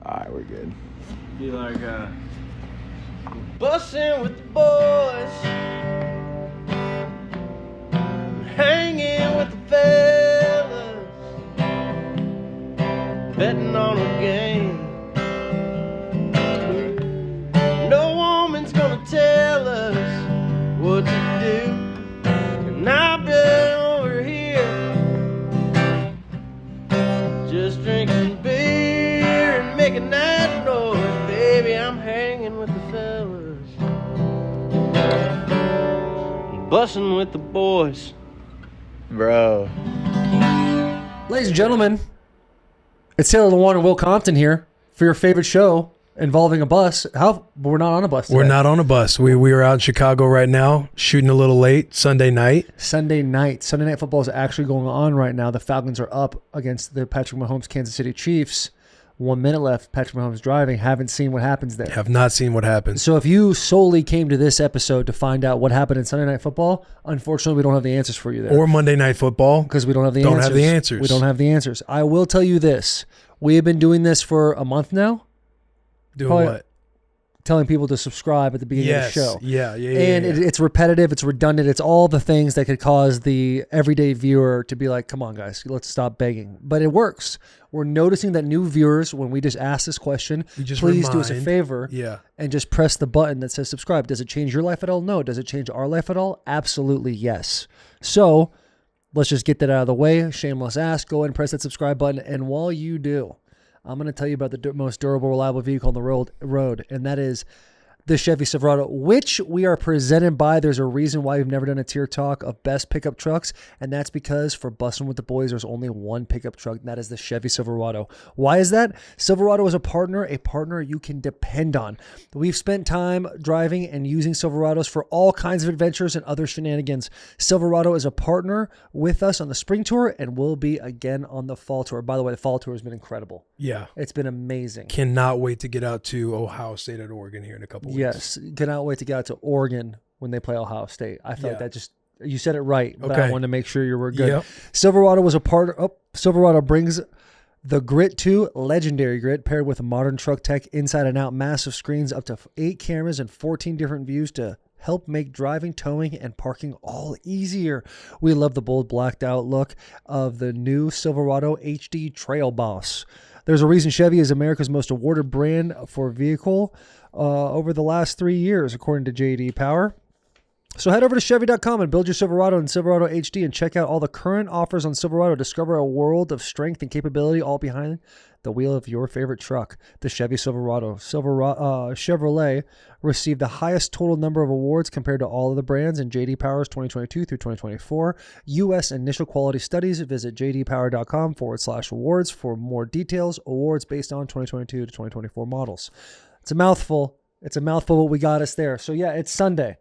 Alright, we're good. Be like, Bussin' with the boys, hanging with the fellas, betting on a game. No woman's gonna tell us what to do, and I've been over here just drinking beer and making that noise. Baby, I'm hanging with the fellas, bussin' with the boys. Bro. Ladies and gentlemen, it's Taylor Lewan and Will Compton here for your favorite show involving a bus. We're not on a bus today. We're not on a bus. We are out in Chicago right now, shooting a little late, Sunday night. Sunday night football is actually going on right now. The Falcons are up against the Patrick Mahomes Kansas City Chiefs. 1 minute left. Patrick Mahomes driving. Haven't seen what happens there. Have not seen what happens. So if you solely came to this episode to find out what happened in Sunday Night Football, unfortunately, we don't have the answers for you there. Or Monday Night Football. Because we don't have the answers. answers. We don't have the answers. I will tell you this. We have been doing this for a month now. Doing Probably what? Telling people to subscribe at the beginning of the show. Yeah. And it's repetitive, it's redundant, it's all the things that could cause the everyday viewer to be like, come on, guys, let's stop begging. But it works. We're noticing that new viewers, when we just ask this question, please do us a favor and just press the button that says subscribe. Does it change your life at all? No. Does it change our life at all? Absolutely yes. So let's just get that out of the way. Shameless ask. Go ahead and press that subscribe button. And while you do, I'm going to tell you about the most durable, reliable vehicle on the road, and that is the Chevy Silverado, which we are presented by. There's a reason why we've never done a tier talk of best pickup trucks, and that's because for Bussin' With The Boys, there's only one pickup truck, and that is the Chevy Silverado. Why is that? Silverado is a partner you can depend on. We've spent time driving and using Silverados for all kinds of adventures and other shenanigans. Silverado is a partner with us on the spring tour and will be again on the fall tour. By the way, the fall tour has been incredible. Yeah. It's been amazing. Cannot wait to get out to Ohio State at Oregon here in a couple weeks. Yes. Cannot wait to get out to Oregon when they play Ohio State. I feel like that just, you said it right, but I wanted to make sure you were good. Yep. Silverado was a part of, Silverado brings the grit to legendary grit paired with a modern truck tech inside and out, massive screens, up to 8 cameras and 14 different views to help make driving, towing, and parking all easier. We love the bold blacked out look of the new Silverado HD Trail Boss. There's a reason Chevy is America's most awarded brand for vehicle over the last 3 years, according to J.D. Power. So head over to Chevy.com and build your Silverado and Silverado HD and check out all the current offers on Silverado. Discover a world of strength and capability all behind the wheel of your favorite truck, the Chevy Silverado. Chevrolet received the highest total number of awards compared to all of the brands in J.D. Power's 2022 through 2024 U.S. Initial Quality Studies. Visit jdpower.com/awards for more details. Awards based on 2022 to 2024 models. It's a mouthful. But we got us there. So yeah, it's Sunday.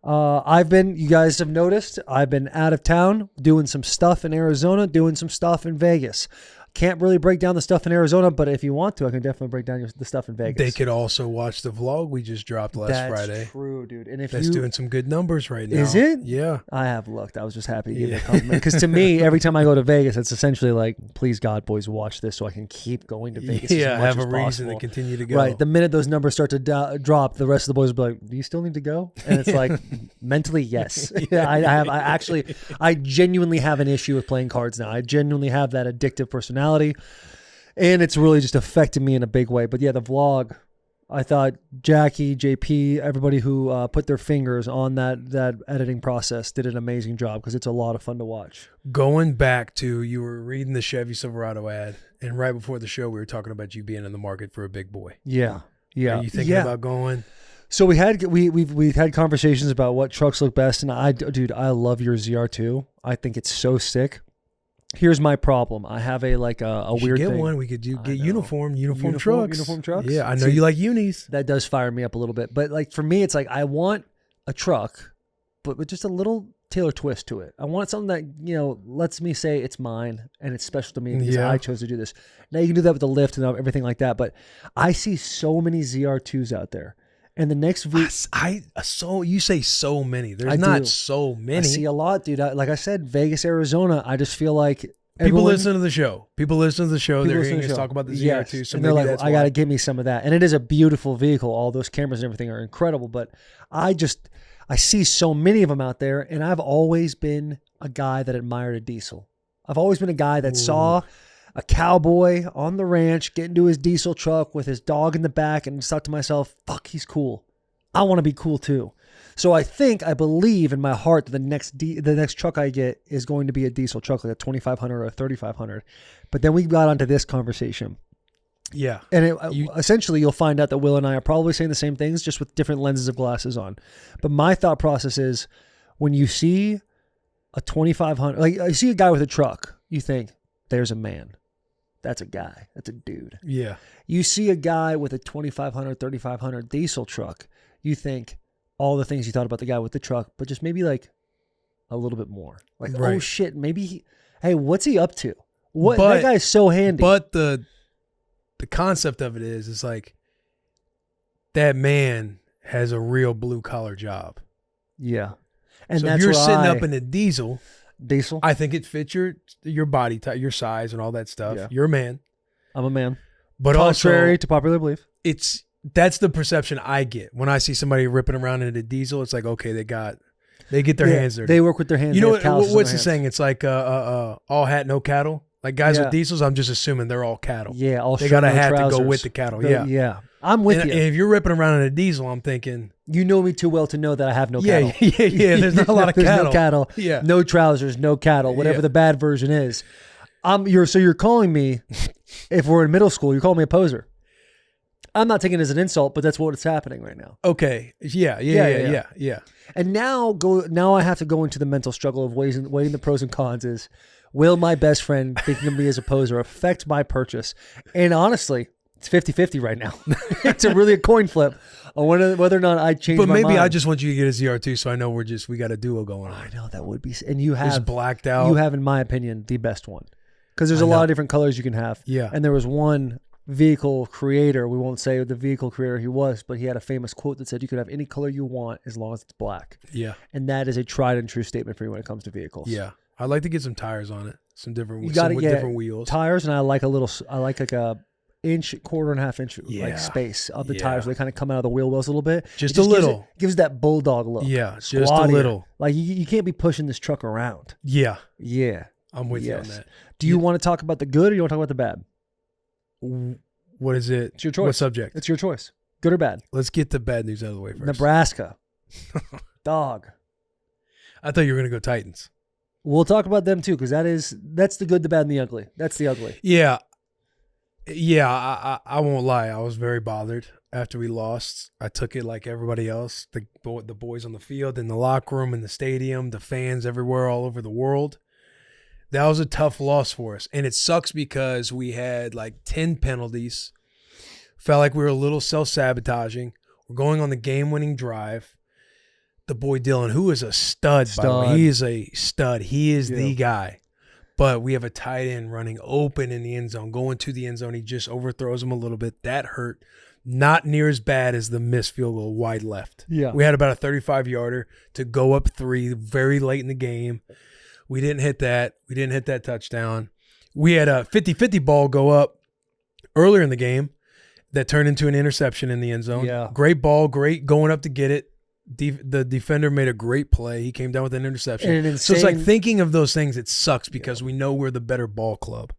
You guys have noticed, I've been out of town doing some stuff in Arizona, doing some stuff in Vegas. Can't really break down the stuff in Arizona, but if you want to, I can definitely break down the stuff in Vegas. They could also watch the vlog we just dropped last Friday. That's true, dude. And if that's doing some good numbers right now. Is it? Yeah. I have looked. I was just happy to give you a compliment. Because to me, every time I go to Vegas, it's essentially like, please God, boys, watch this so I can keep going to Vegas as much have as a reason possible. to continue to go. Right. The minute those numbers start to drop, the rest of the boys will be like, do you still need to go? And it's like, mentally, yes. I genuinely have an issue with playing cards now. I genuinely have that addictive personality. And it's really just affected me in a big way. But yeah, the vlog, I thought Jackie, JP, everybody who put their fingers on that editing process did an amazing job because it's a lot of fun to watch. Going back to, you were reading the Chevy Silverado ad, and right before the show, we were talking about you being in the market for a big boy. Yeah. Are you thinking about going? So we've had conversations about what trucks look best, and I love your ZR2. I think it's so sick. Here's my problem. I have a weird get thing. One. We could get uniform trucks. Uniform trucks? Yeah, I know you like unis. That does fire me up a little bit. But like for me, it's like I want a truck, but with just a little Taylor twist to it. I want something that, lets me say it's mine and it's special to me because I chose to do this. Now you can do that with the lift and everything like that, but I see so many ZR2s out there. And the next you say so many. There's not so many. I see a lot, dude. Like I said, Vegas, Arizona. I just feel like People listen to the show. They're hearing us talk about the ZR2. Yes. So and they're like, I got to give me some of that. And it is a beautiful vehicle. All those cameras and everything are incredible. But I see so many of them out there. And I've always been a guy that admired a diesel. I've always been a guy that saw a cowboy on the ranch get into his diesel truck with his dog in the back and thought to myself, fuck, he's cool. I want to be cool too. So I believe in my heart that the next truck I get is going to be a diesel truck, like a 2500 or a 3500. But then we got onto this conversation. Yeah. And essentially you'll find out that Will and I are probably saying the same things, just with different lenses of glasses on. But my thought process is, when you see a 2500, like I see a guy with a truck, you think, there's a man. That's a guy. That's a dude. Yeah. You see a guy with a 2500, 3500 diesel truck, you think all the things you thought about the guy with the truck, but just maybe like a little bit more. Like, oh shit, maybe hey, what's he up to? That guy's so handy. But the concept of it is like that man has a real blue collar job. Yeah. And so that's if you're sitting up in a diesel, I think it fits your body type, your size and all that stuff. Yeah. You're a man. I'm a man. But contrary to popular belief. That's the perception I get when I see somebody ripping around in a diesel. It's like, okay, they get their hands dirty. They work with their hands. You know what's the saying? It's like all hat, no cattle. Like guys with diesels, I'm just assuming they're all cattle. Yeah, they got a hat to go with the cattle. Yeah. I'm with you. And if you're ripping around in a diesel, I'm thinking, you know me too well to know that I have no cattle. Yeah. There's not a lot of cattle. There's no cattle. Yeah. No trousers, no cattle. Whatever the bad version is. You're calling me, if we're in middle school, you're calling me a poser. I'm not taking it as an insult, but that's what's happening right now. Okay. Yeah. And now I have to go into the mental struggle of weighing the pros and cons. Is, will my best friend thinking of me as a poser affect my purchase? And honestly, it's 50-50 right now. It's really a coin flip on whether or not I change my mind. But maybe I just want you to get a ZR2 so I know we got a duo going on. I know, that would be. And you have. Just blacked out. You have, in my opinion, the best one. Because there's a lot of different colors you can have. Yeah. And there was one vehicle creator, we won't say the vehicle creator he was, but he had a famous quote that said you could have any color you want as long as it's black. Yeah. And that is a tried and true statement for you when it comes to vehicles. Yeah. I'd like to get some tires on it. Some different different wheels. Tires, and I like a inch, quarter and a half inch like space of the tires. They kind of come out of the wheel wells a little bit. Just a little. Gives that bulldog look. Yeah, just a little. Like you can't be pushing this truck around. Yeah. Yeah. I'm with you on that. Do you want to talk about the good or you want to talk about the bad? What is it? It's your choice. What subject? It's your choice. Good or bad? Let's get the bad news out of the way first. Nebraska. Dog. I thought you were going to go Titans. We'll talk about them too, because that's the good, the bad, and the ugly. That's the ugly. Yeah. I won't lie. I was very bothered after we lost. I took it like everybody else. The boys on the field, in the locker room, in the stadium, the fans everywhere, all over the world. That was a tough loss for us. And it sucks because we had like 10 penalties. Felt like we were a little self-sabotaging. We're going on the game-winning drive. The boy Dylan, who is a stud, by the way. He is a stud. He is the guy. But we have a tight end running open in the end zone, going to the end zone. He just overthrows him a little bit. That hurt. Not near as bad as the missed field goal wide left. Yeah. We had about a 35-yarder to go up 3 very late in the game. We didn't hit that. We didn't hit that touchdown. We had a 50-50 ball go up earlier in the game that turned into an interception in the end zone. Yeah. Great ball, great going up to get it. The defender made a great play. He came down with an interception. So it's like thinking of those things, it sucks because we know we're the better ball club.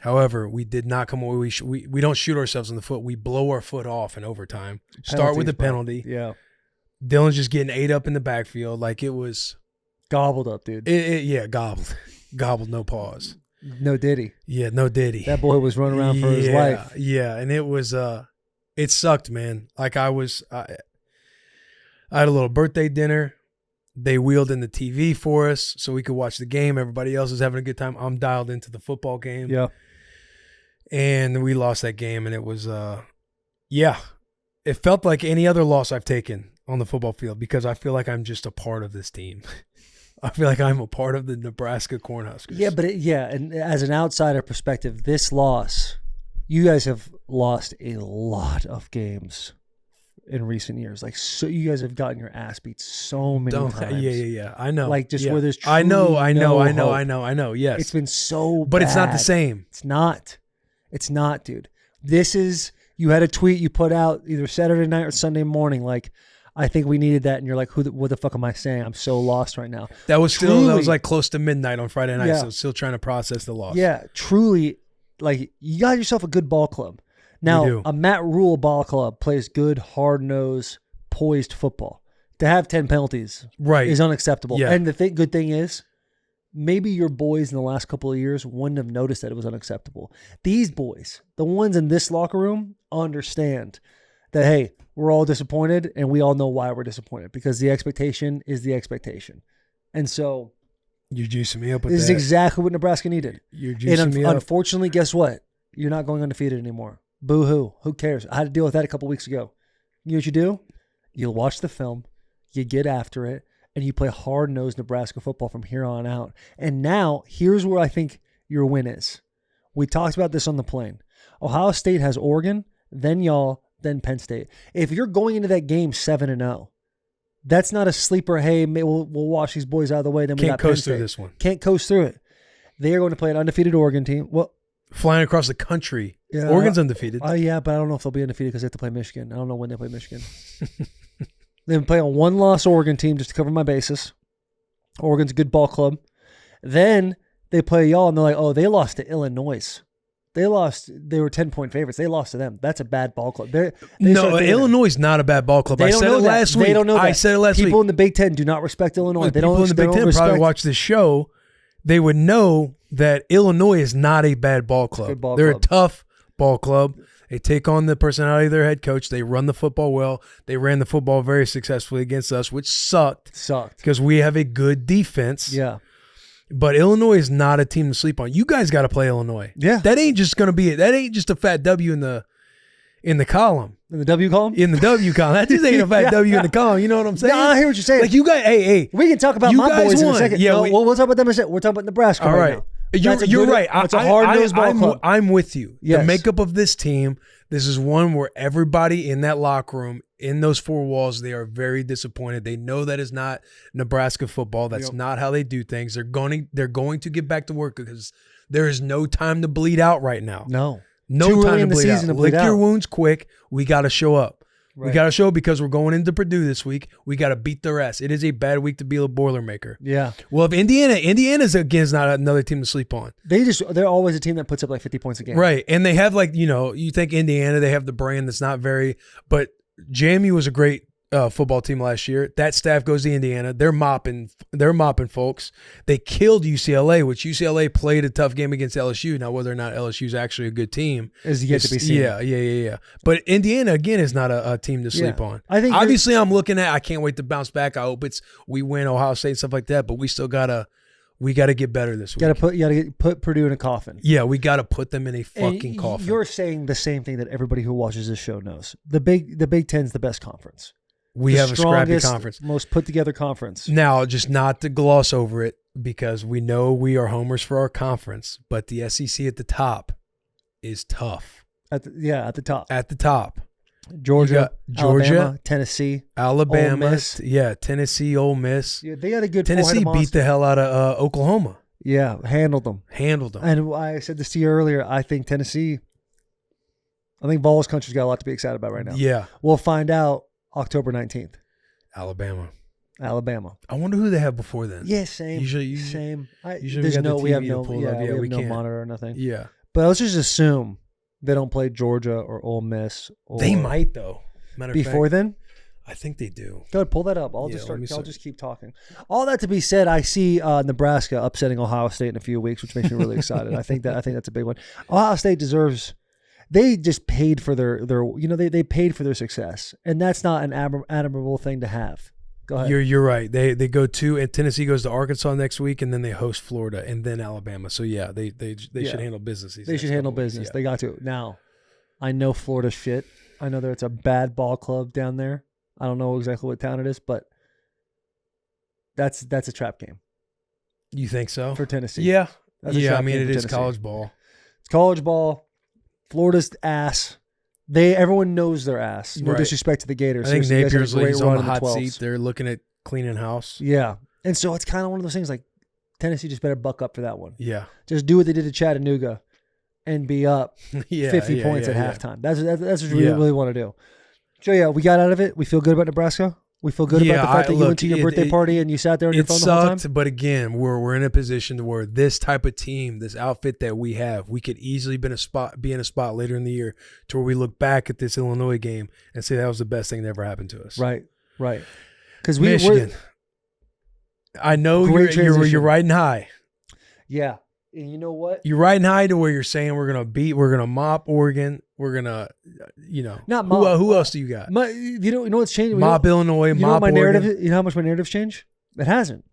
However, we did not come away. We don't shoot ourselves in the foot. We blow our foot off in overtime. Start with a penalty. Yeah. Dylan's just getting ate up in the backfield like it was gobbled up, dude. Gobbled. Gobbled, no pause. No diddy. Yeah, no diddy. That boy was running around for his life. Yeah, and it was it sucked, man. Like I had a little birthday dinner. They wheeled in the TV for us so we could watch the game. Everybody else was having a good time. I'm dialed into the football game. Yeah. And we lost that game, and it was it felt like any other loss I've taken on the football field because I feel like I'm just a part of this team. I feel like I'm a part of the Nebraska Cornhuskers. Yeah, but and as an outsider perspective, this loss, you guys have lost a lot of games in recent years. Like, so you guys have gotten your ass beat so many times. Yeah. I know. Like, just yeah. where there's I know. hope. Yes. It's been so But bad. it's not the same. It's not, dude. You had a tweet you put out either Saturday night or Sunday morning, like, I think we needed that. And you're like, what the fuck am I saying? I'm so lost right now. That was like close to midnight on Friday night. So still trying to process the loss. Yeah, truly, like, you got yourself a good ball club. Now, a Matt Rule ball club plays good, hard-nosed, poised football. To have 10 penalties is unacceptable. Yeah. And the good thing is, maybe your boys in the last couple of years wouldn't have noticed that it was unacceptable. These boys, the ones in this locker room, understand that, hey, we're all disappointed, and we all know why we're disappointed, because the expectation is the expectation. And so you're juicing me up with this that. is exactly what Nebraska needed. You're juicing me up. Unfortunately, guess what? You're not going undefeated anymore. Boo-hoo. Who cares? I had to deal with that a couple weeks ago. You know what you do? You watch the film, you get after it, and you play hard-nosed Nebraska football from here on out. And now, here's where I think your win is. We talked about this on the plane. Ohio State has Oregon, then y'all, then Penn State. If you're going into that game 7-0, that's not a sleeper, hey, we'll wash these boys out of the way, then we got Penn State. Can't coast through this one. Can't coast through it. They are going to play an undefeated Oregon team. Well, flying across the country. Yeah, Oregon's undefeated. Yeah, but I don't know if they'll be undefeated because they have to play Michigan. I don't know when they play Michigan. They play a one-loss Oregon team just to cover my bases. Oregon's a good ball club. Then they play y'all, and they're like, oh, they lost to Illinois. They were 10-point favorites. They lost to them. That's a bad ball club. Illinois is not a bad ball club. I said it last week. They don't know that. I said it last week. People in the Big Ten do not respect Illinois. People in the Big Ten probably watch this show. They would know that Illinois is not a bad ball club. They're a tough ball club. They take on the personality of their head coach. They run the football well. They ran the football very successfully against us, which sucked. Because we have a good defense. Yeah. But Illinois is not a team to sleep on. You guys got to play Illinois. Yeah. That ain't just going to be it. That ain't just a fat W in the column. In the W column? In the W column. That just ain't a fat W in the column. You know what I'm saying? No, I hear what you're saying. Like, you guys, hey. We can talk about my boys in a second. Yeah, no, we'll talk about them in a second. We're talking about Nebraska right now. You're right. It's a hard-nosed ball club. I'm with you. Yes. The makeup of this team, this is one where everybody in that locker room, in those four walls, they are very disappointed. They know that is not Nebraska football. That's not how they do things. They're going to get back to work because there is no time to bleed out right now. No time to bleed out. Lick your wounds quick. We got to show up. Right. We got to show because we're going into Purdue this week. We got to beat their ass. It is a bad week to be a Boilermaker. Yeah. Well, if Indiana's again is not another team to sleep on. They're always a team that puts up like 50 points a game. Right. And they have you think Indiana, they have the brand that's not very, but JMU was a great football team last year. That staff goes to Indiana. They're mopping folks. They killed UCLA, which UCLA played a tough game against LSU. Now, whether or not LSU is actually a good team is yet to be seen. Yeah. But Indiana, again, is not a team to sleep on. I think obviously I'm looking at, I can't wait to bounce back. I hope we win Ohio State and stuff like that, but we still we got to get better this week. You got to put Purdue in a coffin. Yeah, we got to put them in a fucking coffin. You're saying the same thing that everybody who watches this show knows. The Big Ten's the best conference. We have a scrappy conference. Most put together conference. Now, just not to gloss over it, because we know we are homers for our conference, but the SEC at the top is tough. At the top. At the top. Georgia, Alabama, Tennessee, Alabama, Ole Miss. Tennessee, Ole Miss. Yeah, they had a good. Tennessee beat the hell out of Oklahoma. Yeah, handled them. And I said this to you earlier. I think Vols Country's got a lot to be excited about right now. Yeah, we'll find out October 19th. Alabama. I wonder who they have before then. Yeah, same. Usually we have no monitor or nothing. Yeah, but let's just assume they don't play Georgia or Ole Miss. They might though. Before then, I think they do. Go ahead, pull that up. I'll just keep talking. All that to be said, I see Nebraska upsetting Ohio State in a few weeks, which makes me really excited. I think that's a big one. Ohio State deserves. They just paid for their they paid for their success, and that's not an admirable thing to have. Go ahead. You're right. They go to, and Tennessee goes to Arkansas next week, and then they host Florida, and then Alabama. So yeah, they should handle business. They should handle business. Yeah. They got to. Now, I know Florida's shit. I know that it's a bad ball club down there. I don't know exactly what town it is, but that's a trap game. You think so? For Tennessee? Yeah. I mean, it is college ball. It's college ball. Florida's ass. Everyone knows their ass. No Right. disrespect to the Gators. I think Seriously, you guys had a Napier's great he's run on the in hot 12s. seat. They're looking at cleaning house. Yeah. And so it's kind of one of those things like Tennessee just better buck up for that one. Yeah. Just do what they did to Chattanooga and be up 50 points at halftime. That's what we really want to do. So, yeah, we got out of it. We feel good about Nebraska. We feel good about the fact that you went to your birthday party and you sat there on your phone the whole time. It sucked, but again, we're in a position where this type of team, this outfit that we have, we could easily be in a spot later in the year to where we look back at this Illinois game and say that was the best thing that ever happened to us. Right. Because Michigan. I know you're riding high. Yeah. And you know what? You're riding high to where you're saying we're gonna mop Oregon. We're gonna, not mop. Who else do you got? You know what's changed? Mop Illinois. You know mop what my Oregon. narrative? You know how much my narrative's changed? It hasn't.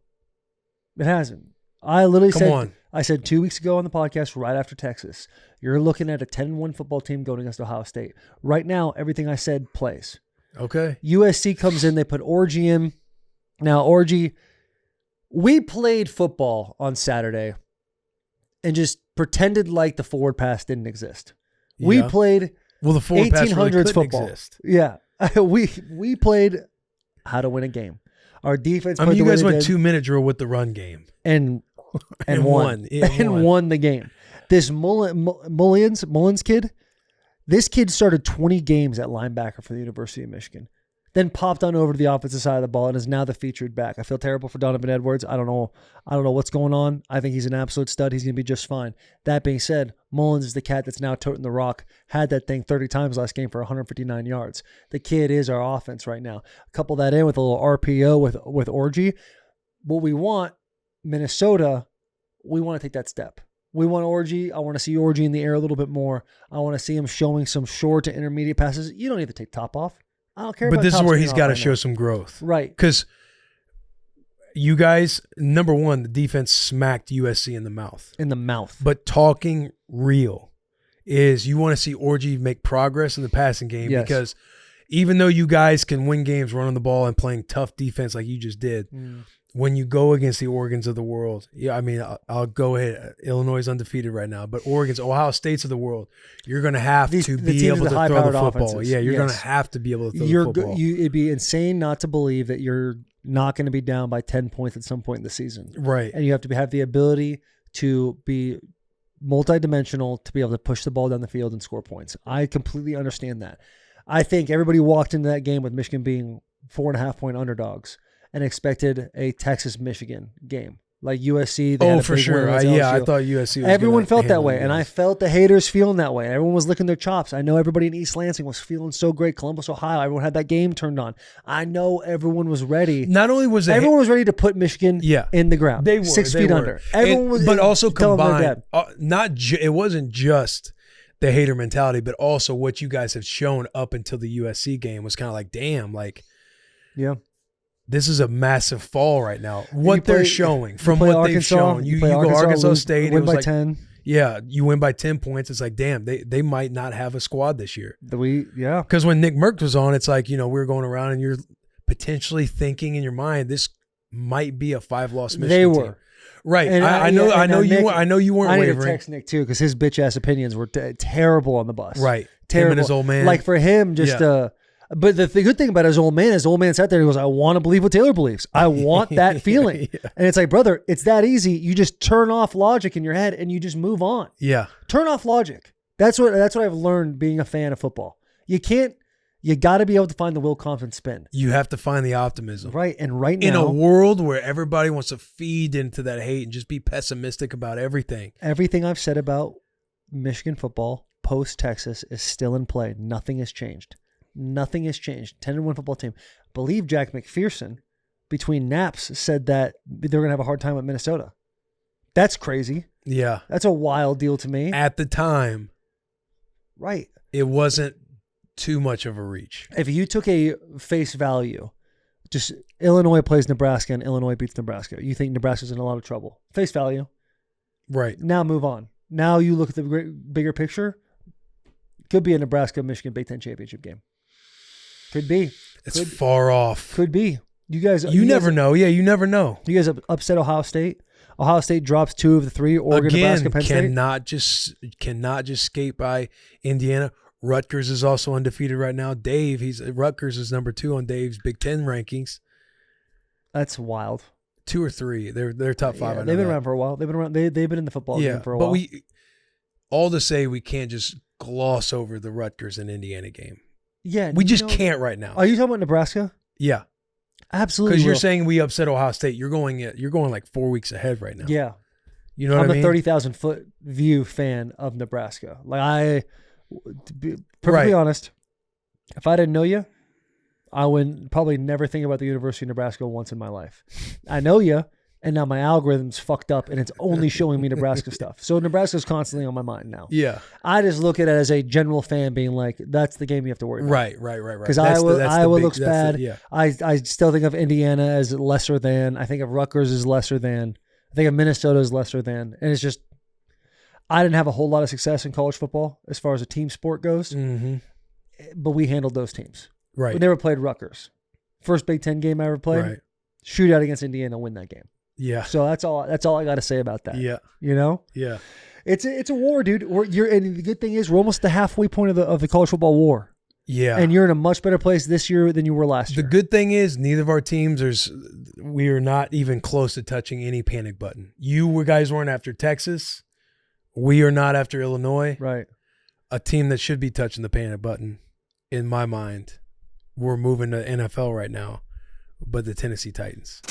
I literally I said 2 weeks ago on the podcast, right after Texas, you're looking at a 10-1 football team going against Ohio State. Right now, everything I said plays. Okay. USC comes in. They put Orgy in. Now Orgy, we played football on Saturday. And just pretended like the forward pass didn't exist. Yeah. We played the forward pass really couldn't football. Exist. Yeah, we played how to win a game. Our defense. You guys went 2-minute drill with the run game and won the game. This Mullins kid, this kid started 20 games at linebacker for the University of Michigan. Then popped on over to the offensive side of the ball and is now the featured back. I feel terrible for Donovan Edwards. I don't know what's going on. I think he's an absolute stud. He's going to be just fine. That being said, Mullins is the cat that's now toting the rock. Had that thing 30 times last game for 159 yards. The kid is our offense right now. Couple that in with a little RPO with Orgy. What we want, Minnesota, we want to take that step. We want Orgy. I want to see Orgy in the air a little bit more. I want to see him showing some short to intermediate passes. You don't need to take top off. I don't care. But this is where he's got to show some growth. Right. Because you guys, number one, the defense smacked USC in the mouth. But talking real is you want to see Orgy make progress in the passing game because even though you guys can win games running the ball and playing tough defense like you just did, when you go against the Oregons of the world, I'll go ahead. Illinois is undefeated right now, but Ohio States of the world, you're going to have to be able to throw the football. Yeah, you're going to have to be able to throw the football. It'd be insane not to believe that you're not going to be down by 10 points at some point in the season. Right. And you have to have the ability to be multidimensional to be able to push the ball down the field and score points. I completely understand that. I think everybody walked into that game with Michigan being 4.5-point underdogs and expected a Texas-Michigan game. Like USC. For sure. I thought USC was everyone felt that way, and I felt the haters feeling that way. Everyone was licking their chops. I know everybody in East Lansing was feeling so great. Columbus, Ohio, everyone had that game turned on. I know everyone was ready. Not only was everyone was ready to put Michigan in the ground. They were 6 feet under. Everyone was, but also combined. It wasn't just the hater mentality, but also what you guys have shown up until the USC game was kind of like, damn, like, this is a massive fall right now. What they're showing from what they've shown. You go Arkansas State. Win by 10. Yeah, you win by 10 points. It's like, damn, they might not have a squad this year. Because when Nick Merckx was on, it's like, we were going around and you're potentially thinking in your mind, this might be a 5-loss Michigan They were. Team. Right. And I know you weren't wavering. I need to text Nick too because his bitch ass opinions were terrible on the bus. Right. Terrible. Him and his old man. Like for him, but the good thing about his old man sat there and he goes, I want to believe what Taylor believes. I want that feeling. And it's like, brother, it's that easy. You just turn off logic in your head and you just move on. Yeah. Turn off logic. That's what I've learned being a fan of football. You got to be able to find the Will Compton spin. You have to find the optimism. Right. And right now, in a world where everybody wants to feed into that hate and just be pessimistic about everything. Everything I've said about Michigan football post-Texas is still in play. Nothing has changed. 10-1 football team. I believe Jack McPherson, between naps, said that they're going to have a hard time with Minnesota. That's crazy. Yeah. That's a wild deal to me. At the time. Right. It wasn't too much of a reach. If you took a face value, just Illinois plays Nebraska and Illinois beats Nebraska, you think Nebraska's in a lot of trouble. Face value. Right. Now move on. Now you look at the bigger picture. Could be a Nebraska-Michigan Big Ten championship game. Could be. It's far off. Could be. You never know. Yeah, you never know. You guys upset Ohio State. Ohio State drops 2 of the 3. Oregon, Nebraska, Penn State. Cannot just skate by Indiana. Rutgers is also undefeated right now. Rutgers is number 2 on Dave's Big Ten rankings. That's wild. 2 or 3. They're top 5. Yeah, they've been around for a while. They've been around. They've been in the football game for a while. But all to say, we can't just gloss over the Rutgers and Indiana game. Yeah, we just can't right now. Are you talking about Nebraska? Yeah, absolutely. Because you're saying we upset Ohio State. You're going like 4 weeks ahead right now. Yeah, you know what I mean. I'm a 30,000-foot view fan of Nebraska. Like to be perfectly honest, if I didn't know you, I would probably never think about the University of Nebraska once in my life. I know you, and now my algorithm's fucked up, and it's only showing me Nebraska stuff. So Nebraska's constantly on my mind now. Yeah. I just look at it as a general fan being like, that's the game you have to worry about. Right. Because Iowa looks bad. I still think of Indiana as lesser than. I think of Rutgers as lesser than. I think of Minnesota as lesser than. And it's just, I didn't have a whole lot of success in college football as far as a team sport goes. Mm-hmm. But we handled those teams. Right. We never played Rutgers. First Big Ten game I ever played. Right. Shootout against Indiana, win that game. Yeah. So that's all I got to say about that. Yeah. You know? Yeah. It's a war, dude. And the good thing is we're almost the halfway point of the college football war. Yeah. And you're in a much better place this year than you were last year. The good thing is neither of our teams we are not even close to touching any panic button. You guys weren't after Texas. We are not after Illinois. Right. A team that should be touching the panic button, in my mind, we're moving to NFL right now, but the Tennessee Titans.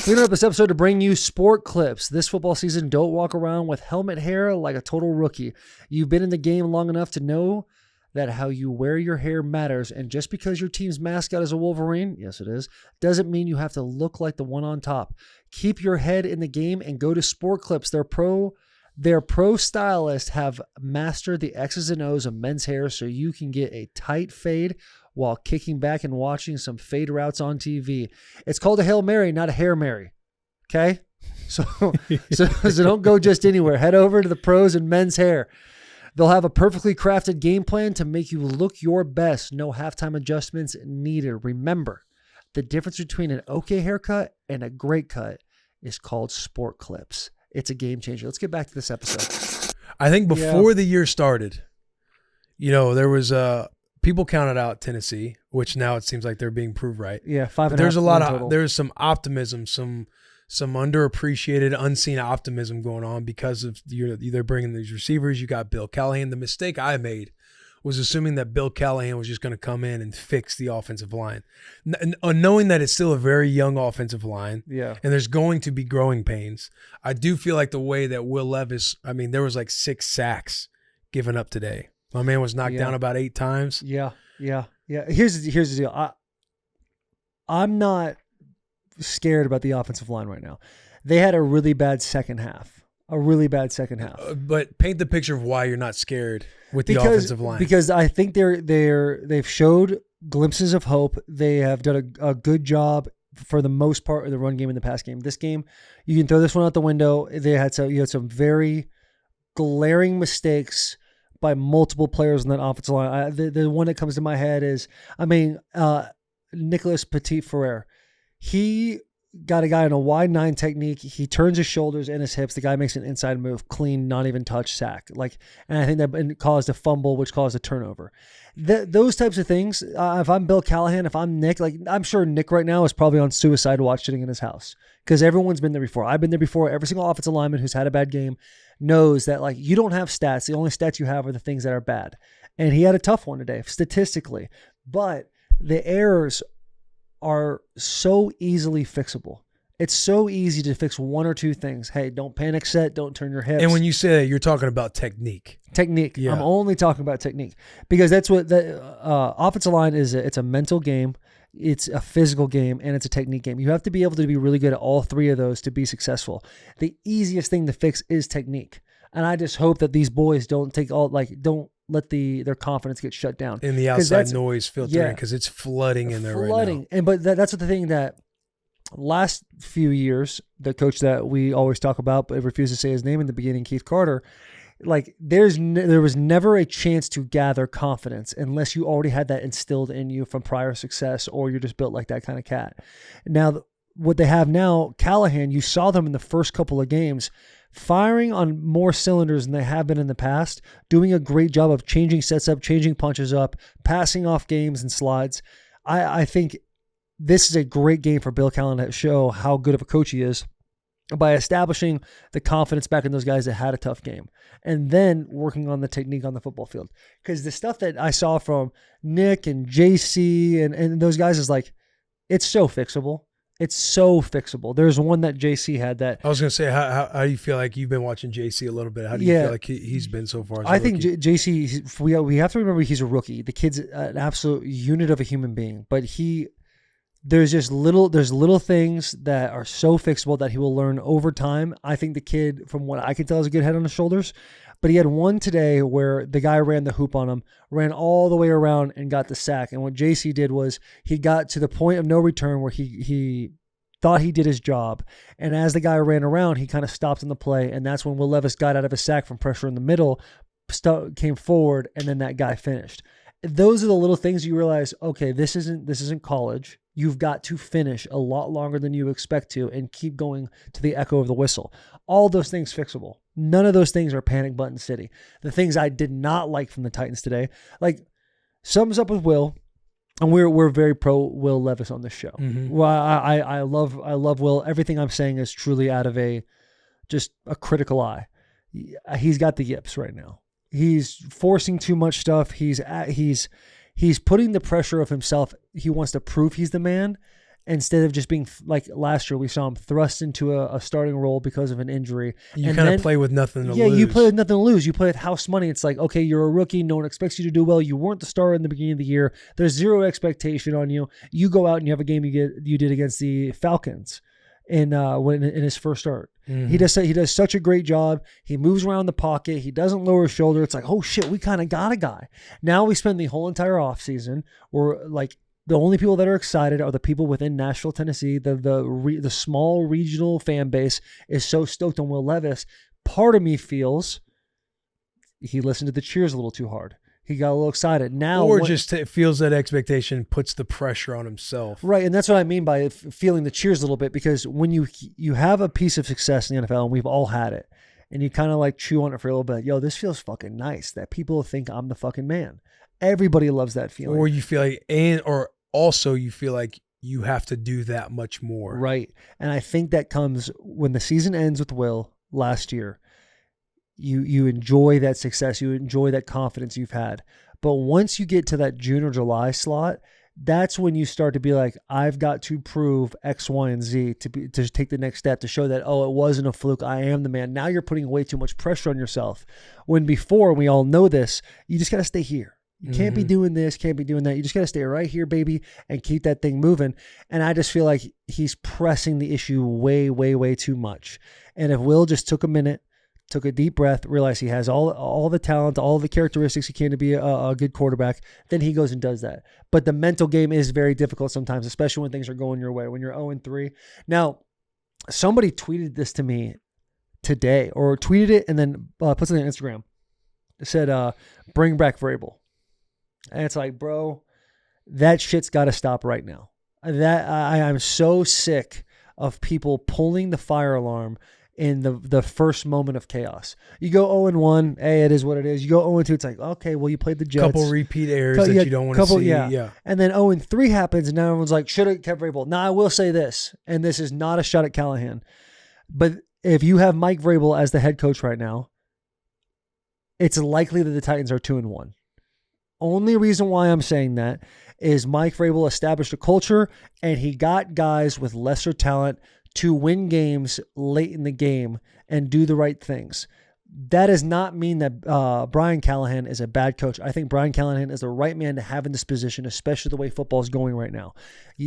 We interrupt this episode to bring you sport clips. This football season, don't walk around with helmet hair like a total rookie. You've been in the game long enough to know that how you wear your hair matters, and just because your team's mascot is a Wolverine, yes it is, doesn't mean you have to look like the one on top. Keep your head in the game and go to Sport Clips. Their pro stylists have mastered the X's and O's of men's hair so you can get a tight fade while kicking back and watching some fade routes on TV. It's called a Hail Mary, not a Hair Mary. Okay? So don't go just anywhere. Head over to the pros in men's hair. They'll have a perfectly crafted game plan to make you look your best. No halftime adjustments needed. Remember, the difference between an okay haircut and a great cut is called Sport Clips. It's a game changer. Let's get back to this episode. I think before the year started, there was people counted out Tennessee, which now it seems like they're being proved right. Yeah, 5.5. There's some optimism, some underappreciated, unseen optimism going on because of they're bringing these receivers. You got Bill Callahan. The mistake I made was assuming that Bill Callahan was just going to come in and fix the offensive line, knowing that it's still a very young offensive line. Yeah, and there's going to be growing pains. I do feel like the way that Will Levis, there was like 6 sacks given up today. My man was knocked down about 8 times. Yeah. Here's the deal. I'm not scared about the offensive line right now. They had a really bad second half. But paint the picture of why you're not scared with the offensive line. Because I think they've showed glimpses of hope. They have done a good job for the most part of the run game and the pass game. This game, you can throw this one out the window. You had some very glaring mistakes by multiple players in that offensive line. The one that comes to my head is, Nicholas Petit-Frere. He got a guy in a wide 9 technique. He turns his shoulders and his hips. The guy makes an inside move, clean, not even touch sack. And I think that caused a fumble, which caused a turnover. Those types of things. If I'm Bill Callahan, if I'm Nick, I'm sure Nick right now is probably on suicide watch sitting in his house because everyone's been there before. I've been there before. Every single offensive lineman who's had a bad game knows that you don't have stats. The only stats you have are the things that are bad. And he had a tough one today statistically, but the errors are so easily fixable. It's so easy to fix 1 or 2 things. Hey, don't panic set. Don't turn your hips. And when you say that, you're talking about technique. Yeah. I'm only talking about technique because that's what the offensive line is. It's a mental game. It's a physical game and it's a technique game. You have to be able to be really good at all 3 of those to be successful. The easiest thing to fix is technique. And I just hope that these boys don't let their confidence get shut down. And the outside noise filtering because it's flooding in there right now. And but that's the thing that last few years, the coach that we always talk about but refused to say his name in the beginning, Keith Carter, there was never a chance to gather confidence unless you already had that instilled in you from prior success or you're just built like that kind of cat. Now, what they have now, Callahan, you saw them in the first couple of games firing on more cylinders than they have been in the past, doing a great job of changing sets up, changing punches up, passing off games and slides. I think this is a great game for Bill Callahan to show how good of a coach he is by establishing the confidence back in those guys that had a tough game and then working on the technique on the football field. Because the stuff that I saw from Nick and JC and those guys is like, it's so fixable. It's so fixable. There's one that JC had that. I was going to say, how do you feel like you've been watching JC a little bit? How do you feel like he's been so far? I think JC, we have to remember he's a rookie. The kid's an absolute unit of a human being, but there's little things that are so fixable that he will learn over time. I think the kid, from what I can tell, has a good head on his shoulders. But he had one today where the guy ran the hoop on him, ran all the way around and got the sack. And what JC did was he got to the point of no return where he thought he did his job. And as the guy ran around, he kind of stopped in the play. And that's when Will Levis got out of his sack from pressure in the middle, came forward, and then that guy finished. Those are the little things you realize, okay, this isn't college. You've got to finish a lot longer than you expect to and keep going to the echo of the whistle. All those things fixable. None of those things are panic button city. The things I did not like from the Titans today, like sums up with Will, and we're very pro Will Levis on this show. Mm-hmm. Well, I love Will. Everything I'm saying is truly out of just a critical eye. He's got the yips right now. He's forcing too much stuff. He's putting the pressure of himself. He wants to prove he's the man instead of just being like last year. We saw him thrust into a starting role because of an injury. You kind of play with nothing to lose. Yeah, you play with nothing to lose. You play with house money. It's like, okay, you're a rookie. No one expects you to do well. You weren't the star in the beginning of the year. There's zero expectation on you. You go out and you have a game you did against the Falcons in his first start. Mm-hmm. He does such a great job. He moves around the pocket. He doesn't lower his shoulder. It's like, oh shit, we kind of got a guy. Now we spend the whole entire offseason where like the only people that are excited are the people within Nashville, Tennessee. The small regional fan base is so stoked on Will Levis. Part of me feels he listened to the cheers a little too hard. He got a little excited. Now, or just feels that expectation, puts the pressure on himself. Right, and that's what I mean by feeling the cheers a little bit, because when you have a piece of success in the NFL, and we've all had it, and you kind of like chew on it for a little bit, yo, this feels fucking nice that people think I'm the fucking man. Everybody loves that feeling. Or you feel like, or also you feel like you have to do that much more. Right, and I think that comes when the season ends with Will last year. You enjoy that success. You enjoy that confidence you've had. But once you get to that June or July slot, that's when you start to be like, I've got to prove X, Y, and Z to take the next step to show that, oh, it wasn't a fluke. I am the man. Now you're putting way too much pressure on yourself. When before, and we all know this, you just got to stay here. You can't be doing this, can't be doing that. You just got to stay right here, baby, and keep that thing moving. And I just feel like he's pressing the issue way, way, way too much. And if Will just took a minute, took a deep breath, realized he has all the talent, all the characteristics he can to be a good quarterback, then he goes and does that. But the mental game is very difficult sometimes, especially when things are going your way, when you're 0-3. Now, somebody tweeted this to me today, or tweeted it and then put something on Instagram. It said, bring back Vrabel. And it's like, bro, that shit's got to stop right now. I'm so sick of people pulling the fire alarm in the first moment of chaos. You go 0-1, hey, it is what it is. You go 0-2, it's like, okay, well, you played the Jets. Couple repeat errors that you don't want to see. Yeah. And then 0-3 happens, and now everyone's like, should have kept Vrabel. Now, I will say this, and this is not a shot at Callahan, but if you have Mike Vrabel as the head coach right now, it's likely that the Titans are 2-1. Only reason why I'm saying that is Mike Vrabel established a culture, and he got guys with lesser talent to win games late in the game and do the right things. That does not mean that Brian Callahan is a bad coach. I think Brian Callahan is the right man to have in this position, especially the way football is going right now.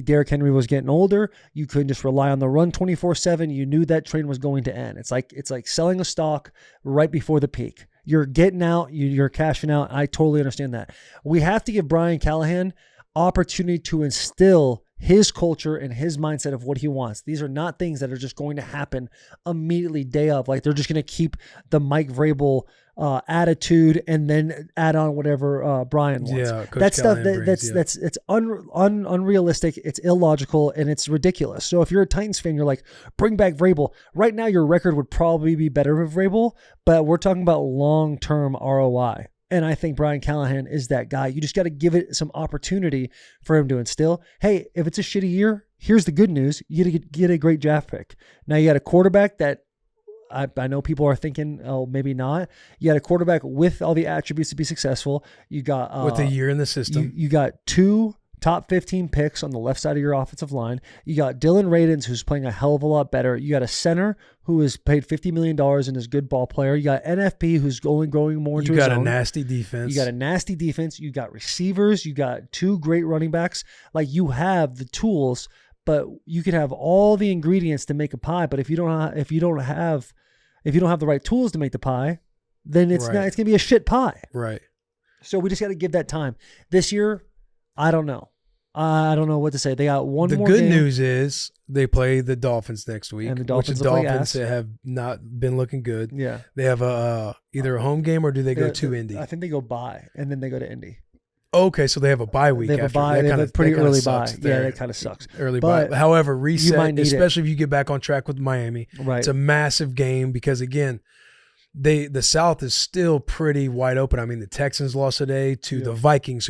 Derrick Henry was getting older. You couldn't just rely on the run 24/7. You knew that train was going to end. It's like selling a stock right before the peak. You're getting out, you're cashing out. I totally understand that. We have to give Brian Callahan opportunity to instill his culture and his mindset of what he wants. These are not things that are just going to happen immediately day of. Like they're just going to keep the Mike Vrabel attitude and then add on whatever Brian wants. Yeah, that stuff that's it's unrealistic. It's illogical and it's ridiculous. So if you're a Titans fan, you're like, bring back Vrabel. Right now, your record would probably be better with Vrabel, but we're talking about long-term ROI. And I think Brian Callahan is that guy. You just got to give it some opportunity for him to instill. Hey, if it's a shitty year, here's the good news. You get a great draft pick. Now you got a quarterback that I know people are thinking, oh, maybe not. You got a quarterback with all the attributes to be successful. You got with a year in the system. You got 2 top 15 picks on the left side of your offensive line. You got Dylan Radins, who's playing a hell of a lot better. You got a center who is paid $50 million and is a good ball player. You got NFP, who's only growing more into his own. You got a nasty defense. You got a nasty defense. You got receivers. You got 2 great running backs. Like you have the tools, but you could have all the ingredients to make a pie. But if you don't have the right tools to make the pie, then it's going to be a shit pie. Right. So we just got to give that time. This year, I don't know. I don't know what to say. They got one more game. The good news is they play the Dolphins next week, and the Dolphins have not been looking good. Yeah. They have either a home game or do they go to Indy? I think they go bye, and then they go to Indy. Okay, so they have a bye week. They have after. a bye. They have a pretty early bye. There. Yeah, that kind of sucks. Early bye. However, reset, especially if you get back on track with Miami. Right. It's a massive game because, again, the South is still pretty wide open. I mean, the Texans lost today to the Vikings,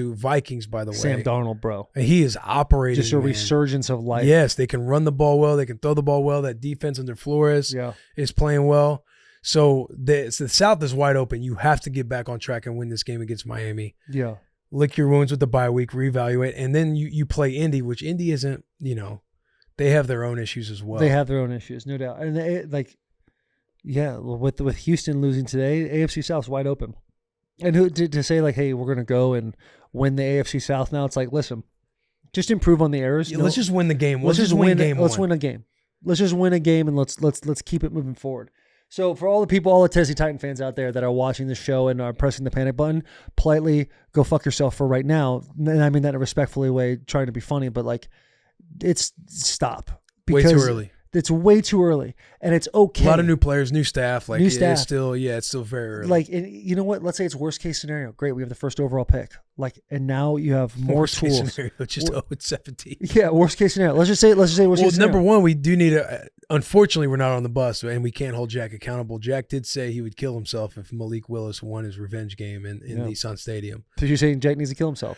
by the way. Sam Darnold, bro. And he is operating. Just a resurgence of life. Yes, they can run the ball well. They can throw the ball well. That defense under Flores is playing well. So the South is wide open. You have to get back on track and win this game against Miami. Yeah. Lick your wounds with the bye week, reevaluate, and then you play Indy, which Indy isn't, they have their own issues as well. They have their own issues, no doubt. And with Houston losing today, AFC South's wide open. And to say like, hey, we're going to go and win the AFC South now, it's like, listen, just improve on the errors. Yeah, let's just win the game. Let's just win game. Let's win a game. Let's just win a game and let's keep it moving forward. So for all the Tennessee Titan fans out there that are watching this show and are pressing the panic button, politely go fuck yourself for right now. And I mean that in a respectfully way, trying to be funny, but like, stop. Way too early. It's way too early, and it's okay. A lot of new players, new staff. Like staff. It's still very early. Like, you know what? Let's say it's worst case scenario. Great, we have the first overall pick. Like, and now you have more worst tools. Case scenario, just 0-17. Yeah, worst case scenario. Let's just say worst case scenario. Number one, we do need unfortunately, we're not on the bus, and we can't hold Jack accountable. Jack did say he would kill himself if Malik Willis won his revenge game in Nissan Stadium. So you're saying Jack needs to kill himself?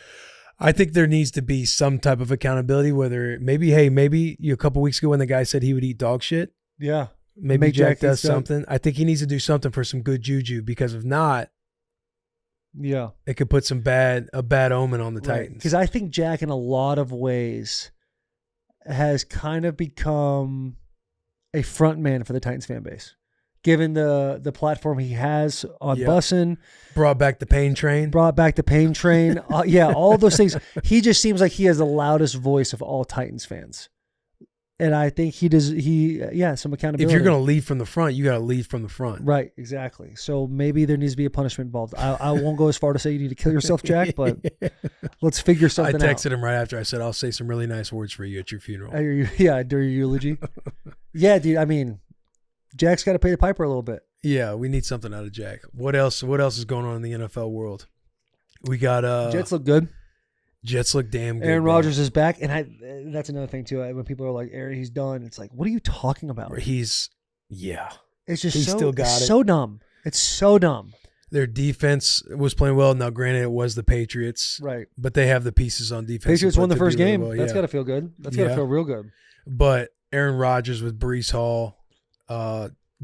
I think there needs to be some type of accountability. Whether maybe a couple weeks ago when the guy said he would eat dog shit. Yeah. Maybe Jack does something. I think he needs to do something for some good juju, because if not, it could put a bad omen on the Titans. Because I think Jack, in a lot of ways, has kind of become a front man for the Titans fan base. Given the platform he has on Bussin. Brought back the pain train. All those things. He just seems like he has the loudest voice of all Titans fans. And I think he does. Some accountability. If you're going to lead from the front, you got to lead from the front. Right, exactly. So maybe there needs to be a punishment involved. I won't go as far to say you need to kill yourself, Jack, but let's figure something out. I texted him right after. I said, I'll say some really nice words for you at your funeral. During your eulogy. Yeah, dude. I mean, Jack's got to pay the piper a little bit. Yeah, we need something out of Jack. What else is going on in the NFL world? We got Jets look good. Jets look damn good. Aaron Rodgers is back, and that's another thing too. When people are like, "Aaron, he's done," it's like, what are you talking about? It's just still got it. So dumb. It's so dumb. Their defense was playing well. Now, granted, it was the Patriots, right? But they have the pieces on defense. Patriots won the first game. Well. That's got to feel good. That's got to feel real good. But Aaron Rodgers with Breece Hall,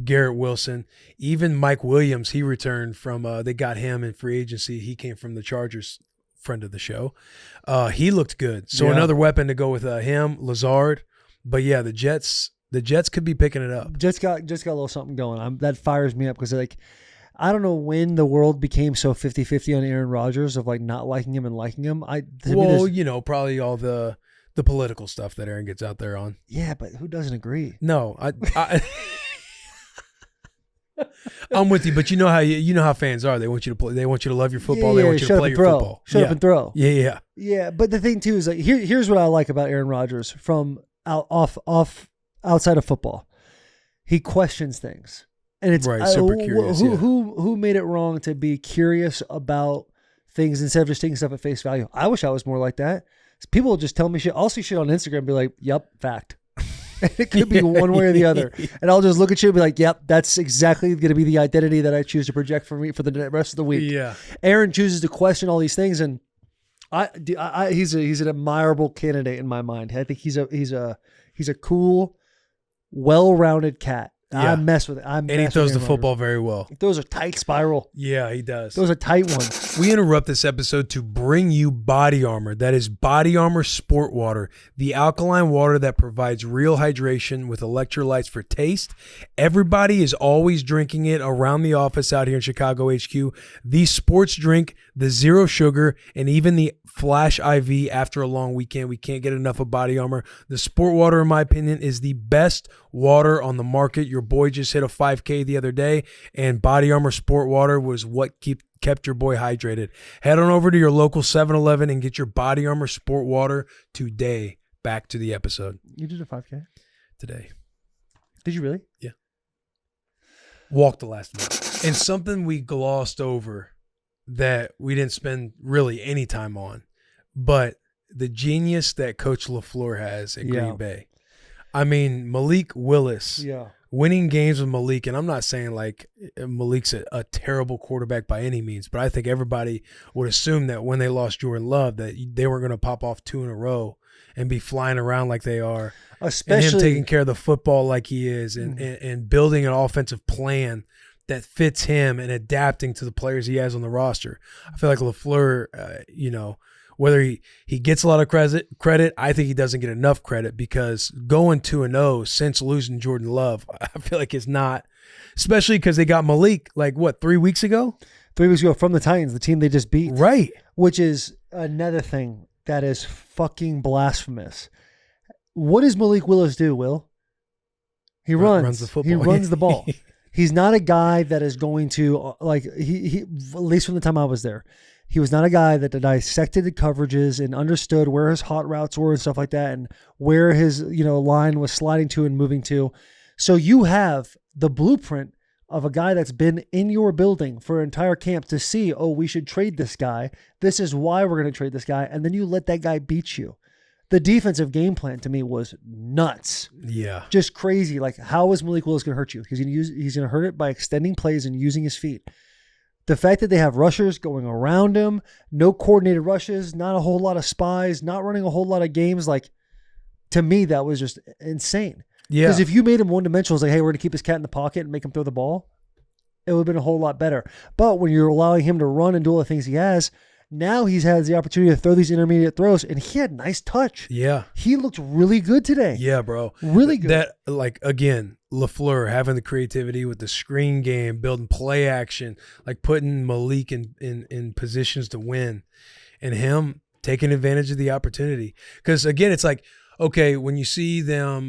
Garrett Wilson, even Mike Williams, he returned from. They got him in free agency. He came from the Chargers. Friend of the show. He looked good. So another weapon to go with him, Lazard. But yeah, the Jets could be picking it up. Just got a little something going. That fires me up because I don't know when the world became so 50-50 on Aaron Rodgers of like not liking him and liking him. Probably all the political stuff that Aaron gets out there on. Yeah, but who doesn't agree? No, I'm with you, but you know how fans are. They want you to play. They want you to love your football. They want you to play your football. Shut up and throw. Yeah. Yeah, but the thing too is like here's what I like about Aaron Rodgers from outside of football. He questions things, and it's right. Super curious. Who made it wrong to be curious about things instead of just taking stuff at face value? I wish I was more like that. People will just tell me shit. I'll see shit on Instagram and be like, "Yep, fact." It could be one way or the other. And I'll just look at you and be like, yep, that's exactly going to be the identity that I choose to project for me for the rest of the week. Yeah. Aaron chooses to question all these things. And he's an admirable candidate in my mind. I think he's a cool, well-rounded cat. Yeah. I mess with it. And he throws the football very well. He throws a tight spiral. Yeah, he does. Throws a tight one. We interrupt this episode to bring you Body Armor. That is Body Armor Sport Water, the alkaline water that provides real hydration with electrolytes for taste. Everybody is always drinking it around the office out here in Chicago HQ. The sports drink, the zero sugar, and even the Flash IV after a long weekend. We can't get enough of Body Armor. The Sport Water, in my opinion, is the best water on the market. Your boy just hit a 5K the other day, and Body Armor Sport Water was what kept your boy hydrated. Head on over to your local 7-Eleven and get your Body Armor Sport Water today. Back to the episode. You did a 5K? Today. Did you really? Yeah. Walked the last minute. And something we glossed over that we didn't spend really any time on, but the genius that Coach LeFluer has at Green Bay. I mean, Malik Willis, winning games with Malik, and I'm not saying like Malik's a terrible quarterback by any means, but I think everybody would assume that when they lost Jordan Love that they weren't going to pop off 2 in a row and be flying around like they are. Especially and him taking care of the football like he is and building an offensive plan that fits him and adapting to the players he has on the roster. I feel like LeFluer, whether he gets a lot of credit, I think he doesn't get enough credit because going 2-0 since losing Jordan Love, I feel like it's not, especially because they got Malik 3 weeks ago? 3 weeks ago from the Titans, the team they just beat. Right. Which is another thing that is fucking blasphemous. What does Malik Willis do, Will? He runs the football. He runs the ball. He's not a guy that is going to, he at least from the time I was there, he was not a guy that dissected the coverages and understood where his hot routes were and stuff like that and where his, line was sliding to and moving to. So you have the blueprint of a guy that's been in your building for an entire camp to see, we should trade this guy. This is why we're going to trade this guy. And then you let that guy beat you. The defensive game plan to me was nuts. Yeah. Just crazy. Like, how is Malik Willis going to hurt you? He's going to hurt it by extending plays and using his feet. The fact that they have rushers going around him, no coordinated rushes, not a whole lot of spies, not running a whole lot of games, to me, that was just insane. Yeah. Because if you made him one-dimensional, it's like, hey, we're going to keep his cat in the pocket and make him throw the ball, it would have been a whole lot better. But when you're allowing him to run and do all the things he has, now he's had the opportunity to throw these intermediate throws, and he had nice touch. Yeah. He looked really good today. Yeah, bro. Really good. That, again, LeFluer having the creativity with the screen game, building play action, putting Malik in positions to win, and him taking advantage of the opportunity. Because, again, it's like, okay, when you see them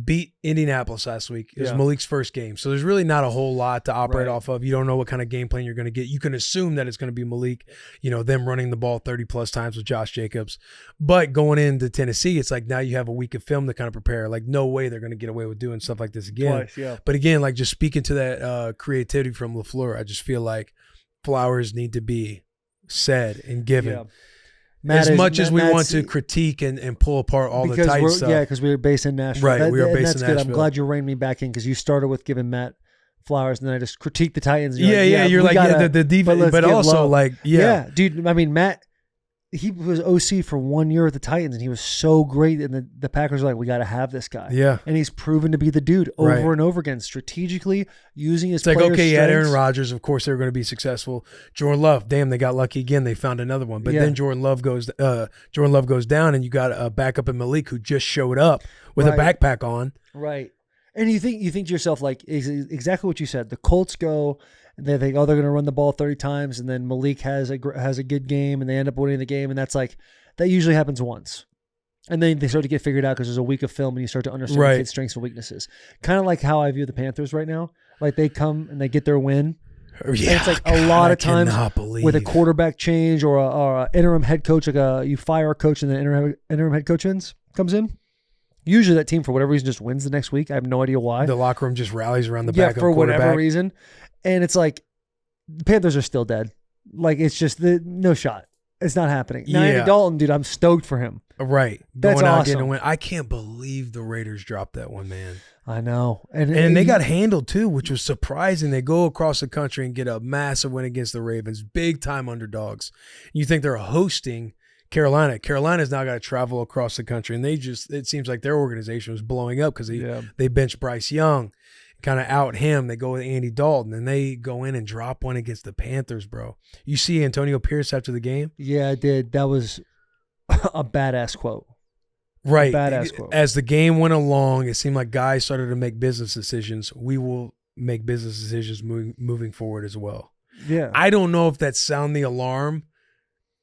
beat Indianapolis last week, it was Malik's first game. So there's really not a whole lot to operate off of. You don't know what kind of game plan you're going to get. You can assume that it's going to be Malik, them running the ball 30-plus times with Josh Jacobs. But going into Tennessee, it's like now you have a week of film to kind of prepare. No way they're going to get away with doing stuff like this again. Twice, yeah. But again, just speaking to that creativity from LeFluer, I just feel like flowers need to be said and given. Yeah. As much as we want to critique and pull apart all the tight stuff. Yeah, because we were based in Nashville. Right, we are based in Nashville. Good. I'm glad you reined me back in because you started with giving Matt flowers and then I just critiqued the Titans. You're the defense, but also dude, I mean, Matt, he was OC for 1 year at the Titans and he was so great and the Packers were like, we got to have this guy. Yeah. And he's proven to be the dude over and over again, strategically using his players' okay, you had Aaron strengths. Rodgers, of course they were going to be successful. Jordan Love, damn, they got lucky again. They found another one. But then Jordan Love goes down and you got a backup in Malik who just showed up with a backpack on. Right. And you think to yourself, exactly what you said. The Colts go, and they think, they're going to run the ball 30 times, and then Malik has a good game, and they end up winning the game, and that usually happens once. And then they start to get figured out because there's a week of film, and you start to understand the kid's strengths and weaknesses. Kind of like how I view the Panthers right now. Like they come and they get their win. Yeah, and it's like a lot of times believe. with a quarterback change or a interim head coach, like you fire a coach and the interim head coach comes in. Usually that team, for whatever reason, just wins the next week. I have no idea why. The locker room just rallies around the back of for quarterback. whatever reason. And it's like the Panthers are still dead. Like it's just no shot. It's not happening. Now, Andy Dalton, dude, I'm stoked for him. Right. That's going out awesome. getting a win. I can't believe the Raiders dropped that one, man. I know. And they got handled too, which was surprising. They go across the country and get a massive win against the Ravens. Big time underdogs. You think they're hosting Carolina. Carolina's now got to travel across the country, and it seems like their organization was blowing up because they benched Bryce Young, kind of out him. They go with Andy Dalton, and they go in and drop one against the Panthers, bro. You see Antonio Pierce after the game? Yeah, I did. That was a badass quote. Right. Badass quote. As the game went along, it seemed like guys started to make business decisions. We will make business decisions moving forward as well. Yeah. I don't know if that's sound the alarm.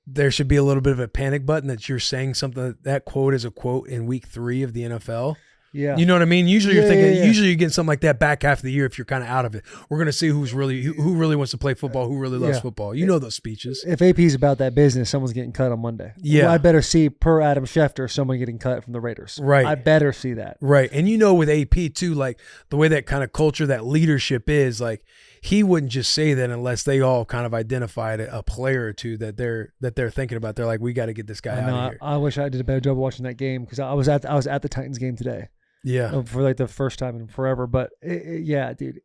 There should be a little bit of a panic button that you're saying something. That quote is a quote in week 3 of the NFL. Yeah. You know what I mean? Usually you're thinking, usually you get something like that back half of the year if you're kind of out of it. We're going to see who really wants to play football, who really loves football. You know those speeches. If AP's about that business, someone's getting cut on Monday. Yeah. Well, I better see, per Adam Schefter, someone getting cut from the Raiders. Right. I better see that. Right. And you know with AP too, like the way that kind of culture, that leadership is, like he wouldn't just say that unless they all kind of identified a player or two that they're thinking about. They're like, we got to get this guy out of here. I wish I did a better job of watching that game because I was at the Titans game today. Yeah. For like the first time in forever. But yeah, dude,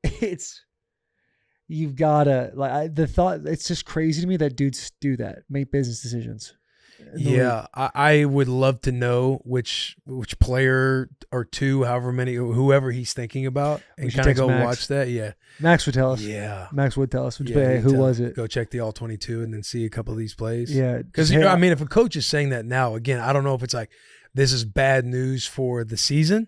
you've got to, like, the thought, it's just crazy to me that dudes do that, make business decisions. Yeah. I would love to know which player or two, however many, whoever he's thinking about, and kind of go watch that. Yeah. Max would tell us. Yeah. Max would tell us. Hey, who was it? Go check the all 22 and then see a couple of these plays. Yeah. Because, I mean, if a coach is saying that now, again, I don't know if it's like, this is bad news for the season,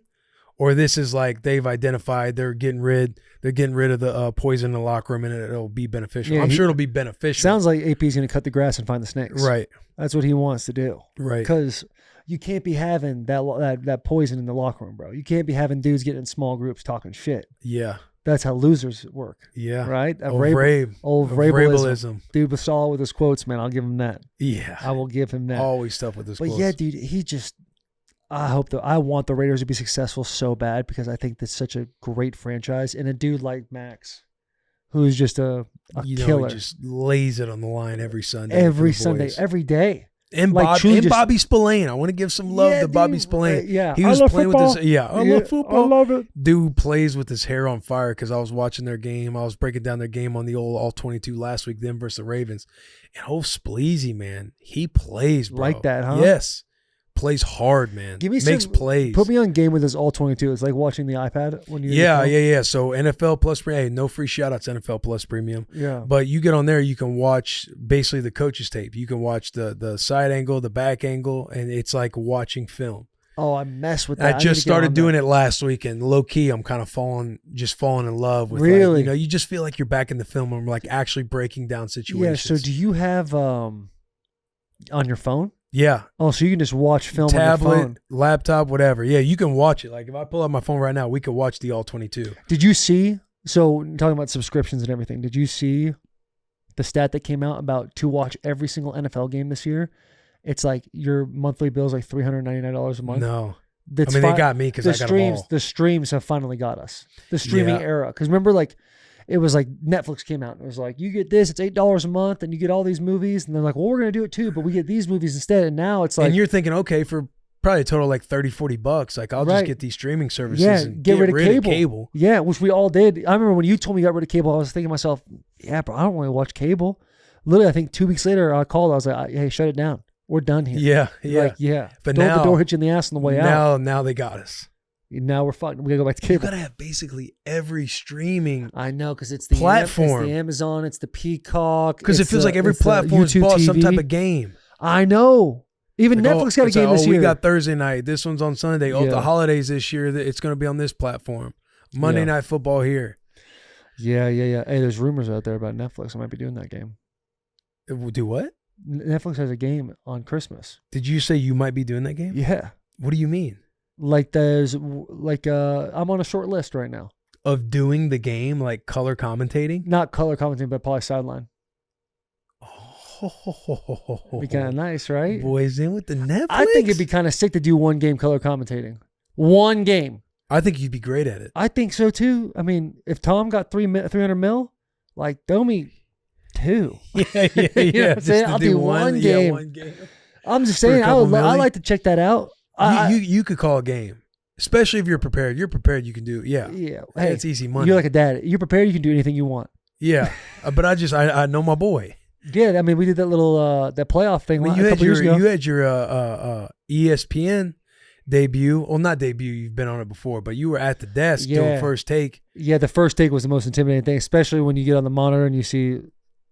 or this is like they've identified they're getting rid of the poison in the locker room and it'll be beneficial. I'm sure it'll be beneficial. Sounds like AP's going to cut the grass and find the snakes. Right. That's what he wants to do. Right. Because you can't be having that poison in the locker room, bro. You can't be having dudes getting in small groups talking shit. Yeah. That's how losers work. Yeah. Right? Old Vrabelism. Dude was solid with his quotes, man. I'll give him that. Yeah. I will give him that. Always tough with his quotes. But yeah, dude, he just... I want the Raiders to be successful so bad because I think that's such a great franchise. And a dude like Max, who's just a killer. He just lays it on the line every Sunday. Every day. And, Bobby Spillane. I want to give some love to Bobby Spillane. He was playing football. with his. I love football. I love it. Dude plays with his hair on fire because I was watching their game. I was breaking down their game on the old All 22 last week, them versus the Ravens. And Spleezy, man, he plays, bro. Like that, huh? Yes. Plays hard, man. Makes plays. Put me on game with his all 22. It's like watching the iPad when you. Yeah. So NFL Plus Premium. Hey, no free shout outs, NFL Plus Premium. Yeah. But you get on there, you can watch basically the coach's tape. You can watch the side angle, the back angle, and it's like watching film. Oh, I mess with that. I just started doing it last week, and low key, I'm kind of falling in love with. Really? Like, you just feel like you're back in the film and like actually breaking down situations. Yeah. So do you have on your phone? Yeah. Oh, so you can just watch film tablet, on your phone. Laptop, whatever. Yeah, you can watch it. Like if I pull out my phone right now, we could watch the all 22. Did you see? So talking about subscriptions and everything, did you see the stat that came out about to watch every single NFL game this year? It's like your monthly bill is like $399 a month. No. They got me because I got them all. The streams have finally got us. The streaming era. Because remember, like, it was like Netflix came out and it was like, you get this, it's $8 a month and you get all these movies. And they're like, well, we're going to do it too, but we get these movies instead. And now it's like. And you're thinking, okay, for probably a total like $30-$40, like I'll just get these streaming services and get rid of cable. Yeah, which we all did. I remember when you told me you got rid of cable, I was thinking to myself, yeah, bro, I don't really watch cable. Literally, I think 2 weeks later, I called. I was like, hey, shut it down. We're done here. Yeah. Like, yeah. But don't now let the door hit you in the ass on the way out. Now they got us. Now we're fucked. We gotta go back to cable. You gotta have basically every streaming. I know, because it's the platform. It's the Amazon. It's the Peacock. Because it feels like every platform has bought some type of game. I know. Even like, Netflix got a game this year. We got Thursday night. This one's on Sunday. Oh, the holidays this year. It's going to be on this platform. Monday Night Football here. Yeah. Hey, there's rumors out there about Netflix. I might be doing that game. Do what? Netflix has a game on Christmas. Did you say you might be doing that game? Yeah. What do you mean? Like I'm on a short list right now. of doing the game, like color commentating? Not color commentating, but probably sideline. Oh, be kind of nice, right? Boys in with the Netflix. I think it'd be kind of sick to do one game color commentating. One game. I think you'd be great at it. I think so too. I mean, if Tom got 300 mil, like throw me 2. Yeah. You know what I'm saying? I'll do one game. Yeah, one game. I'm just saying, I like to check that out. You could call a game, especially if you're prepared. You're prepared. You can do. Yeah. Yeah. Hey, it's easy money. You're like a dad. You're prepared. You can do anything you want. Yeah, but I know my boy. Yeah, I mean, we did that little that playoff thing. I mean, a couple years ago. You had your ESPN debut. Well, not debut. You've been on it before, but you were at the desk doing first take. Yeah, the first take was the most intimidating thing, especially when you get on the monitor and you see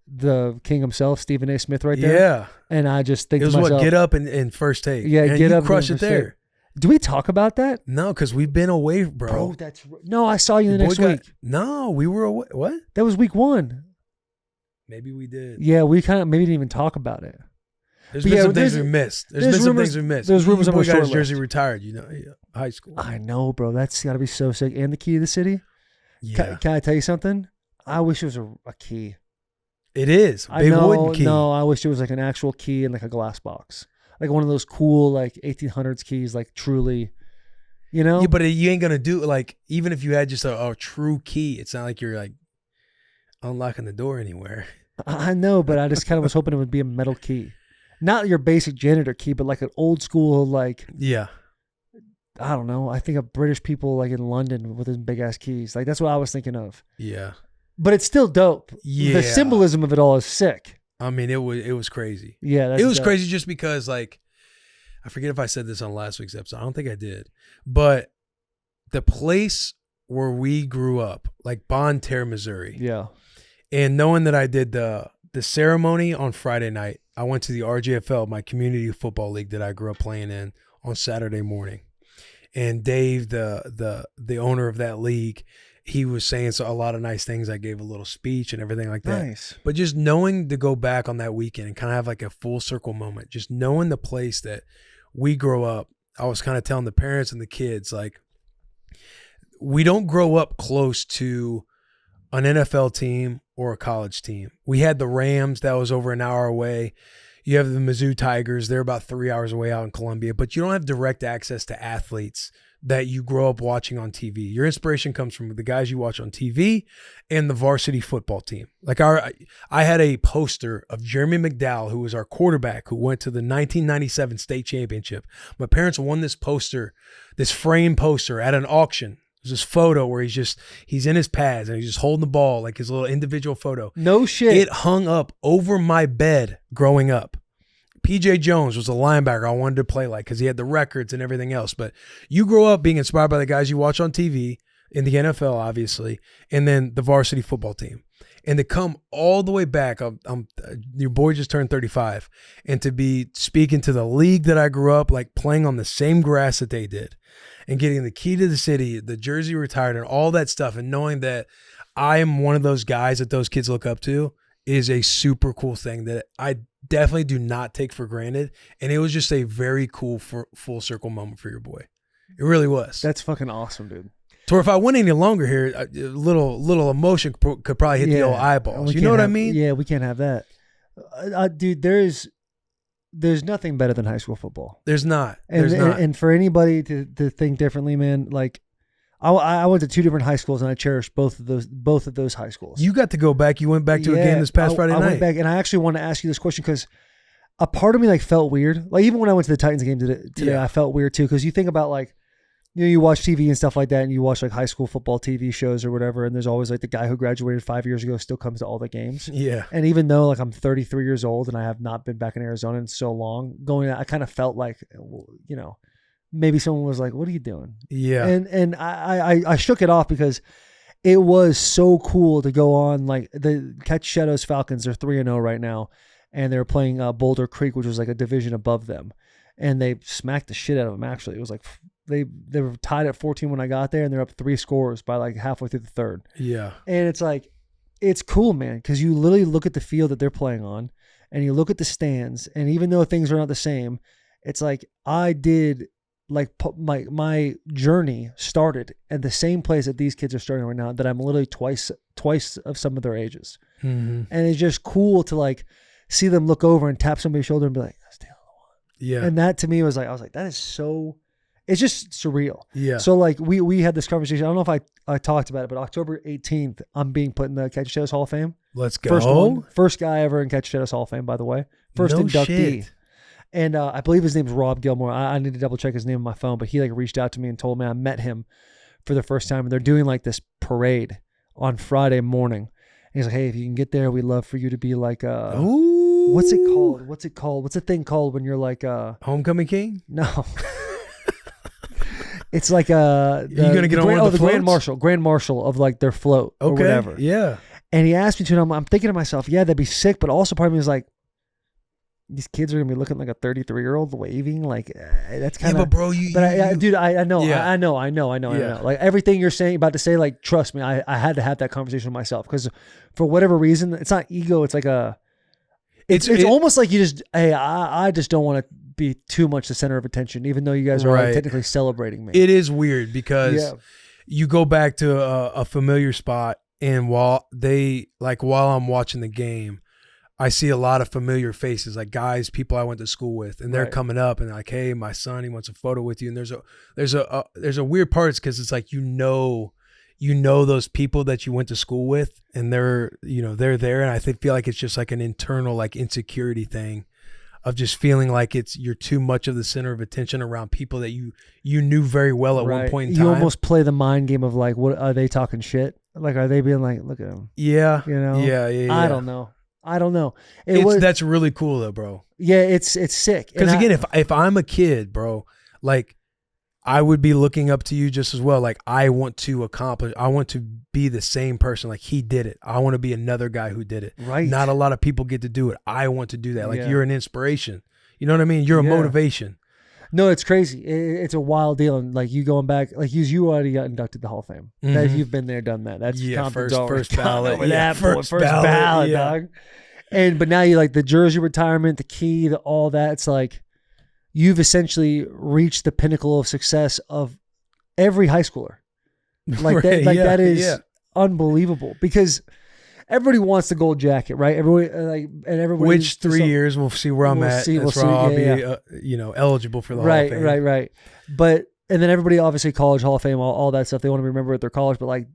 the king himself, Stephen A. Smith, right there. Yeah, and I just think it was to myself, get up and first take. Yeah, and get you up, crush it there. Do we talk about that? No, because we've been away, bro. No, I saw you the next week. No, we were away. What? That was week 1. Maybe we did. Yeah, we kind of maybe didn't even talk about it. There's been some things we missed. There's been some things we missed. There's rumors of got his jersey retired. High school. I know, bro. That's got to be so sick. And the key to the city. Yeah. Can I tell you something? I wish it was a key. It is. Big wooden key. No, I wish it was like an actual key in like a glass box, like one of those cool like 1800s keys, like truly. Yeah, but you ain't gonna do like even if you had just a true key. It's not like you're like unlocking the door anywhere. I know, but I just kind of was hoping it would be a metal key. Not your basic janitor key, but like an old school, like... Yeah. I don't know. I think of British people like in London with those big-ass keys. Like, that's what I was thinking of. Yeah. But it's still dope. Yeah. The symbolism of it all is sick. I mean, it was crazy. Yeah, it was dope. Crazy just because, like, I forget if I said this on last week's episode. I don't think I did. But the place where we grew up, like Bonne Terre, Missouri. Yeah. And knowing that I did the ceremony on Friday night, I went to the RJFL, my community football league that I grew up playing in, on Saturday morning. And Dave, the owner of that league, he was saying a lot of nice things. I gave a little speech and everything like that. Nice. But just knowing to go back on that weekend and kind of have like a full circle moment, just knowing the place that we grow up, I was kind of telling the parents and the kids, like, we don't grow up close to an NFL team or a college team. We had the Rams that was over an hour away. You have the Mizzou Tigers. They're about 3 hours away out in Columbia, but you don't have direct access to athletes that you grow up watching on TV. Your inspiration comes from the guys you watch on TV and the varsity football team. Like I had a poster of Jeremy McDowell, who was our quarterback, who went to the 1997 state championship. My parents won this poster, this framed poster at an auction. There's this photo where he's in his pads and he's just holding the ball, like his little individual photo. No shit. It hung up over my bed growing up. PJ Jones was a linebacker I wanted to play like because he had the records and everything else. But you grow up being inspired by the guys you watch on TV, in the NFL, obviously, and then the varsity football team. And to come all the way back, your boy just turned 35, and to be speaking to the league that I grew up, like playing on the same grass that they did, and getting the key to the city, the jersey retired, and all that stuff, and knowing that I am one of those guys that those kids look up to is a super cool thing that I definitely do not take for granted. And it was just a very cool full circle moment for your boy. It really was. That's fucking awesome, dude. So if I went any longer here, a little emotion could probably hit the old eyeballs. You know what I mean? Yeah, we can't have that. Dude, there's nothing better than high school football. There's not. And for anybody to think differently, man, like I went to 2 different high schools and I cherish both of those high schools. You got to go back. You went back to a game this past Friday night. I went back, and I actually want to ask you this question because a part of me like felt weird. Like even when I went to the Titans game today, I felt weird too because you think about like, you watch TV and stuff like that, and you watch like high school football TV shows or whatever, and there's always like the guy who graduated 5 years ago still comes to all the games. Yeah. And even though like I'm 33 years old and I have not been back in Arizona in so long, I kind of felt like, maybe someone was like, "What are you doing?" Yeah. And I shook it off because it was so cool to go on like the Catch Shadows Falcons. They're 3-0 right now, and they're playing Boulder Creek, which was like a division above them, and they smacked the shit out of them. Actually, it was like. They were tied at 14 when I got there, and they're up 3 scores by like halfway through the third. Yeah. And it's like, it's cool, man, because you literally look at the field that they're playing on, and you look at the stands, and even though things are not the same, it's like I did like my journey started at the same place that these kids are starting right now, that I'm literally twice of some of their ages. And it's just cool to like see them look over and tap somebody's shoulder and be like, that's Taylor Lewan. Yeah. And that to me was like, I was like, that is so, it's just surreal. Yeah. So like we had this conversation. I don't know if I talked about it, but October 18th, I'm being put in the Catch Shadows Hall of Fame. Let's go. First guy ever in Catch Shadows Hall of Fame, by the way. First inductee. Shit. And I believe his name's Rob Gilmore. I need to double check his name on my phone, but he like reached out to me and told me I met him for the first time. And they're doing like this parade on Friday morning. And he's like, hey, if you can get there, we'd love for you to be like what's it called? What's the thing called when you're like Homecoming King? No. It's like you gonna get on the Grand Marshal of like their float or whatever. Yeah. And he asked me to, and I'm thinking to myself, yeah, that'd be sick. But also part of me was like, these kids are gonna be looking like a 33-year-old waving, like that's kind of. Yeah, but bro, dude, I know, yeah. I know. Like everything you're about to say, like trust me, I had to have that conversation with myself because for whatever reason, it's not ego, it's like it's almost like you just, hey, I just don't want to be too much the center of attention, even though you guys are like technically celebrating me. It is weird because you go back to a familiar spot, and while I'm watching the game, I see a lot of familiar faces, like guys, people I went to school with, and they're coming up and they're like, hey, my son, he wants a photo with you. And there's a weird part because it's like, you know those people that you went to school with, and they're there. And I feel like it's just like an internal like insecurity thing of just feeling like you're too much of the center of attention around people that you knew very well at one point in time. You almost play the mind game of like, what are they talking shit? Like, are they being like, look at them? Yeah. Yeah. I don't know. That's really cool though, bro. Yeah, it's sick. Because again, if I'm a kid, bro, like I would be looking up to you just as well. Like I want to be the same person. Like he did it. I want to be another guy who did it. Right. Not a lot of people get to do it. I want to do that. Like you're an inspiration. You know what I mean? You're a motivation. No, it's crazy. It's a wild deal. And like you going back, like you already got inducted to the Hall of Fame. That you've been there, done that. That's first ballot. First ballot, dog. But now you like the jersey retirement, the key, all that. It's like you've essentially reached the pinnacle of success of every high schooler. Like that is unbelievable because everybody wants the gold jacket, right? Everybody Which 3 years we'll see where I'm at. That's where I'll be, eligible for the Hall of Fame. Right. And then everybody, obviously, college Hall of Fame, all that stuff. They want to be remembered at their college, but like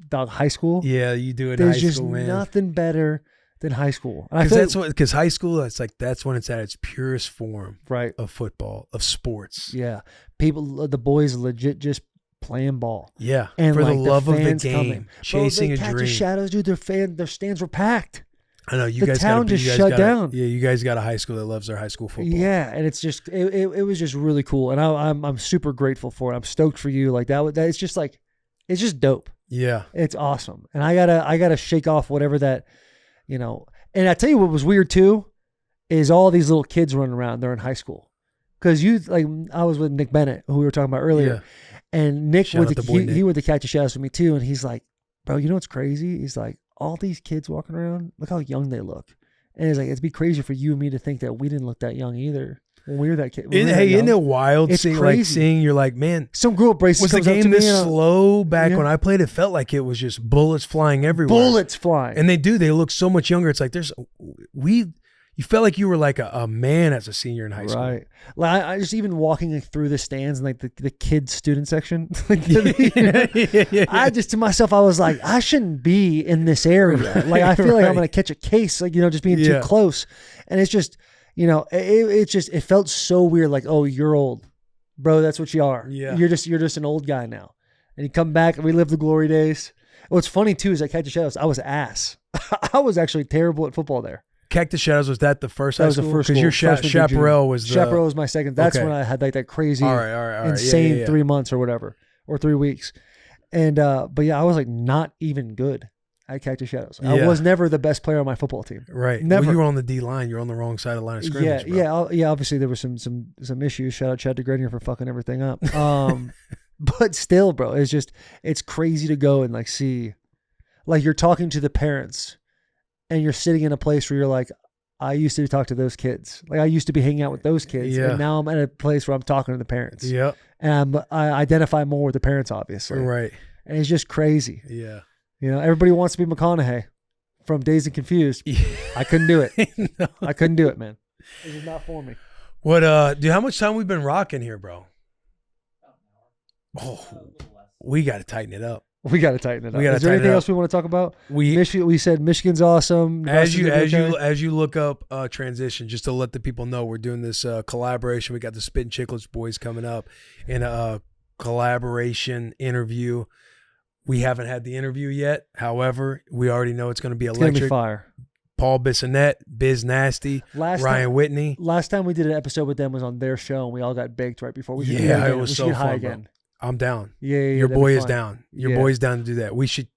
dog, high school. Yeah, you do it in high school, man. There's just nothing better than high school. Because high school, that's when it's at its purest form, right? Of football, of sports. Yeah, the boys legit just playing ball. Yeah, and for like the love of the game, coming. chasing a dream. Shadows, dude. Their stands were packed. I know the town just shut down. Yeah, you guys got a high school that loves their high school football. Yeah, and it's just it was just really cool, and I'm super grateful for it. I'm stoked for you. Like that it's just like it's just dope. Yeah, it's awesome, and I gotta shake off whatever that. And I tell you what was weird too, is all these little kids running around. They're in high school, because I was with Nick Bennett, who we were talking about earlier, and Nick he went to Catch a Shadows with me too, and he's like, bro, you know what's crazy? He's like, all these kids walking around, look how young they look, and he's like, it'd be crazy for you and me to think that we didn't look that young either. When we were that kid. Isn't it wild seeing you're like, man, some girl braces was the game this slow back when I played? It felt like it was just bullets flying everywhere. Bullets flying. And they look so much younger. It's like you felt like you were like a man as a senior in high school. Right. Like I just even walking through the stands and like the kids student section. I just to myself, I was like, I shouldn't be in this area. Like I feel like I'm gonna catch a case, like, just being too close. And it's just it felt so weird. Like, oh, you're old, bro. That's what you are. Yeah. You're just an old guy now. And you come back and we live the glory days. What's funny too is at Catch the Shadows, I was ass. I was actually terrible at football there. Cactus Shadows, was that the first high school? That was the first school. Because your Chaparral was Chaparral was my second. That's when I had like that crazy, insane 3 months or whatever, or 3 weeks. And, but yeah, I was like not even good at Cactus Shadows. I was never the best player on my football team. Right. Never. Well, you were on the D line. You're on the wrong side of the line of scrimmage. Yeah. Obviously there were some issues. Shout out Chad DeGrenier for fucking everything up. But still, bro, it's crazy to go and like see, like you're talking to the parents and you're sitting in a place where you're like, I used to talk to those kids. Like I used to be hanging out with those kids, and now I'm at a place where I'm talking to the parents. Yeah, and I identify more with the parents, obviously. Right. And it's just crazy. Yeah. You know, everybody wants to be McConaughey from Dazed and Confused. Yeah. I couldn't do it. No. I couldn't do it, man. It was not for me. What? Dude, how much time we've been rocking here, bro? Oh, we got to tighten it up. We got to tighten it up. Is there anything else we want to talk about? We said Michigan's awesome. As you look up transition, just to let the people know, we're doing this collaboration. We got the Spittin Chiclets boys coming up in a collaboration interview. We haven't had the interview yet. However, we already know it's going to be electric. It's going to be fire. Paul Bissonnette, Biz Nasty, Ryan Whitney. Last time we did an episode with them was on their show, and we all got baked right before. We should it was so fun, bro. I'm down. Yeah, your boy is down. Your boy's down to do that. We should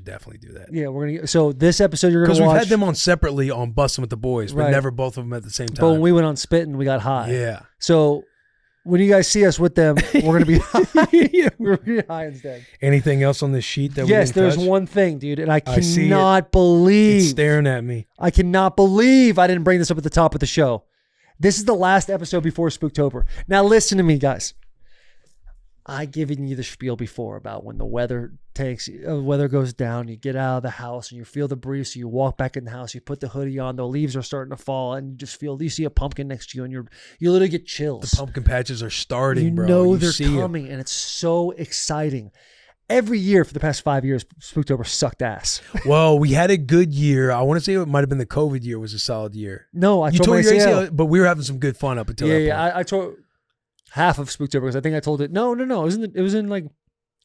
definitely do that. Yeah, we're gonna. So this episode you're gonna watch, because we've had them on separately on Bussin With The Boys, but never both of them at the same time. But when we went on Spittin, we got high. Yeah. So when you guys see us with them, we're gonna be high. We're gonna be high instead. Anything else on this sheet that? Yes, there's touch? one thing, dude, and I cannot believe it's staring at me. I cannot believe I didn't bring this up at the top of the show. This is the last episode before Spooktober. Now listen to me, guys. I've given you the spiel before about when the weather goes down, you get out of the house and you feel the breeze, so you walk back in the house, you put the hoodie on, the leaves are starting to fall, and you just feel, you see a pumpkin next to you, and you literally get chills. The pumpkin patches are starting, bro. You know they're coming, and it's so exciting. Every year for the past 5 years, Spooktober sucked ass. Well, we had a good year. I want to say it might have been the COVID year was a solid year. No, I tore my ACL. But we were having some good fun up until that point. Yeah, I tore half of Spooktober because I think I told it. No. It was in like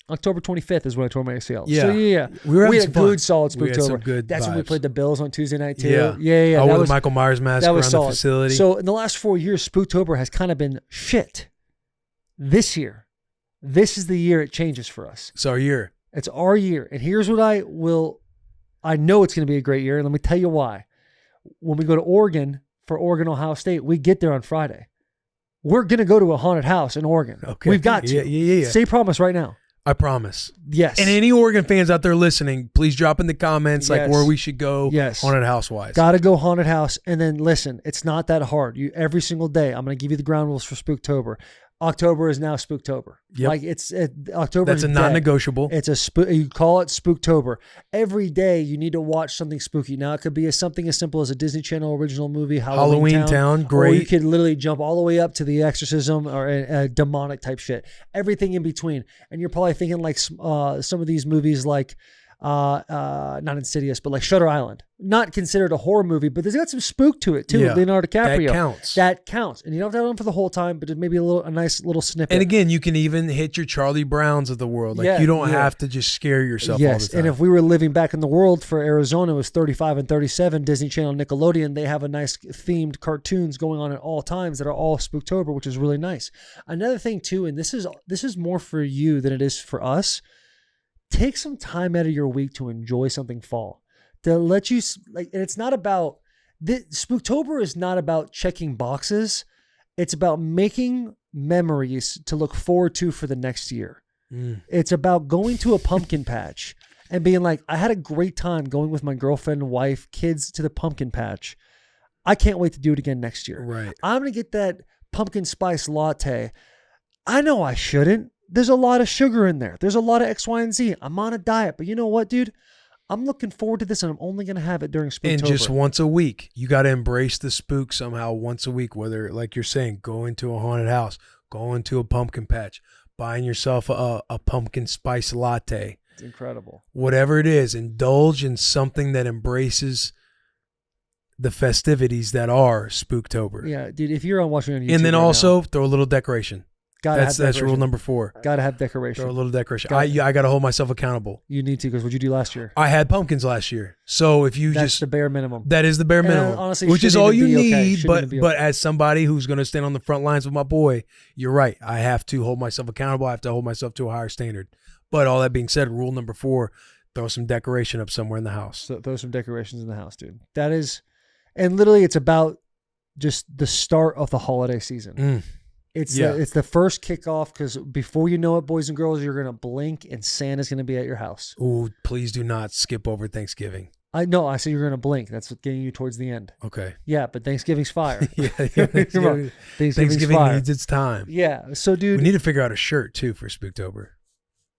October 25th is when I tore my ACL. Yeah. So yeah. We had a good solid Spooktober. That's when we played the Bills on Tuesday night too. Yeah. I wore the Michael Myers mask around the facility. So in the last 4 years, Spooktober has kind of been shit. This year, this is the year it changes for us. It's our year. It's our year. And here's what I know it's going to be a great year. And let me tell you why. When we go to Oregon for Oregon, Ohio State, we get there on Friday. We're going to go to a haunted house in Oregon. Okay. We've got to. Yeah. Say promise right now. I promise. Yes. And any Oregon fans out there listening, please drop in the comments like where we should go haunted house-wise. Got to go haunted house. And then listen, it's not that hard. Every single day, I'm going to give you the ground rules for Spooktober. October is now Spooktober. Yep. Like October. That's a non-negotiable. It's you call it Spooktober. Every day you need to watch something spooky. Now it could be something as simple as a Disney Channel original movie, Halloween Town. Great. Or you could literally jump all the way up to the Exorcism or a demonic type shit. Everything in between. And you're probably thinking like some of these movies like not Insidious, but like Shutter Island. Not considered a horror movie, but there's got some spook to it too. Yeah, Leonardo DiCaprio. That counts. And you don't have to have them for the whole time, but maybe a nice little snippet. And again, you can even hit your Charlie Browns of the world. Like you don't have to just scare yourself all the time. And if we were living back in the world for Arizona, it was 35 and 37, Disney Channel, Nickelodeon. They have a nice themed cartoons going on at all times that are all Spooktober, which is really nice. Another thing too, and this is more for you than it is for us. Take some time out of your week to enjoy something fall. To let you, and it's not about, Spooktober is not about checking boxes. It's about making memories to look forward to for the next year. It's about going to a pumpkin patch and being like, I had a great time going with my girlfriend, wife, kids to the pumpkin patch. I can't wait to do it again next year. Right. I'm going to get that pumpkin spice latte. I know I shouldn't. There's a lot of sugar in there. There's a lot of X, Y, and Z. I'm on a diet, but you know what, dude? I'm looking forward to this, and I'm only going to have it during Spooktober. And just once a week. You got to embrace the spook somehow once a week, whether, like you're saying, go into a haunted house, go into a pumpkin patch, buying yourself a pumpkin spice latte. It's incredible. Whatever it is, indulge in something that embraces the festivities that are Spooktober. Yeah, dude, if you're on watching on YouTube and then also throw a little decoration. That's rule number 4. Got to have decoration. Throw a little decoration. I got to hold myself accountable. You need to, because what'd you do last year? I had pumpkins last year. So if you That's the bare minimum. That is the bare minimum. Honestly, which is all you need. Okay. But as somebody who's going to stand on the front lines with my boy, you're right. I have to hold myself accountable. I have to hold myself to a higher standard. But all that being said, rule number 4, throw some decoration up somewhere in the house. So throw some decorations in the house, dude. That is, and literally it's about just the start of the holiday season. It's the first kickoff, because before you know it, boys and girls, you're going to blink and Santa's going to be at your house. Ooh, please do not skip over Thanksgiving. I know. I said you're gonna blink. That's getting you towards the end. Okay. Yeah, but Thanksgiving's fire. Thanksgiving fire. needs its time. Yeah. So, dude, we need to figure out a shirt too for Spooktober.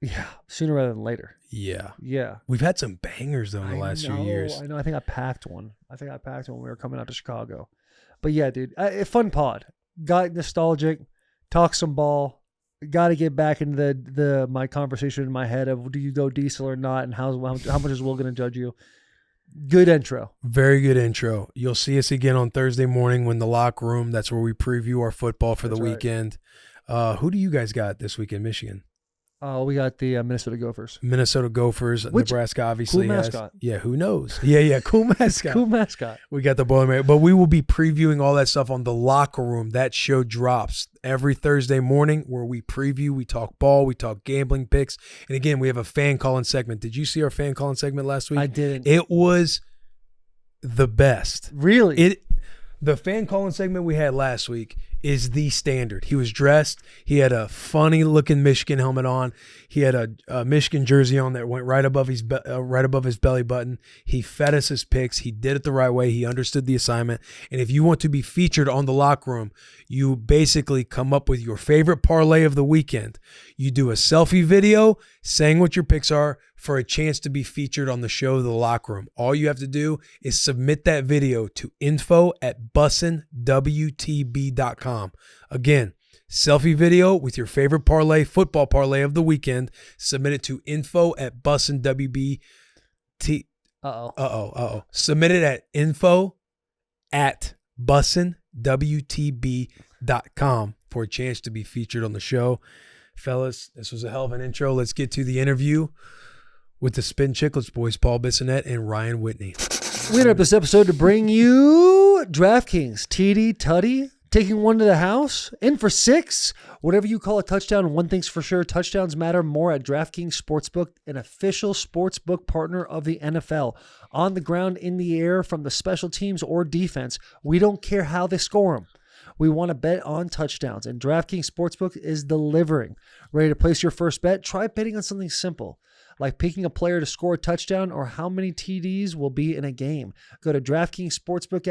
Yeah, sooner rather than later. Yeah. Yeah. We've had some bangers though in the last few years. I know. I think I packed one. When we were coming out to Chicago. But yeah, dude, a fun pod. Got nostalgic. Talk some ball. Got to get back into my conversation in my head of do you go diesel or not, and how much is Will going to judge you? Good intro. Very good intro. You'll see us again on Thursday morning when the locker room. That's where we preview our football for the weekend. Who do you guys got this week in Michigan? We got the Minnesota Gophers. Nebraska obviously cool has. Mascot. Yeah, who knows? Yeah, cool mascot. Cool mascot. We got the Boilermaker. But we will be previewing all that stuff on the locker room. That show drops every Thursday morning where we preview, we talk ball, we talk gambling picks. And again, we have a fan calling segment. Did you see our fan calling segment last week? I didn't. It was the best. Really? The fan calling segment we had last week is the standard. He was dressed. He had a funny looking Michigan helmet on. He had a Michigan jersey on that went right above his belly button. He fed us his picks. He did it the right way. He understood the assignment. And if you want to be featured on the locker room, you basically come up with your favorite parlay of the weekend. You do a selfie video saying what your picks are for a chance to be featured on the show, The Locker Room. All you have to do is submit that video to info@bussinwtb.com. Again, selfie video with your favorite football parlay of the weekend. Submit it to info@bussinwtb. Submit it at info@bussinwtb.com for a chance to be featured on the show. Fellas, this was a hell of an intro. Let's get to the interview with the Spittin Chiclets boys, Paul Bissonnette and Ryan Whitney. We interrupt this episode to bring you DraftKings. TD Tutty taking one to the house. In for 6. Whatever you call a touchdown, one thing's for sure. Touchdowns matter more at DraftKings Sportsbook, an official sportsbook partner of the NFL. On the ground, in the air, from the special teams or defense, we don't care how they score them. We want to bet on touchdowns, and DraftKings Sportsbook is delivering. Ready to place your first bet? Try betting on something simple, like picking a player to score a touchdown or how many TDs will be in a game. Go to DraftKings Sportsbook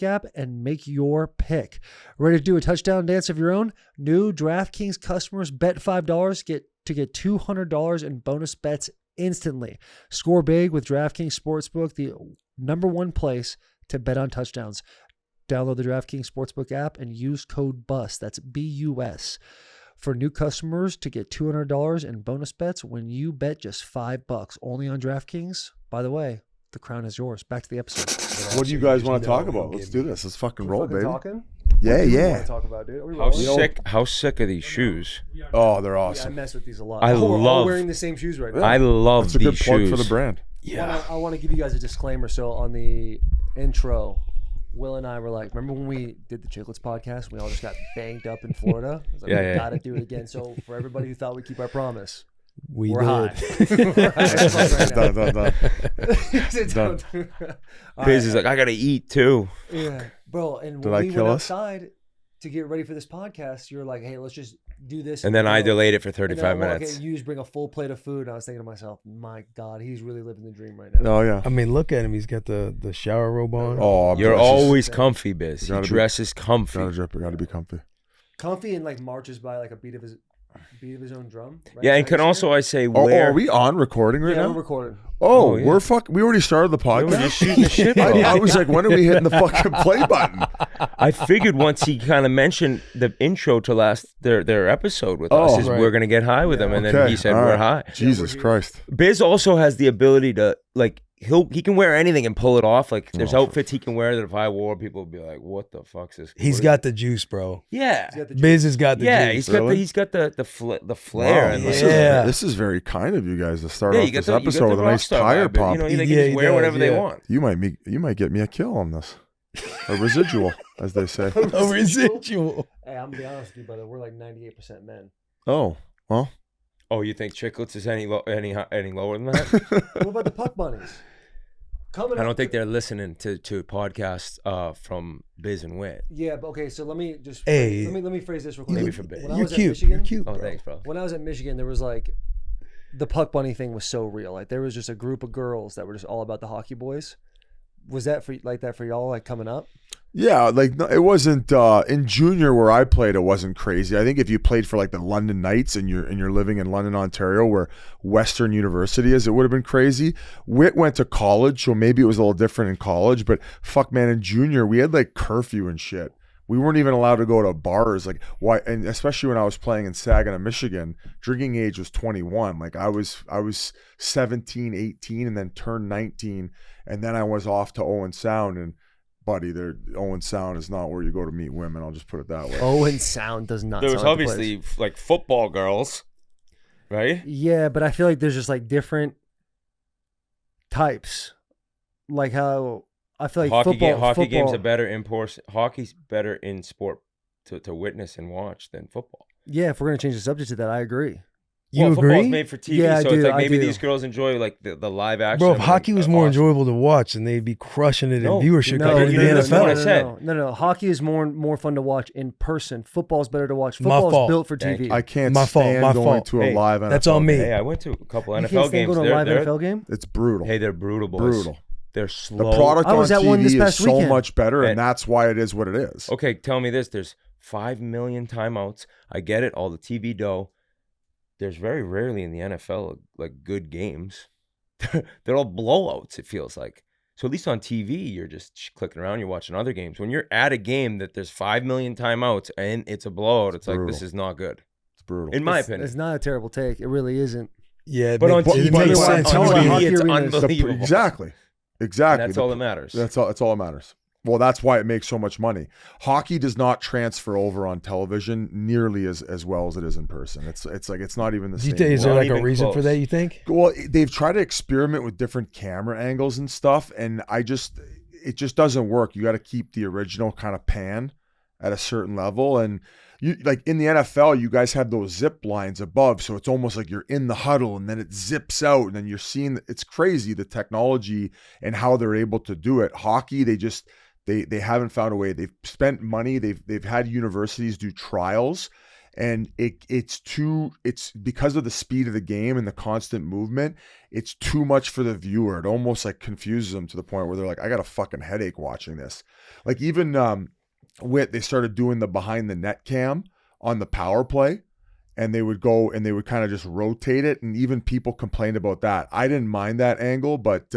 app and make your pick. Ready to do a touchdown dance of your own? New DraftKings customers bet $5 get $200 in bonus bets instantly. Score big with DraftKings Sportsbook, the #1 place to bet on touchdowns. Download the DraftKings Sportsbook app and use code BUS. That's BUS. For new customers to get $200 in bonus bets when you bet just $5. Only on DraftKings. By the way, the crown is yours. Back to the episode. What do you guys want to talk about? Let's do this. Let's fucking roll, baby. Talking? Yeah, yeah. Talk about, dude? How sick are these shoes? Oh, they're Yeah, I awesome. mess with these a lot. I We're all love- wearing the same shoes right now. I love That's a these good plug shoes. for the brand. Yeah. I want to give you guys a disclaimer. So on the intro, Will and I were like, remember when we did the Chiclets podcast? We all just got banged up in Florida. I was like, we got to do it again. So for everybody who thought we'd keep our promise, we're high. We're high as fuck right now. Done. Biz is like, I gotta eat too. Yeah, bro. And Did when I we kill went us? outside to get ready for this podcast, you're like, hey, let's just do this. And then I go. delayed it for And then 35 I walk minutes. in, you just bring a full plate of food. And I was thinking to myself, my God, he's really living the dream right now. Oh, yeah. I mean, look at him. He's got the shower robe on. Oh, You're it's just- always comfy, Biz. He Gotta be- dresses comfy. Gotta be comfy. Comfy and like marches by like a beat of his own drum. Right? Yeah, and Is that can what also you're I say Oh, where are we on recording right saying? now? We're recording. Oh, Oh, yeah. we already started the We're podcast. just shooting the shit, I bro. was like, when are we hitting the fucking play button? I figured once he kind of mentioned the intro to their episode with us Oh, is right. we're gonna get high with him, and then Okay, he said all we're right. high. Jesus Christ. Biz also has the ability to like he can wear anything and pull it off. Like there's Oh, outfits he can wear that if I wore, people would be like, "What the fuck's this?" He's got the juice, bro. yeah, He's got the Biz has got the yeah. juice. He's got the flair. Wow, And this, Yeah. this is very kind of you guys to start yeah, off you got this the episode with a nice rockstar tire vibe, but, pump. You know, they can Yeah, just he wear does, whatever they yeah. want. You might get me a kill on this. A residual, as they say. A residual. Hey, I'm gonna be honest with you, brother. We're like 98% men. Oh, well. Oh, you think Chiclets is any lower than that? What about the Puck Bunnies? Coming I up- don't think they're listening to podcasts from Biz and Whit. Yeah, but okay. So let me just Hey. let me phrase this real quick. Maybe for Biz. When I You're was at cute. Michigan, You're cute, Oh, bro. thanks, bro. When I was at Michigan, there was like the Puck Bunny thing was so real. Like there was just a group of girls that were just all about the hockey boys. Was that for y'all, like coming up? Yeah, like no, it wasn't in junior where I played. It wasn't crazy. I think if you played for like the London Knights and you're living in London, Ontario, where Western University is, it would have been crazy. Whit went to college, so maybe it was a little different in college. But fuck, man, in junior we had like curfew and shit. We weren't even allowed to go to bars. Like why? And especially when I was playing in Saginaw, Michigan, drinking age was 21. Like I was 17, 18, and then turned 19, and then I was off to Owen Sound and. Buddy, Owen Sound is not where you go to meet women. I'll just put it that way. Owen Sound does not. There was sound like the obviously place. like football girls, right? Yeah, but I feel like there's just like different types. Like how I feel like Hockey games are better in person. Hockey's better in sport to witness and watch than football. Yeah, if we're gonna change the subject to that, I agree. You Football's agree? made for TV, Yeah, so I it's do, like maybe I do. these girls enjoy like the live action. Bro, if of, hockey was more awesome. enjoyable to watch, and they'd be crushing it in viewership No, compared to the that's not what I NFL. said. No. Hockey is more fun to watch in person. Football's better to watch. My Football's fault. built for Thank TV. I can't My fault, stand my going fault. to a Hey, live NFL. that's on me. Hey, I went to a couple You NFL can't stand games. going to a live NFL game? It's brutal. Hey, they're brutal, boys. Brutal. They're The slow. product I was on at one this TV is past so weekend. much better, And- and that's why it is what it is. Okay, tell me this. There's 5 million timeouts. I get it. All the TV dough. There's very rarely in the NFL like good games. They're all blowouts, it feels like. So at least on TV, you're just clicking around, you're watching other games. When you're at a game that there's 5 million timeouts and it's a blowout, it's like, brutal. this is not good. It's brutal. In my opinion. It's not a terrible take. It really isn't. Yeah, But on it TV, makes but sense. on on TV, TV, it's arenas- unbelievable. Exactly. And that's all that matters. That's all that matters. Well, that's why it makes so much money. Hockey does not transfer over on television nearly as well as it is in person. It's like it's not even the same. Is there Not like a even reason for close. that, you think? Well, they've tried to experiment with different camera angles and stuff, and it just doesn't work. You got to keep the original kind of pan at a certain level, and you like in the NFL, you guys have those zip lines above, so it's almost like you're in the huddle, and then it zips out, and then you're seeing. It's crazy the technology and how they're able to do it. Hockey, they haven't found a way. They've spent money. They've had universities do trials. And it's because of the speed of the game and the constant movement, it's too much for the viewer. It almost like confuses them to the point where they're like, I got a fucking headache watching this. Like even Whit, they started doing the behind the net cam on the power play, and they would go and they would kind of just rotate it. And even people complained about that. I didn't mind that angle, but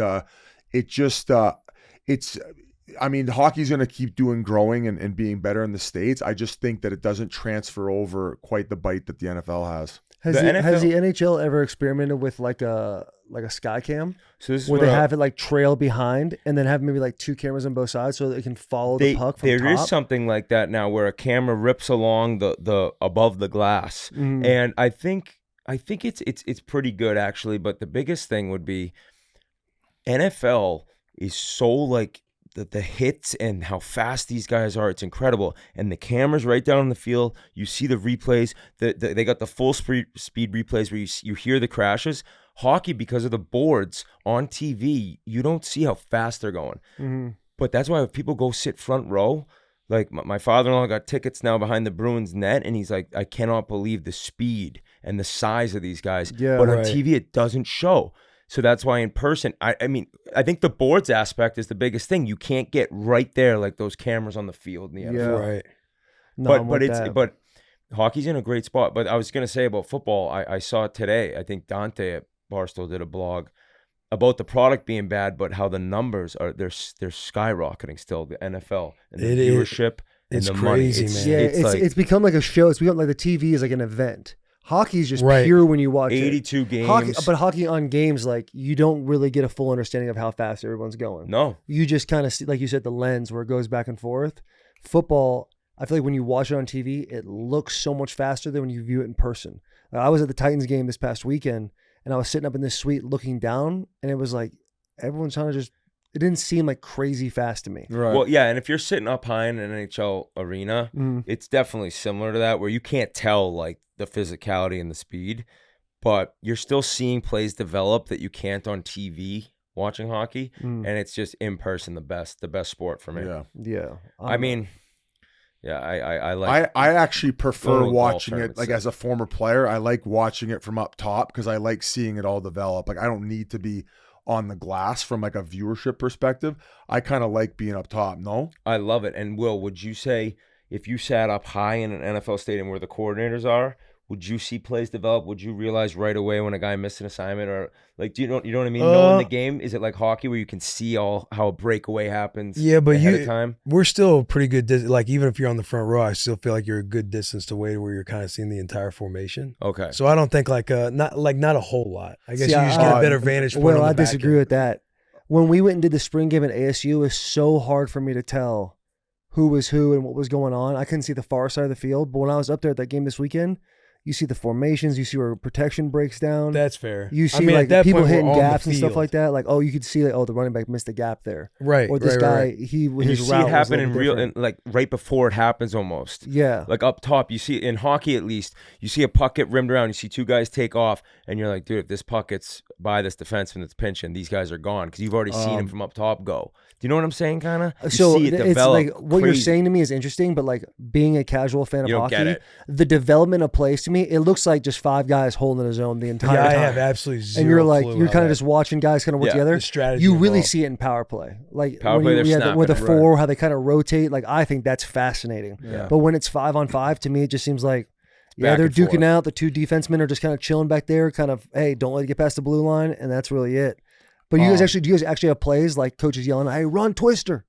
I mean, hockey's going to keep growing and being better in the States. I just think that it doesn't transfer over quite the bite that the NFL has. Has The the NFL NHL ever experimented with like a sky cam So this is where what they have it like trail behind and then have maybe like 2 cameras on both sides so that they can follow the puck from There top? is something like that now where a camera rips along the above the glass, Mhm. and I think it's pretty good actually. But the biggest thing would be NFL is so like the hits and how fast these guys are. It's incredible, and the cameras right down in the field. You see the replays. They got the full speed replays where you hear the crashes. Hockey, because of the boards on TV, you don't see how fast they're going. Mhm. But that's why if people go sit front row, like my father-in-law got tickets now behind the Bruins net, and he's like, I cannot believe the speed and the size of these guys. Yeah, but on right. TV, it doesn't show. So that's why in person, I mean, I think the boards aspect is the biggest thing. You can't get right there like those cameras on the field in the NFL. Yeah. Right. No, I'm with that. But hockey's in a great spot. But I was gonna say about football, I saw it today. I think Dante at Barstool did a blog about the product being bad, but how the numbers are they're skyrocketing still. The NFL and the It is. viewership and It's the money. crazy, man. Yeah, It's like it's become like a show. It's become like the TV is like an event. Hockey is just Right. pure when you watch it. 82 games. Hockey on games, like you don't really get a full understanding of how fast everyone's going. No. You just kind of see, like you said, the lens where it goes back and forth. Football, I feel like when you watch it on TV, it looks so much faster than when you view it in person. I was at the Titans game this past weekend, and I was sitting up in this suite looking down, and it was like everyone's trying to just. It didn't seem like crazy fast to me. Right. Well, yeah, and if you're sitting up high in an NHL arena, it's definitely similar to that where you can't tell like the physicality and the speed, but you're still seeing plays develop that you can't on TV watching hockey, and it's just in person the best sport for me. Yeah. Yeah, I mean, Yeah, I like. I actually prefer Golf watching it tournaments, like so. as a former player. I like watching it from up top because I like seeing it all develop. Like I don't need to be on the glass from like a viewership perspective. I kind of like being up top. No, I love it. And Will, would you say if you sat up high in an NFL stadium where the coordinators are, would you see plays develop? Would you realize right away when a guy missed an assignment, or like, you know what I mean? Knowing the game, is it like hockey where you can see all how a breakaway happens? Yeah, but ahead of time. We're still a pretty good. Like even if you're on the front row, I still feel like you're a good distance away to where you're kind of seeing the entire formation. Okay. So I don't think not a whole lot. I guess you just get a better vantage point. Well, I disagree with that. When we went and did the spring game at ASU, it was so hard for me to tell who was who and what was going on. I couldn't see the far side of the field. But when I was up there at that game this weekend, you see the formations, you see where protection breaks down. That's fair. You see like people hitting gaps and stuff like that. Like, oh, you could see like, oh, the running back missed a gap there. Right. Or this guy, and you see route it happen was in real, and like right before it happens almost. Yeah. Like up top, you see in hockey at least, you see a puck get rimmed around, you see two guys take off, and you're like, dude, if this puck gets by this defenseman that's pinching, these guys are gone because you've already seen him from up top go. Do you know what I'm saying, kind of? So see it it's develop like what you're saying to me is interesting, but like being a casual fan of You don't get hockey, it. the development of plays to me, it looks like just five guys holding a zone the entire time. I have absolutely zero and you're like, clue you're how kind of that- just watching guys kind of work Yeah, together. the strategy You really involved. see it in power play. Like Power when play, you, they're with the snapping it, four, how they kind of rotate. Like I think that's fascinating. Yeah. But when it's 5-on-5, to me, it just seems like, yeah, Back they're and duking forth. out. The two defensemen are just kind of chilling back there, kind of, hey, don't let it get past the blue line, and that's really it. But do you guys actually have plays like coaches yelling, "Hey, run twister"?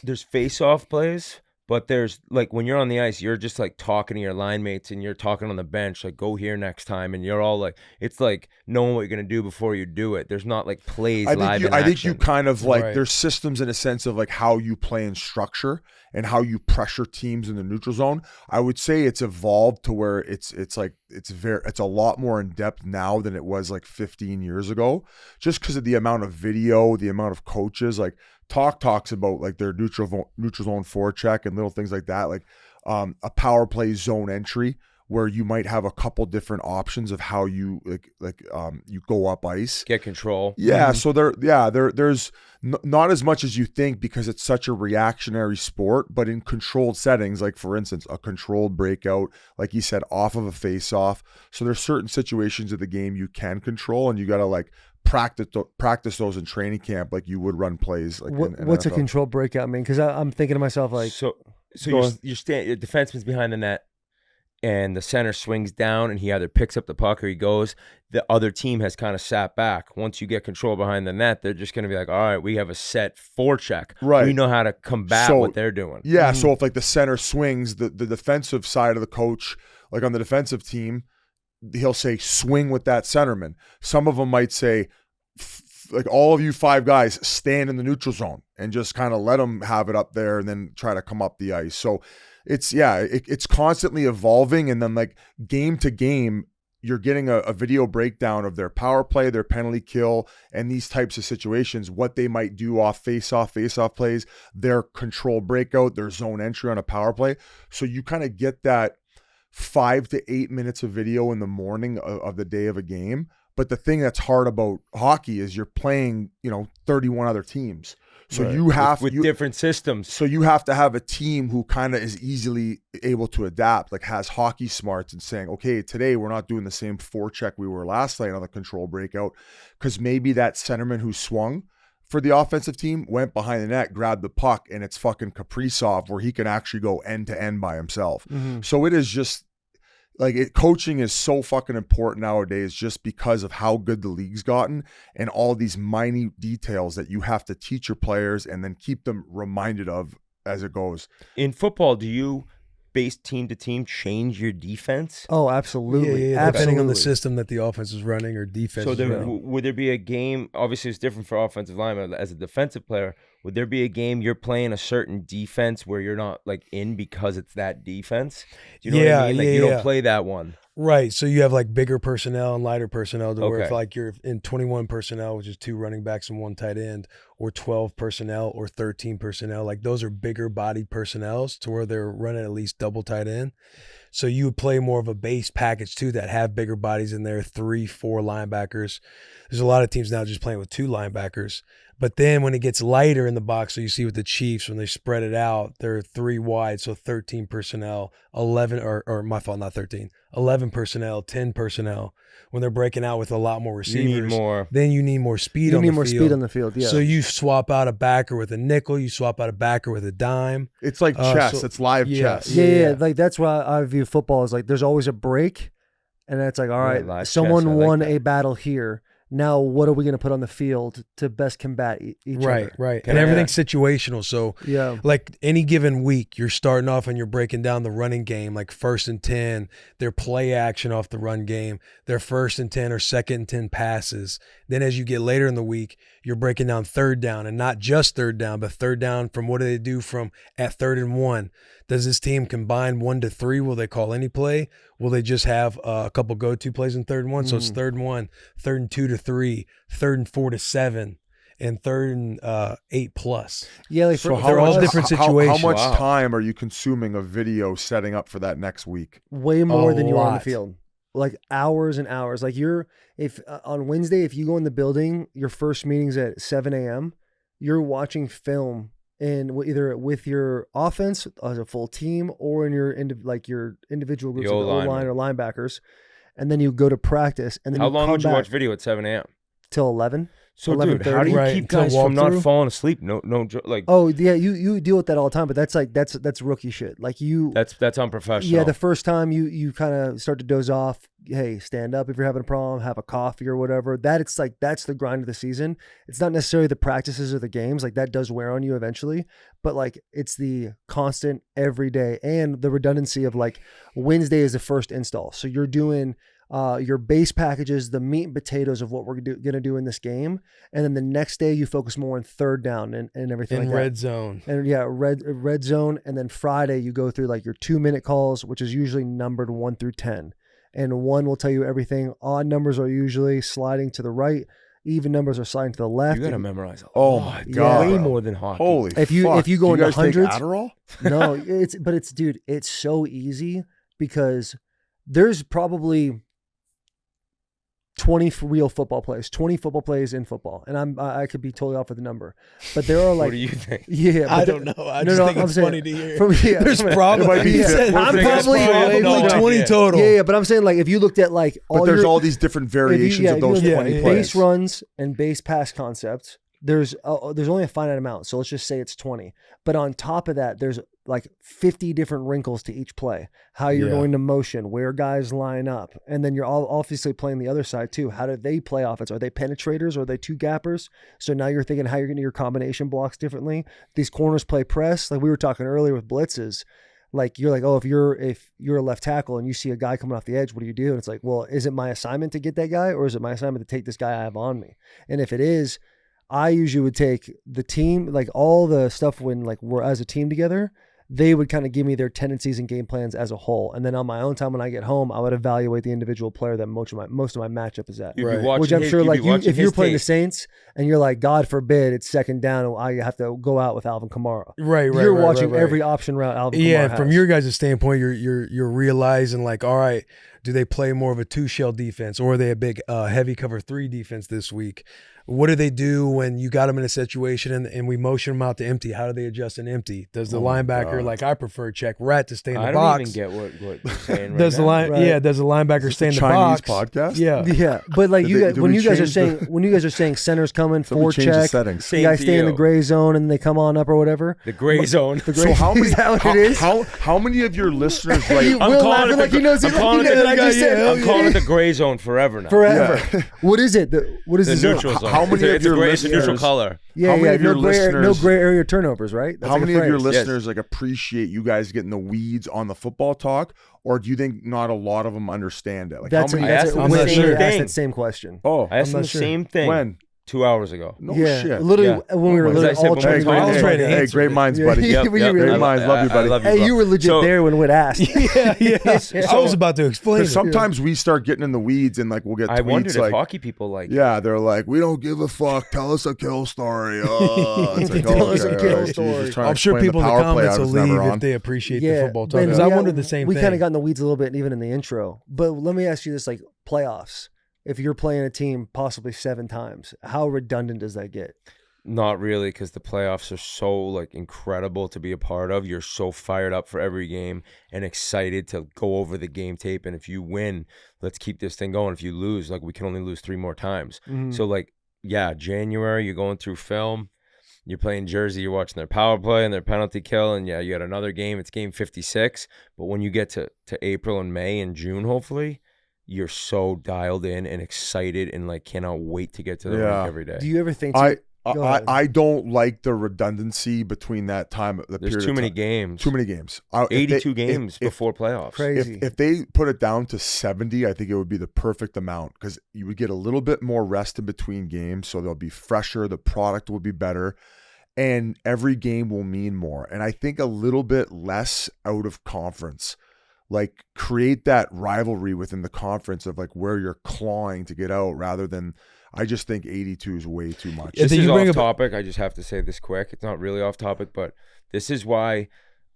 There's face-off plays, but there's like when you're on the ice, you're just like talking to your line mates and you're talking on the bench, like go here next time, and you're all like, it's like knowing what you're gonna do before you do it. There's not like plays live in I think you action. kind of like Right. there's systems in a sense of like how you play in structure and how you pressure teams in the neutral zone. I would say it's evolved to where it's a lot more in depth now than it was like 15 years ago, just because of the amount of video, the amount of coaches. Like talks about like their neutral zone forecheck and little things like that, like a power play zone entry where you might have a couple different options of how you you go up ice. Get control. Yeah, so there's not as much as you think because it's such a reactionary sport, but in controlled settings, like for instance, a controlled breakout, like you said, off of a face-off. So there's certain situations of the game you can control, and you got to like practice those in training camp, like you would run plays. Like What's a NFL. controlled breakout mean? Because I'm thinking to myself like, So your defenseman's behind the net, and the center swings down, and he either picks up the puck or he goes. The other team has kind of sat back. Once you get control behind the net, they're just going to be like, all right, we have a set forecheck. Right. We know how to combat So, what they're doing. Yeah, so if like the center swings, the defensive side of the coach, like on the defensive team, he'll say swing with that centerman. Some of them might say, like all of you five guys stand in the neutral zone and just kind of let them have it up there and then try to come up the ice. So it's constantly evolving, and then like game to game, you're getting a video breakdown of their power play, their penalty kill, and these types of situations, what they might do off face-off plays, their control breakout, their zone entry on a power play. So you kind of get that 5 to 8 minutes of video in the morning of the day of a game. But the thing that's hard about hockey is you're playing, 31 other teams. So Right. you have with different systems. So you have to have a team who kind of is easily able to adapt, like has hockey smarts and saying, okay, today we're not doing the same forecheck we were last night on the control breakout, because maybe that centerman who swung for the offensive team went behind the net, grabbed the puck, and it's fucking Kaprizov where he can actually go end to end by himself. mm-hmm. So it is just like coaching is so fucking important nowadays just because of how good the league's gotten and all these minute details that you have to teach your players and then keep them reminded of as it goes. In football, do you, based team to team, change your defense? oh, absolutely, Yeah, depending on the absolutely. system that the offense is running or defense So is running. would there be a game, obviously it's different for offensive linemen, as a defensive player, would there be a game you're playing a certain defense where you're not like in because it's that defense? Do you know what I mean? Like you don't play that one. Right. So you have like bigger personnel and lighter personnel to where if Okay. like you're in 21 personnel, which is 2 running backs and 1 tight end, or 12 personnel or 13 personnel, like those are bigger bodied personnels to where they're running at least double tight end. So you would play more of a base package too that have bigger bodies in there, 3, 4 linebackers. There's a lot of teams now just playing with 2 linebackers. But then when it gets lighter in the box, so you see with the Chiefs, when they spread it out, they're 3 wide, so 13 personnel, 11, or my fault, not 13, 11 personnel, 10 personnel. When they're breaking out with a lot more receivers, You need more. then you need more speed on the field. You need more speed on the field, yeah. So you swap out a backer with a nickel, you swap out a backer with a dime. It's like chess. It's live chess. Yeah. Like that's why I view football as like there's always a break, and it's like, all right, live someone chess, I like won that. a battle here. Now, what are we going to put on the field to best combat each other? Right. Can And I- everything's situational. So, Yeah. like any given week, you're starting off and you're breaking down the running game, like 1st and 10, their play action off the run game, their 1st and 10 or 2nd and 10 passes. Then as you get later in the week, you're breaking down 3rd down, and not just 3rd down, but 3rd down from what do they do from at 3rd and 1? Does this team combine 1 to 3? Will they call any play? Will they just have a couple go-to plays in 3rd and 1? So it's 3rd and 1, 3rd and 2 to 3, 3rd and 4 to 7, and 3rd and 8 plus. Yeah, like So They're all different how situations. much Wow. time are you consuming of video setting up for that next week? way more than you are on the lot. field. Like hours and hours. Like if on Wednesday, if you go in the building, your first meeting's at 7 a.m., you're watching film and either with your offense as a full team or in your individual groups of O-line, O-line or linebackers. And then you go to practice. And then How you long come would you back watch video at 7 a.m.? till 11. So, dude, how 11:30. do you Right, keep until guys from not walkthrough? falling asleep? No, like Oh yeah, you deal with that all the time, but that's rookie shit. Like that's unprofessional. yeah, the first time you kind of start to doze off. Hey, stand up if you're having a problem, have a coffee or whatever. That's the grind of the season. It's not necessarily the practices or the games. Like that does wear on you eventually, but like it's the constant every day and the redundancy of like Wednesday is the first install. So you're doing your base packages, the meat and potatoes of what we're going to do in this game. And then the next day you focus more on 3rd down and everything In like that. red zone. And yeah, red zone. And then Friday you go through like your 2-minute calls, which is usually numbered 1 through 10. And 1 will tell you everything. Odd numbers are usually sliding to the right. Even numbers are sliding to the left. You got to memorize a lot. Oh my God. Way more than hockey. Holy If you fuck. go Do into guys take hundreds- Adderall? No, dude, it's so easy because there's probably 20 real football plays, 20 football plays in football. And I could be totally off with the number, but there are like, What do you think? yeah, but I don't know. I just think I'm it's saying- funny to hear. There's probably It might be yeah, fit. I'm There's probably probably way more. 20 total. Yeah, but I'm saying like if you looked at like But all there's your all these different variations of those 20 plays. base runs and base pass concepts. There's only a finite amount, so let's just say it's 20. But on top of that, there's like 50 different wrinkles to each play. How you're going to motion, where guys line up, and then you're all obviously playing the other side too. How do they play offense? Are they penetrators? Or are they 2-gappers? So now you're thinking how you're going to do your combination blocks differently. These corners play press, like we were talking earlier with blitzes. Like you're like, oh, if you're a left tackle and you see a guy coming off the edge, what do you do? And it's like, well, is it my assignment to get that guy, or is it my assignment to take this guy I have on me? And if it is, I usually would take the team, like all the stuff when like we're as a team together, they would kind of give me their tendencies and game plans as a whole. And then on my own time when I get home, I would evaluate the individual player that most of my matchup is at. You'd be Right. watching Which I'm his- sure you'd like be you, watching if you're his playing the tape. Saints and you're like, God forbid it's 2nd down and I have to go out with Alvin Kamara. Right. You're watching every option route Alvin Kamara Yeah, has. from your guys' standpoint, you're realizing like, all right, do they play more of a 2-shell defense, or are they a big heavy cover 3 defense this week? What do they do when you got them in a situation and we motion them out to empty? How do they adjust an empty? Does the linebacker, like I prefer, check rat to stay in the I box? don't even get what you're saying right Does the now. line? Right. Yeah, does the linebacker stay in the Chinese box? podcast? Yeah. Yeah, but like Did you they- guys, did when we you guys are change the- saying centers coming So we change the forecheck, settings. you guys Same stay in the deal. gray zone and they come on up or whatever. The gray zone. The gray, So how many? is that what it is? How many of your listeners You like? Will laughing like he knows I'm it. calling He it knows the- what I just said. I'm calling it the gray zone forever now. Forever. What is it? What is The the zone? neutral zone. How many of It's a your gray, it's a neutral listeners- color. Yeah, How many yeah. of your no listeners- gray area turnovers, right? That's How like a many of your phrase. listeners like appreciate you guys getting the weeds on the football talk, or do you think not a lot of them understand it? Like That's how many? I asked them I'm the not same sure. Asked thing. that same question. Oh, I asked them not the sure. same thing when? 2 hours ago. No yeah, shit. literally Yeah. when we were As I literally said, all when we trying to talked- go I was back. ready to Hey, answer great it. minds, Yeah, buddy. yeah, Yep, but yep. you were- Great minds, love you, buddy. I love you, Hey, bro. you were legit So- there when Whit asked. Yeah. I was about to explain. Because it. sometimes we start getting in the weeds and like we'll get I wondered tweets if like, hockey people like yeah, they're like, we don't give a fuck. Tell us a kill story. Oh, it's like, Tell us a okay, kill all right, story. Jesus, trying to I'm sure explain people in the power play comments I will was never leave on. if they appreciate the Yeah, football talk. Ben, Because I wondered the same we thing. kind of got in the weeds a little bit even in the intro. But let me ask you this, like playoffs. If you're playing a team possibly 7 times, how redundant does that get? Not really, because the playoffs are so like incredible to be a part of. You're so fired up for every game and excited to go over the game tape. And if you win, let's keep this thing going. If you lose, like we can only lose 3 more times. So like, yeah, January, you're going through film. You're playing Jersey, you're watching their power play and their penalty kill, and yeah, you got another game. It's game 56. But when you get to April and May and June, hopefully, you're so dialed in and excited and like cannot wait to get to the rink every day. Do you ever think? I don't like the redundancy between that time. There's too many games. Too many games. 82 games before playoffs. Crazy. If they put it down to 70, I think it would be the perfect amount because you would get a little bit more rest in between games, so they'll be fresher. The product will be better, and every game will mean more. And I think a little bit less out of conference. Like create that rivalry within the conference of like where you're clawing to get out rather than. I just think 82 is way too much. This is off topic. I just have to say this quick. It's not really off topic, but this is why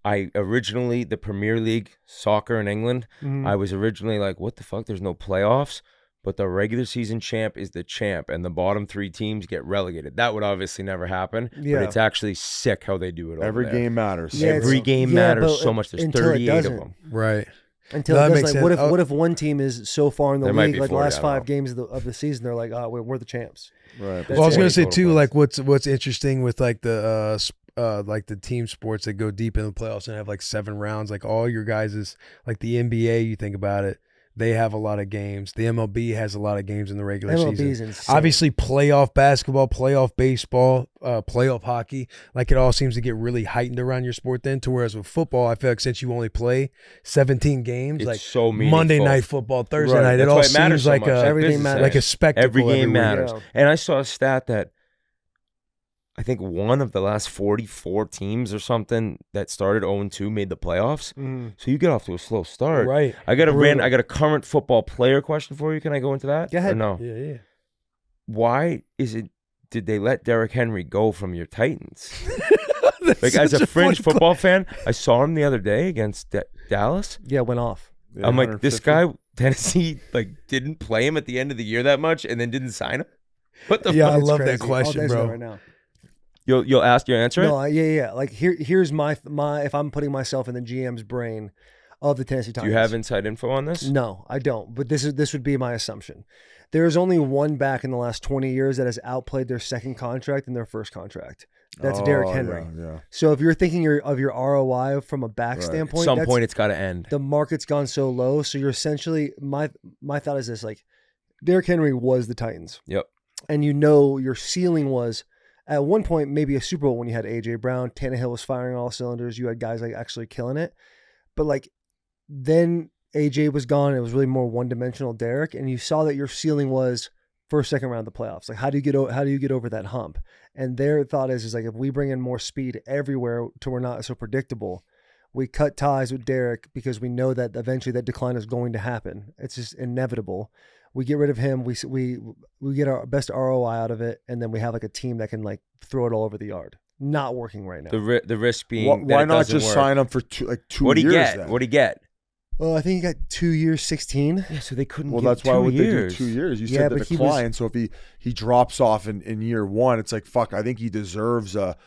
I originally, the Premier League soccer in England, I was originally like, what the fuck? There's no playoffs, but the regular season champ is the champ, and the bottom 3 teams get relegated. That would obviously never happen, but it's actually sick how they do it. Every game matters. Yeah, every game matters so much. There's 38 of them. Right. Until No, it that does, makes like, sense. what if one team is so far in the There might league, be like the 40, last I don't 5 know. games of the season, they're like, oh, we're the champs. Right. Well, I was gonna say too, Total like what's interesting with like the team sports that go deep in the playoffs and have like 7 rounds, like all your guys is like the NBA. You think about it, they have a lot of games. The MLB has a lot of games in the regular MLB season. is insane. Obviously, playoff basketball, playoff baseball, playoff hockey, like it all seems to get really heightened around your sport then. To whereas with football, I feel like since you only play 17 games, It's like so meaningful. Monday night football, Thursday Right. night, That's it all why it matters seems so like much. a Everything matters. like a spectacle. Every game every week. matters. Yeah. And I saw a stat that I think one of the last 44 teams or something that started 0-2 made the playoffs. So you get off to a slow start. Right. I got a current football player question for you. Can I go into that? Go ahead. Or no. Yeah. Why did they let Derrick Henry go from your Titans? That's Like as such a fringe funny football fan, I saw him the other day against Dallas. Yeah, went off. Yeah, I'm like, this 150. guy, Tennessee, like didn't play him at the end of the year that much and then didn't sign him. What the Yeah, fuck? I It's love crazy. that question, I'll answer bro. that right now. You'll ask your answer? No, yeah. Like here's my if I'm putting myself in the GM's brain of the Tennessee Do Titans. you have inside info on this? No, I don't. But this would be my assumption. There is only one back in the last 20 years that has outplayed their second contract and their first contract. That's Derrick Henry. Yeah. So if you're thinking of your ROI from a back Right. standpoint, At some that's- point, it's got to end. the market's gone so low. So you're essentially my thought is this: like Derrick Henry was the Titans. Yep. And your ceiling was at one point maybe a Super Bowl when you had AJ Brown, Tannehill was firing all cylinders. You had guys like actually killing it, but like then AJ was gone. It was really more one-dimensional Derrick, and you saw that your ceiling was first, second round of the playoffs. Like how do you get over that hump? And their thought is like if we bring in more speed everywhere to we're not so predictable, we cut ties with Derrick because we know that eventually that decline is going to happen. It's just inevitable. We get rid of him. We get our best ROI out of it, and then we have like a team that can like throw it all over the yard. Not working right now. The risk being Why that it not doesn't just work. sign him for 2 What do you years? get? Then? What do you get? Oh, I think he got 2 years, 16. Yeah, so they couldn't. Well, give that's why 2 would years. they do 2 years? You Yeah, said the but he decline. So if he drops off in year 1, it's like fuck. I think he deserves a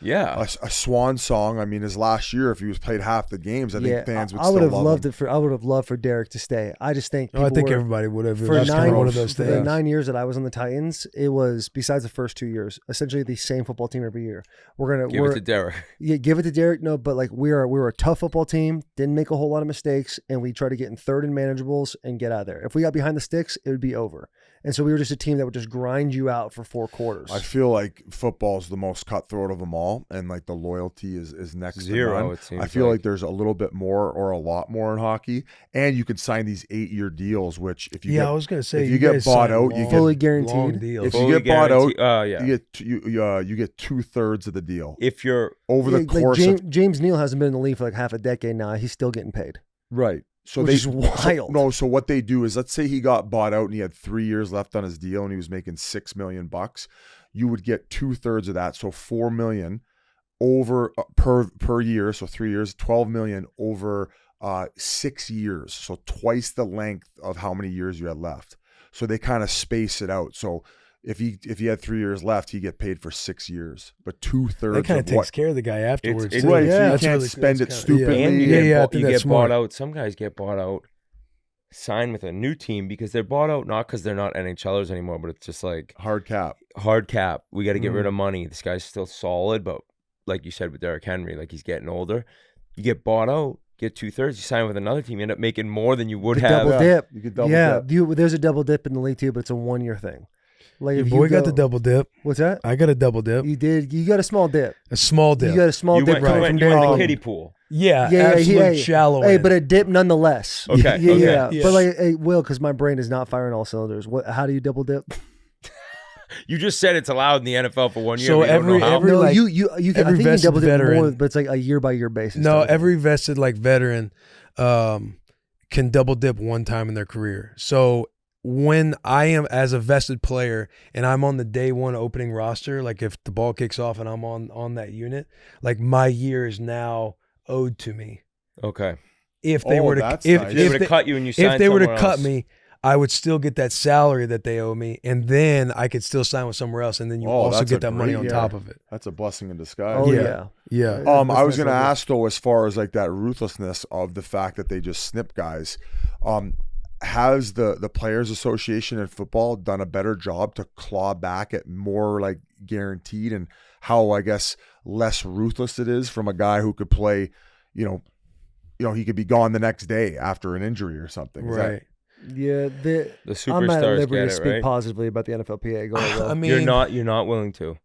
swan song. I mean, his last year, if he was played half the games, I think fans would. I would have still love loved him. it for. I would have loved for Derrick to stay. I just think. I think were- everybody would have. for That's kind of one of those for things. the 9 years that I was on the Titans, it was besides the first 2 years, essentially the same football team every year. Give it to Derrick. Yeah, give it to Derrick. No, but like we were a tough football team, didn't make a whole lot of mistakes, and we tried to get in third and manageables and get out of there. If we got behind the sticks, it would be over. And so we were just a team that would just grind you out for 4 quarters. I feel like football is the most cutthroat of them all, and like the loyalty is next to Zero, none. it seems I feel like. like there's a little bit more or a lot more in hockey, and you can sign these 8-year deals, which if you Yeah, get, I was gonna say if you get guys bought sign out, you long- get Fully guaranteed. long deals. if you Fully get bought out, guaranteed- you get 2/3 of the deal if you're over the Like course James Neal hasn't been in the league for like half a decade now. He's still getting paid. right. So Which is wild. So what they do is, let's say he got bought out and he had 3 years left on his deal and he was making $6 million. You would get 2/3 of that, so $4 million over per year. So 3 years, $12 million over 6 years. So twice the length of how many years you had left. So they kind of space it out. So if he had 3 years left, he'd get paid for 6 years. But 2/3 That kind of of what takes care of the guy afterwards. It's- too. right, so you That's can't really- spend it that's stupidly. And you Yeah, get, I bought, think you that's get bought smart. out. Some guys get bought out, sign with a new team because they're bought out not because they're not NHLers anymore, but it's just like Hard cap. hard cap. We got to get rid of money. This guy's still solid, but like you said with Derrick Henry, like he's getting older. You get bought out, get 2/3. You sign with another team, you end up making more than you would have. Double dip. You could double yeah, dip. there's a double dip in the league too, but it's a 1 year thing. Like Your if boy you got the double dip. What's that? I got a double dip. You did. You got a small dip. A small dip. You got a small You dip went, coming you from went, you went Derrick. in the kiddie pool. yeah, Yeah, absolute shallow Hey, end. but a dip nonetheless. Okay, Yeah, okay. yeah. Yeah. But like, hey, Will, because my brain is not firing all cylinders. How do you double dip? You just said it's allowed in the NFL for 1 year. So but you don't know how. every No, like, you can. I every think you can vested double dip veteran- more, but it's like a year by year basis. No, type of every thing. vested like veteran can double dip one time in their career. So when I am as a vested player and I'm on the day one opening roster, like if the ball kicks off and I'm on that unit, like my year is now owed to me. Okay. If they Oh, were to that's if, nice. If they if were to they, cut you and you if signed they were to somewhere cut else. me, I would still get that salary that they owe me, and then I could still sign with somewhere else, and then you Oh, also that's get a that money great on year. top of it. That's a blessing in disguise. Oh Yeah. yeah. Yeah. I was That's going to so good. ask though, as far as like that ruthlessness of the fact that they just snip guys, has the Players Association in football done a better job to claw back at more like guaranteed, and how I guess less ruthless it is from a guy who could play, you know, he could be gone the next day after an injury or something. Is that- Right. Yeah, The I'm not at superstars liberty get to it, speak right? positively about the NFLPA. Go ahead, Will. I mean, You're not willing to.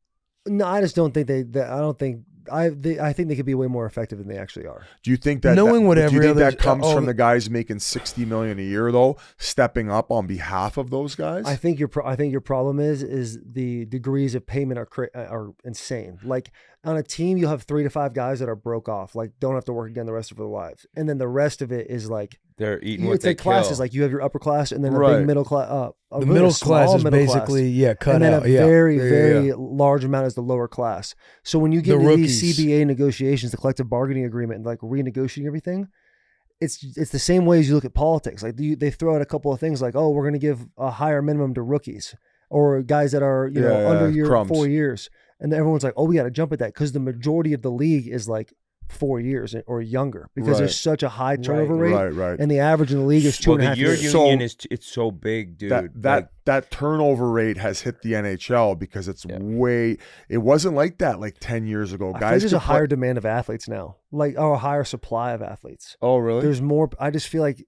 No, I just don't think they. I don't think. I think they could be way more effective than they actually are. Do you think that Knowing what do you every think other- that comes oh, from the guys making $60 million a year though, stepping up on behalf of those guys? I think your problem is the degrees of payment are insane. Like on a team, you'll have 3 to 5 guys that are broke off, like don't have to work again the rest of their lives, and then the rest of it is like They're eating what it's they like classes. kill. Like you have your upper class, and then a Right. big middle class. the middle class is basically cut and then out. a Yeah. very, Yeah, yeah, very yeah. large amount is the lower class. So when you get The into rookies. these CBA negotiations, the collective bargaining agreement, and like renegotiating everything, it's the same way as you look at politics. Like they throw out a couple of things like, oh, we're going to give a higher minimum to rookies or guys that are under your crumbs. 4 years, and then everyone's like, oh, we got to jump at that because the majority of the league is like 4 years or younger because Right. there's such a high turnover rate, right. and the average in the league is 2.5 Well, the year years. union So- it's so big, dude. That turnover rate has hit the NHL because it's way. It wasn't like that like 10 years ago. I think Guys there's a could play- higher demand of athletes now, or a higher supply of athletes. Oh really? There's more. I just feel like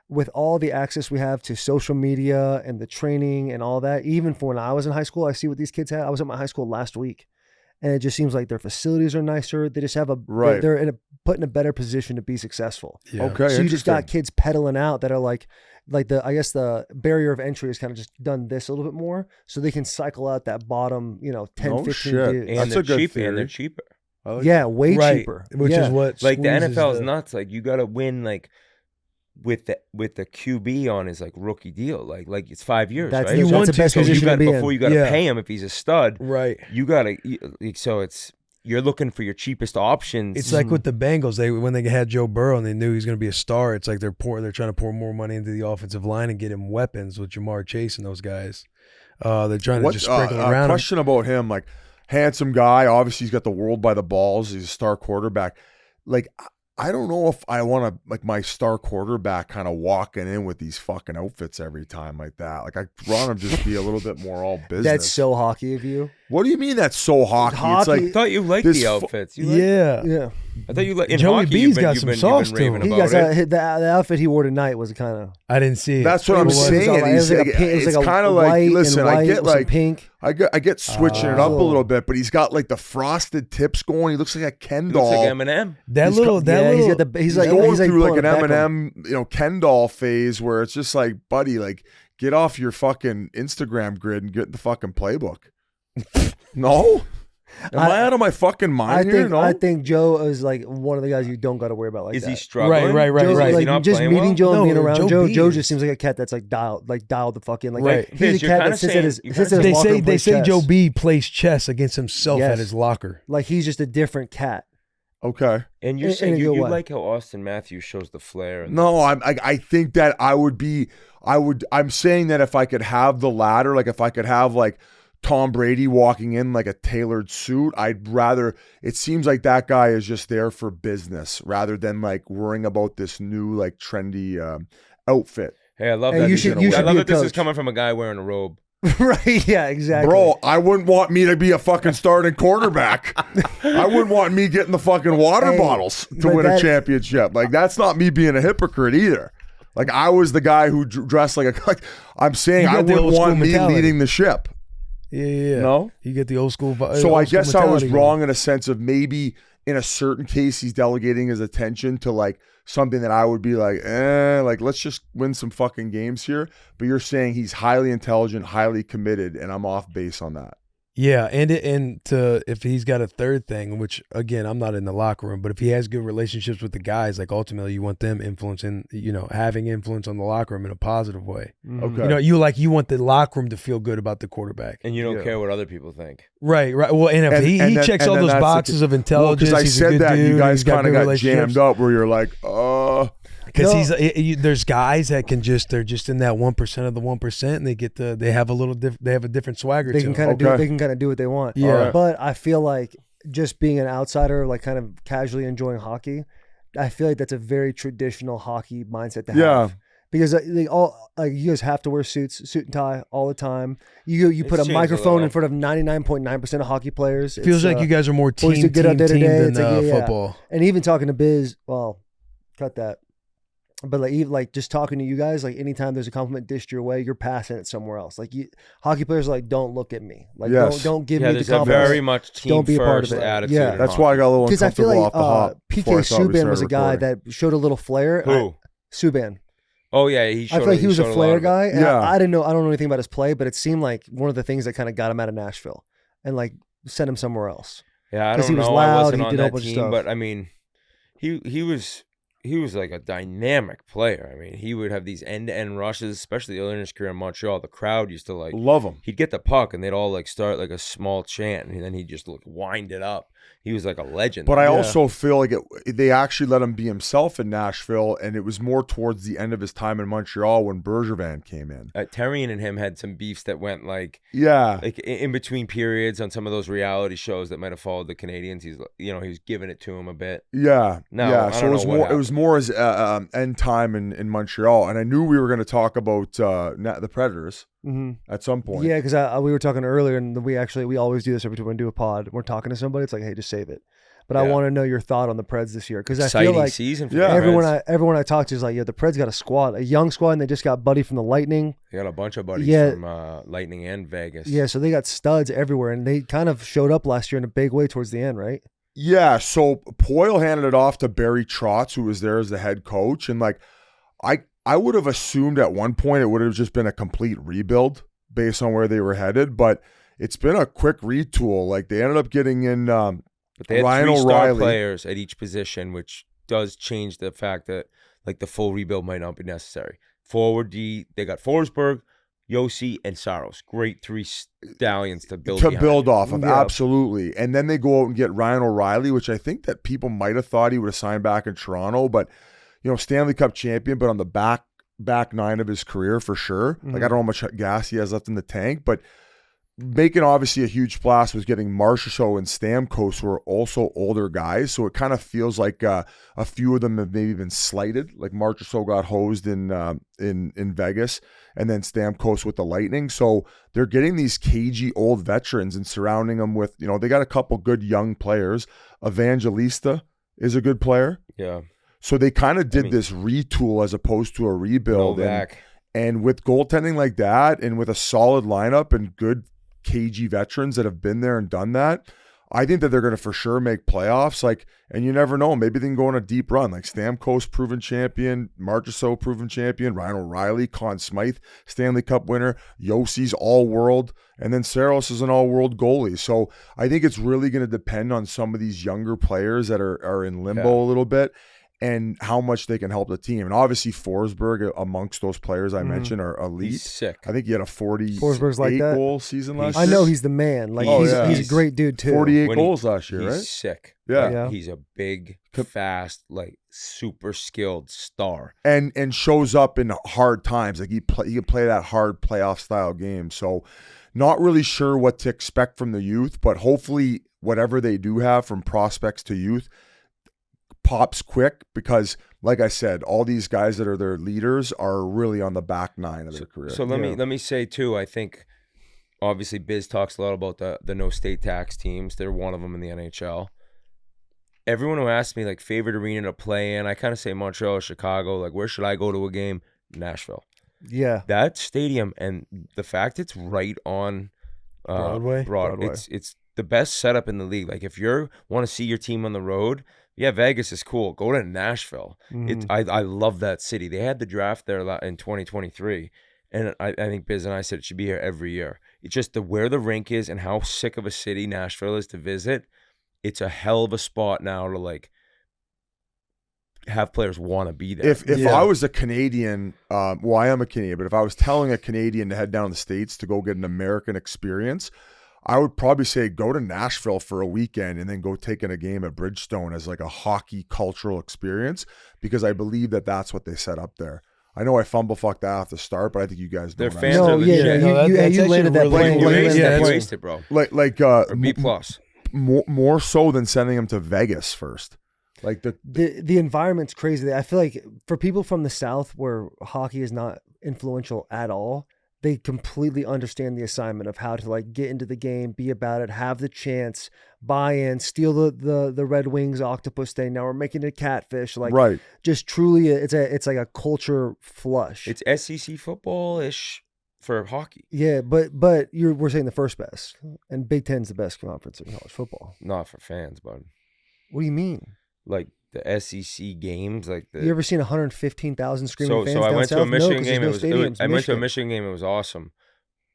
with all the access we have to social media and the training and all that, even for when I was in high school, I see what these kids have. I was at my high school last week, and it just seems like their facilities are nicer. They just have Right. They're put in a better position to be successful. Yeah. Okay. So you just got interesting. kids pedaling out that are like I guess the barrier of entry has kind of just done this a little bit more, so they can cycle out that bottom, 10, No 15 shit. dudes. and That's they're a good cheaper. And theory. they're cheaper. I like Yeah, way Right. cheaper. Which Yeah. is what Like the squeezes NFL is nuts. Like you got to win like with the QB on his like rookie deal. Like it's 5 years, That's right? the- You that's want the to, best so you position to be before in. you got to Yeah. pay him if he's a stud. Right. You got to so you're looking for your cheapest options. It's like with the Bengals. When they had Joe Burrow and they knew he was going to be a star, it's like they're trying to pour more money into the offensive line and get him weapons with Jamar Chase and those guys. They're trying to just sprinkle around him. Question about him, like handsome guy. Obviously, he's got the world by the balls. He's a star quarterback. Like I don't know if I want to like my star quarterback kind of walking in with these fucking outfits every time like that. Like I want him to just be a little bit more all business. That's so hockey of you. What do you mean that's so hockey? It's Hockey- I like thought you liked this the fu- outfits. You liked- Yeah. Yeah. I thought you liked in Joey hockey. B's You've been, got you've some been, sauce you've been to raving him. He about got it. the outfit he wore tonight was kind of. I didn't see it. that's what It I'm was saying. all right. It was He's like a pink- it was it's like a kind of white like and listen. I white get with some like pink. I get switching it up a Oh. little bit, but he's got like the frosted tips going. He looks like a Ken He doll. looks like Eminem. That He's little, got- that Yeah, little. he's got the. He's He's like going he's like through like pulling an a Beckham. Eminem, Ken doll phase where it's just like, buddy, like get off your fucking Instagram grid and get in the fucking playbook. No, am I out of my fucking mind here? No, I think Joe is like one of the guys you don't got to worry about like Is that. he struggling? Right. Joe, Is like, he not just playing meeting well? Joe and No, being around Joe Joe. B Joe is- just seems like a cat that's like dialed the fucking like. Right. He's Biz, a you're cat kinda that sits at saying- his you're sits kinda at his locker They and say plays chess. Joe B plays chess against himself Yes. at his locker. Like he's just a different cat. okay. And you're In saying a you good way. like how Austin Matthews shows the flair. And No, I think that I'm saying that if I could have the ladder, like if I could have like Tom Brady walking in like a tailored suit. It seems like that guy is just there for business rather than like worrying about this new like trendy outfit. Hey, I love Hey, that. you should I love be a that this is coach. coming from a guy wearing a robe. Right? Yeah, exactly. Bro, I wouldn't want me to be a fucking starting quarterback. I wouldn't want me getting the fucking water bottles to win a championship. Like, that's not me being a hypocrite either. Like, I was the guy who dressed like I'm saying I wouldn't want me leading the ship. Yeah. No? You get the old school. So I guess I was wrong in a sense of maybe in a certain case he's delegating his attention to like something that I would be like, like let's just win some fucking games here. But you're saying he's highly intelligent, highly committed, and I'm off base on that. Yeah, if he's got a third thing, which again I'm not in the locker room, but if he has good relationships with the guys, like ultimately you want them influencing, having influence on the locker room in a positive way. Okay. You want the locker room to feel good about the quarterback, And you don't care what other people think. right? Well, and if he checks all those boxes of intelligence, because I he's a said good that dude, you guys he's got kind of good got relationships. jammed up where you're like, Because there's guys that they're just in that 1% of the 1%, and they have a different swagger. They can kind of do what they want. Yeah. Right. But I feel like just being an outsider, like kind of casually enjoying hockey, I feel like that's a very traditional hockey mindset to have. Yeah. Because you guys have to wear suit and tie all the time. You put a changed a microphone little. in front of 99.9% of hockey players. Feels like you guys are more boys team do good out there today. than It's like, yeah. football. And even talking to Biz, well, cut that. But like just talking to you guys, like anytime there's a compliment dished your way, you're passing it somewhere else. Like hockey players are like, don't look at me. Like don't give me the there's a compliment. very much team Don't be a part first of it. attitude. Yeah. in that's hockey. why I got a little Because I feel uncomfortable like off the hop. PK before I thought we Subban was a started guy recording. that showed a little flair. Who? Subban. Oh yeah, he showed. I feel like he was a showed flair lot of it. guy. And Yeah. I don't know anything about his play, but it seemed like one of the things that kind of got him out of Nashville and like sent him somewhere else. Yeah, I 'Cause don't he was know. loud, I wasn't he on did a that bunch of team, stuff. but I mean, he was like a dynamic player. I mean, he would have these end-to-end rushes, especially early in his career in Montreal. The crowd used to like Love him. He'd get the puck and they'd all like start like a small chant, and then he'd just like wind it up. He was like a legend. But I also feel like they actually let him be himself in Nashville, and it was more towards the end of his time in Montreal when Bergevin came in. Terrian and him had some beefs that went like in between periods on some of those reality shows that might have followed the Canadians. He was giving it to him a bit. Yeah. I So don't it was know what more. It was more as end time in Montreal, and I knew we were going to talk about the Predators at some point. Yeah, because we were talking earlier, and we always do this every time we do a pod. We're talking to somebody. It's like, hey, just save it. But I want to know your thought on the Preds this year because I feel like season for the everyone I talk to is like, yeah, the Preds got a young squad, and they just got Buddy from the Lightning. They got a bunch of buddies from Lightning and Vegas. Yeah, so they got studs everywhere, and they kind of showed up last year in a big way towards the end, right? Yeah. So Poyle handed it off to Barry Trotz, who was there as the head coach, and like I would have assumed at one point it would have just been a complete rebuild based on where they were headed, but it's been a quick retool. Like they ended up getting in But they had Ryan 3 star O'Reilly. players at each position, which does change the fact that like the full rebuild might not be necessary. Forward D, they got Forsberg, Yossi, and Saros. Great 3 stallions to build off of. Yeah. Absolutely. And then they go out and get Ryan O'Reilly, which I think that people might have thought he would have signed back in Toronto, but Stanley Cup champion, but on the back 9 of his career for sure. Like I don't know how much gas he has left in the tank, but making obviously a huge splash was getting Marchessault and Stamkos, who are also older guys. So it kind of feels like a few of them have maybe been slighted. Like Marchessault got hosed in Vegas, and then Stamkos with the Lightning. So they're getting these cagey old veterans and surrounding them with, they got a couple good young players. Evangelista is a good player. Yeah. So they kind of did this retool as opposed to a rebuild. And with goaltending like that, and with a solid lineup and good cagey veterans that have been there and done that, I think that they're going to for sure make playoffs. And you never know, maybe they can go on a deep run. Like Stamkos, proven champion, Marchessault, proven champion, Ryan O'Reilly, Conn Smythe, Stanley Cup winner, Yossi's all-world, and then Saros is an all-world goalie. So I think it's really going to depend on some of these younger players that are in limbo a little bit. and how much they can help the team. And obviously Forsberg, amongst those players I mentioned, are elite. He's sick. I think he had a 48 Forsberg's like that. goal season last I year. know he's the man. Like he's a great dude too. 48 goals last year, he's right? sick. Yeah. Like, Yeah. he's a big, fast, like super skilled star. And shows up in hard times. Like he can play that hard playoff style game. So not really sure what to expect from the youth, but hopefully whatever they do have from prospects to youth pops quick, because like I said, all these guys that are their leaders are really on the back nine of their career. So let me say too, I think obviously Biz talks a lot about the no state tax teams. They're one of them in the NHL. Everyone who asks me like favorite arena to play in, I kind of say Montreal or Chicago. Like, where should I go to a game? Nashville. Yeah. That stadium, and the fact it's right on Broadway. It's the best setup in the league. Like, if you want to see your team on the road, yeah, Vegas is cool. Go to Nashville. I love that city. They had the draft there in 2023, and I think Biz and I said it should be here every year. It's just where the rink is and how sick of a city Nashville is to visit. It's a hell of a spot now to like have players want to be there. If I was a Canadian, well, I am a Canadian, but if I was telling a Canadian to head down to the States to go get an American experience, I would probably say go to Nashville for a weekend and then go take in a game at Bridgestone as like a hockey cultural experience, because I believe that that's what they set up there. I know I fumble fucked that off the start, but I think you guys know. Their fans are legit. You landed that plane. You aced it, bro. Or B plus. More so than sending them to Vegas first. Like the environment's crazy. I feel like for people from the South where hockey is not influential at all, they completely understand the assignment of how to like get into the game, be about it, have the chance, buy in, steal the Red Wings octopus thing. Now we're making it catfish. Like, right. Just truly, it's like a culture flush. It's SEC football-ish for hockey. Yeah, but we're saying the first best, and Big Ten's the best conference in college football. Not for fans, bud. What do you mean? Like the SEC games, like you ever seen 115,000 screaming fans? So I went to a Michigan game. I went to a Michigan game. It was awesome.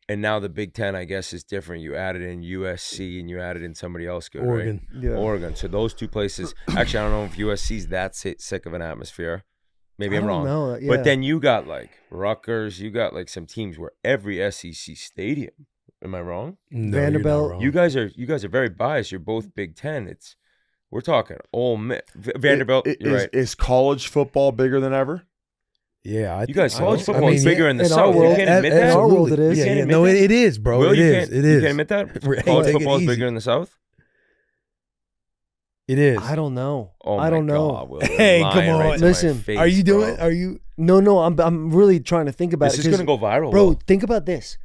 And now the Big Ten, I guess, is different. You added in USC and you added in somebody else good, Oregon. Right? Yeah. Oregon. So those two places. Actually, I don't know if USC's that sick of an atmosphere. Maybe I'm wrong. Know, yeah. But then you got like Rutgers. You got like some teams where every SEC stadium. Am I wrong? No, Vanderbilt. wrong. You guys are very biased. You're both Big Ten. We're talking Vanderbilt. You're right. Is college football bigger than ever? Yeah, you guys, college football is bigger in the South. World, you can't admit that. In our world, it is. It is, bro. Will, it is. You can't admit that. College football is bigger in the South. It is. I don't know. Oh I don't know. God, Will, hey, come on. right listen, face, are you doing? bro. Are you? No. I'm really trying to think about this it. This is gonna go viral, bro. Will. Think about this.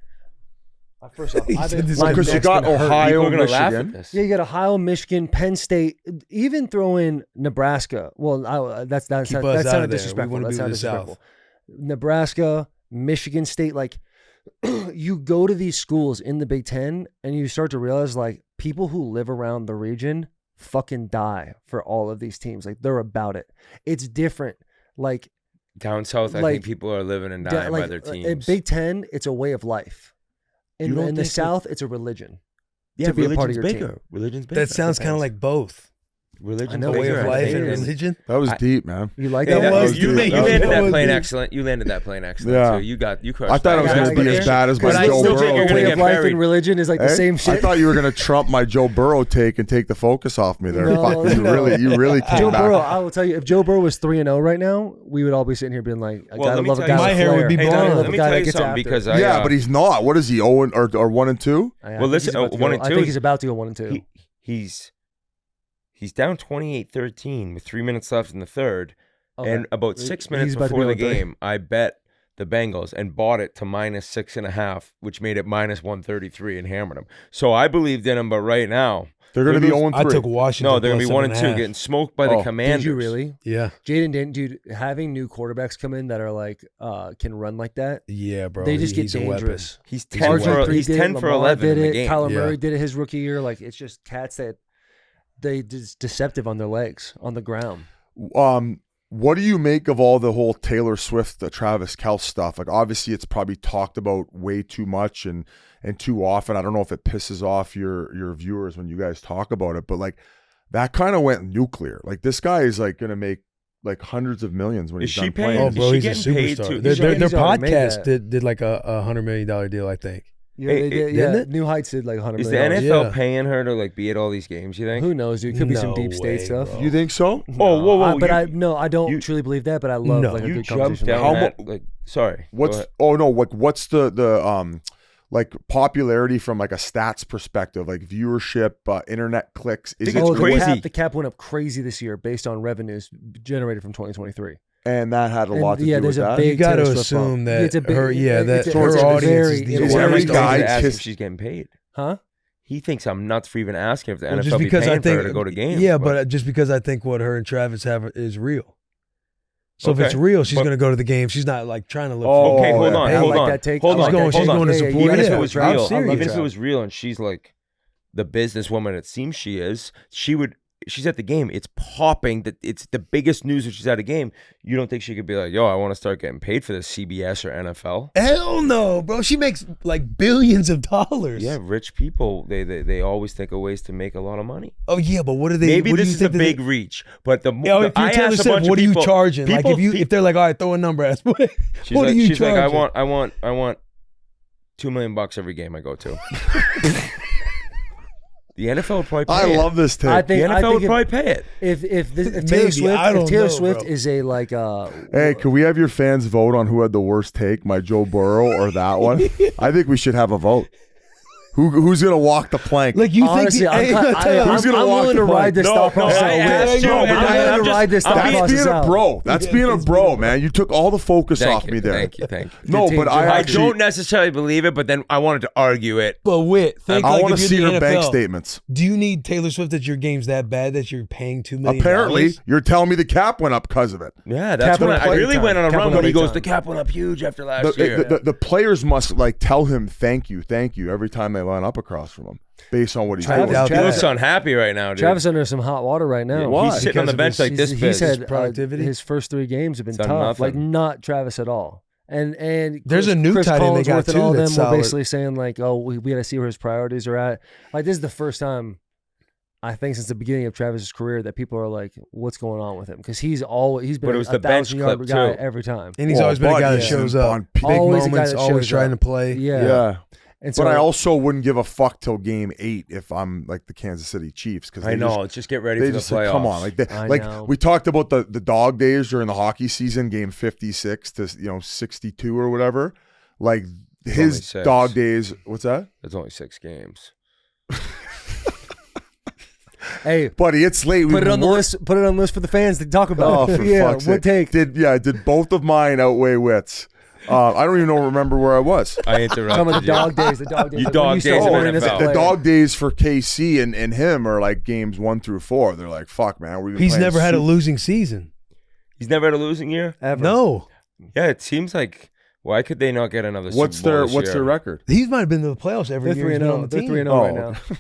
First off, because you got Ohio, Michigan. Yeah, you got Ohio, Michigan, Penn State. Even throw in Nebraska. Well, that sounded disrespectful. That sounded disrespectful. Nebraska, Michigan State. Like, you go to these schools in the Big Ten, and you start to realize like people who live around the region fucking die for all of these teams. Like, they're about it. It's different. Like down south, I think people are living and dying by their teams. In Big Ten, it's a way of life. In the South, it's a religion. Yeah, to be a part religion's of your bigger. team. Religion's bigger. That sounds kind of like both. Religion's know, bigger. Way of I life think. and religion. That was deep, man. You like Hey, that? you deep. landed that was plane deep. excellent. You landed that plane excellent. Yeah. So you crushed. I thought it was going going to be as bad as my But I Joe still think Burrow you're gonna Way take. of life buried. and religion is like the same I shit. thought you were going to trump my Joe Burrow take and take the focus off me there. No, Fuck, you really came Joe back. Burrow, I will tell you, if Joe Burrow was 3-0 right now, we would all be sitting here being like, I Well, gotta let me love a tell guy you with My hair would flair. be Hey, blonde. let me guy tell that you gets something after because Yeah, but he's not. What is he? 0 or 1 and 2? Well, listen, 1 and 2. I think he's about to go 1 and 2. He's down 28-13 with 3 minutes left in the third. Okay. And about 6 minutes He's about to before be the on 3. game, I bet the Bengals and bought it to -6.5, which made it -133 and hammered them. So I believed in them, but right now They're going to be 0 and 3. I took Washington. no, they're gonna be plus 1 and 2, 7.5. getting smoked by the Commanders. Did you really? Yeah. Jaden didn't, dude. Having new quarterbacks come in that are like can run like that, Yeah, bro. they just get he's a weapon. dangerous. He's He's 10 a for weapon. he's 10 for Lamar 11 did in the it. game. Kyler Yeah. Murray did it his rookie year. Like, it's just cats that they just deceptive on their legs on the ground. What do you make of all the whole Taylor Swift, the Travis Kelce stuff? Like, obviously, it's probably talked about way too much and too often. I don't know if it pisses off your viewers when you guys talk about it, but like that kind of went nuclear. Like, this guy is like going to make like hundreds of millions when Is he's she done paying? playing. Oh, bro, Is she he's a getting paid superstar. too? Their He's already made podcast that. did like a $100 million deal, I think. Yeah, they did. Yeah, didn't it? New Heights did like $100 Is the million. NFL Yeah. paying her to like be at all these games? You think? Who knows, dude? Could be some No deep state way, stuff. bro. You think so? Oh, whoa! But you, I don't you- truly believe that. But I love No. like a you good jumped conversation. down about How it. that. Like, sorry. What's Go ahead. like what's the like popularity from like a stats perspective, like viewership, internet clicks? Is think it it's the crazy. The cap went up crazy this year based on revenues generated from 2023. And that had a And, lot to yeah, do with there's a that. big You got to Taylor Swift assume bump. that It's a big- her, yeah, that it's a- her it's a audience very- is it's these a Is very every Every guy guy asks kiss- if she's getting paid. Huh? He thinks I'm nuts for even asking if the Well, NFL just be because paying I think for her to go to games. Yeah, but just because I think what her and Travis have is real. So if it's Okay. real, she's But- going to go to the game. She's not like trying to look. Oh, okay, yeah. hold on, Hey, I hold like on, that take. hold I like on, that going- she's take. going to Yeah, yeah, support yeah, even if yeah, it was Travis. real, I love even if it Travis. was real, and she's like the businesswoman it seems she is, she's at the game. It's popping. That it's the biggest news that she's at a game. You don't think she could be like, yo, I want to start getting paid for this CBS or NFL? Hell no, bro. She makes like billions of dollars. Yeah, rich people they always think of ways to make a lot of money. Oh yeah, but what do they? Maybe what do this you is a think that they- big reach, but the Yo, if you're I Taylor asked a Swift, bunch of what are you people- charging? Like people- if they're like, all right, throw a number at what she's are like, you she's charging? like, I want $2 million every game I go to. The NFL would probably pay I it. love this take. I The think NFL would if- probably pay it. If Maybe, Taylor Swift, I don't if Taylor know, Swift bro. is a like Hey, can we have your fans vote on who had the worst take, my Joe Burrow or that one? I think we should have a vote. Who's gonna walk the plank? Like you honestly, think? Hey, I'm Who's gonna walk willing to the plank? ride this No, thought no, process I out. asked you, I'm and willing I'm to just- ride this I'm thought being- That's process being a out. bro. That's being a bro, man. You took all the focus off me there. Thank you. No, Good but take, I Joe. I actually don't necessarily believe it, but then I wanted to argue it. But Whit, think I like want if to you're see the her bank NFL, statements. Do you need Taylor Swift at your games that bad that you're paying $2 million? Apparently, you're telling me the cap went up because of it. Yeah, that's Cap when went I up really big went on a time. Cap run went when up he big goes, time. the cap went up huge after last The, year. the players must like tell him thank you every time they line up across from him, based on what he's Travis- doing. He Travis- looks unhappy right now, dude. Travis under some hot water right now. Why? He's sitting on the Because bench of like this He's biz. had productivity? his first 3 games have been Done tough. nothing. Like not Travis at all. And There's a new Chris tight end they got, Collinsworth and too, all them that's were solid. basically saying like, oh, we got to see where his priorities are at. Like this is the first time I think since the beginning of Travis's career that people are like, what's going on with him? Because he's been But it was a the bench 1,000-yard clip, guy too. every time. And he's Well, always been a guy but that he's shows on up. Big Always a guy moments, that always shows trying up. to play. Yeah. And so But I also wouldn't give a fuck till game 8 if I'm like the Kansas City Chiefs because I know. Just get ready They for the just playoffs. said, come on, like I like know. we talked about the dog days during the hockey season, game 56 to 62 or whatever. Like only his 6. dog days. What's that, It's only 6 games. hey, buddy? It's late. put it on the list. Put it on the list for the fans to talk Oh, about. for yeah, fuck's what sake! take? Did both of mine outweigh Whit's? I don't even remember where I was. I interrupted Some of the you. dog days. The dog days. You like, dog when you start days of learning as a NFL. The player. dog days for KC and him are like games 1 through 4. They're like, fuck, man. He's never had a losing season. He's never had a losing year? Ever. No. Yeah, it seems like, why could they not get another What's Super Bowl their this What's year? their record? He might have been to the playoffs every They're year. he's been on 3-0. the They're team. 3-0 right now.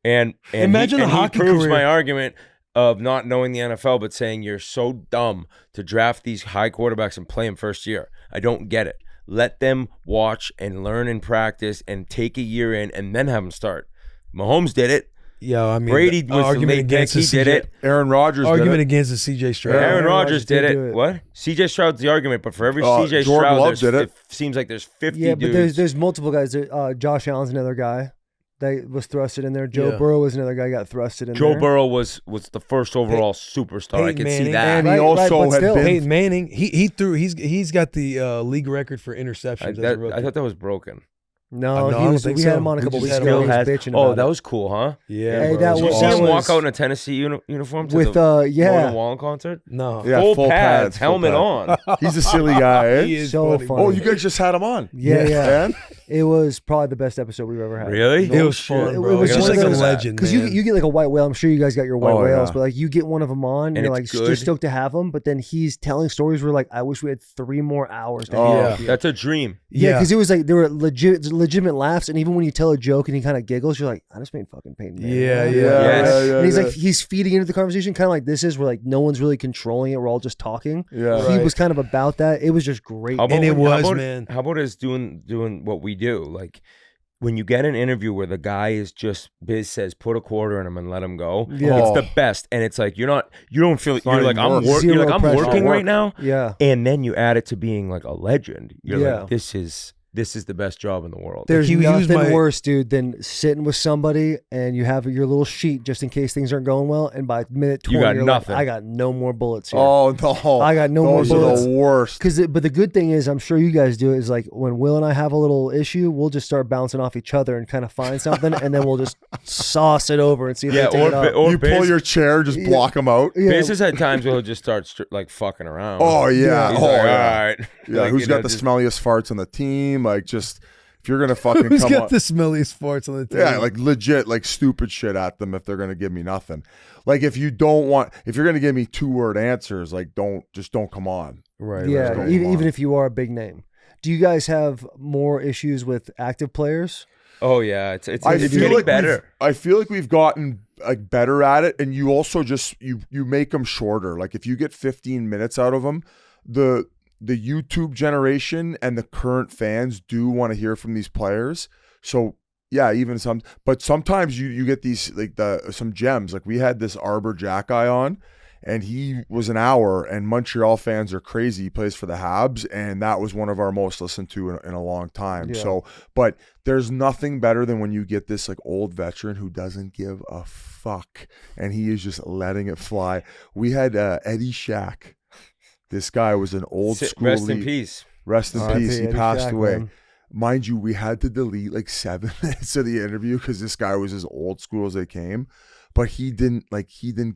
And Imagine a hockey he proves career. my argument of not knowing the NFL, but saying you're so dumb to draft these high quarterbacks and play them first year. I don't get it. Let them watch and learn and practice and take a year in and then have them start. Mahomes did it. Yeah, I mean, Brady the was the argument late pick. against He the did CJ it. Aaron Rodgers. Argument did it. against the CJ Stroud. Aaron Aaron Rodgers Rodgers did did it. do it. What? CJ Stroud's the argument, but for every CJ Jordan Stroud, Love did it. seems like there's 50 Yeah, but dudes. there's multiple guys. Josh Allen's another guy that was thrusted in there. Joe Yeah. Burrow was another guy got thrusted in there. Joe Burrow was the first overall superstar. I Peyton can see Manning. that. And he Right, also but had still. been. Peyton Manning, he threw. He's got the league record for interceptions. as a rookie. I thought that was broken. No, I he don't was. think We had so. him on a We couple just weeks had ago. him He was Has- bitching oh, about that it. was cool, huh? Yeah, Hey, bro. that Did you was- see him that walk out in a Tennessee uniform to with the yeah. Rolling Wall concert? No. Yeah, full full pads, pads, full helmet pads. on. He's a silly guy. Eh? He is So funny. funny. Oh, you guys just had him on. Yeah. And It was probably the best episode we've ever had. Really? It was shit. fun, It bro. was It was just like a like a- legend, Because man. you get like a white whale. I'm sure you guys got your white Oh, whales, yeah. but like you get one of them on, and And you're like it's just good. stoked to have him. But then he's telling stories where like I wish we had 3 more hours to Oh, hang yeah. out with you. That's a dream. Yeah, Yeah. because it was like there were legitimate laughs, and even when you tell a joke and he kind of giggles, you're like, I just made fucking Peyton Manning. Yeah, laugh. yeah. Yes. yeah, And he's yeah. like he's feeding into the conversation, kind of like this is where like no one's really controlling it. We're all just talking. Yeah. He Right. was kind of about that. It was just great. How about And it when- how was, about- man. How about us doing what we do? Like when you get an interview where the guy is just, Biz says, put a quarter in him and let him go. Yeah. It's the best. And it's like, you don't feel, you're like, I'm Zero pressure. working right now. Yeah. And then you add it to being like a legend. You're Yeah. like, this is the best job in the world. There's He used nothing my- worse, dude, than sitting with somebody and you have your little sheet just in case things aren't going well. And by minute 20, You got you're nothing. like, I got no more bullets here. Oh no! I got no more Those are bullets. the worst. But the good thing is, I'm sure you guys do it, is like when Will and I have a little issue, we'll just start bouncing off each other and kind of find something, and then we'll just sauce it over and see if they take it up. or You pull your chair, just block them out. Yeah. Biz has had times where he'll just start like fucking around. Oh yeah. He's Oh like, yeah. all right. Yeah. Like, Who's you got know, the just- smelliest farts on the team? Like, just if you're gonna fucking Who's come got on, the smelliest farts on the team? yeah, like legit, like stupid shit at them if they're gonna give me nothing. Like if you're gonna give me 2-word answers, like don't come on. Right. Yeah, right. even if you are a big name. Do you guys have more issues with active players? Oh yeah, it's I it's feel getting like better. I feel like we've gotten like better at it, and you also just you make them shorter. Like if you get 15 minutes out of them, the YouTube generation and the current fans do want to hear from these players. So yeah, even but sometimes you get these like some gems. Like we had this Arbor Jack guy on, and he was an hour, and Montreal fans are crazy. He plays for the Habs, and that was one of our most listened to in a long time. Yeah. So, but there's nothing better than when you get this like old veteran who doesn't give a fuck, and he is just letting it fly. We had Eddie Shack. This guy was an old school. Rest in peace. Rest in R.I.P. peace. He Eddie passed Shack, away. man. Mind you, we had to delete like 7 minutes of the interview because this guy was as old school as they came. But he didn't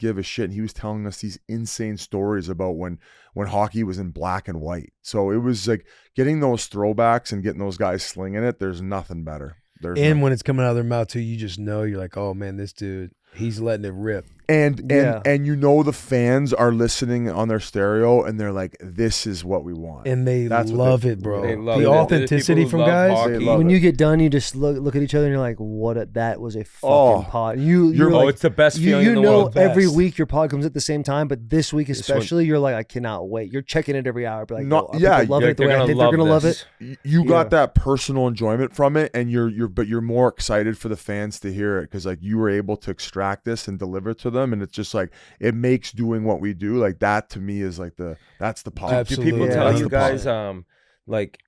give a shit. And he was telling us these insane stories about when hockey was in black and white. So it was like getting those throwbacks and getting those guys slinging it. There's nothing better. And when it's coming out of their mouth too, you just know, you're like, oh man, this dude, he's letting it rip. And Yeah. you know the fans are listening on their stereo and they're like, this is what we want. And they That's what love they- it, bro. They love The it. authenticity People from who love guys. hockey. They love When it. you get done, you just look at each other and you're like, that was a fucking Oh. pod. You're Oh, like, it's the best feeling you in the know world. every Best. week your pod comes at the same time, but this week one- especially, you're like, I cannot wait. You're checking it every hour. Be like, No, oh, are yeah, people loving You're it the way I gonna think they're gonna love this. it. You got Yeah. that personal enjoyment from it, and you're more excited for the fans to hear it because like you were able to extract this and deliver it to them, and it's just like it makes doing what we do like that to me is like that's the pop. Do Absolutely. people Yeah, tell that's you the part. guys like,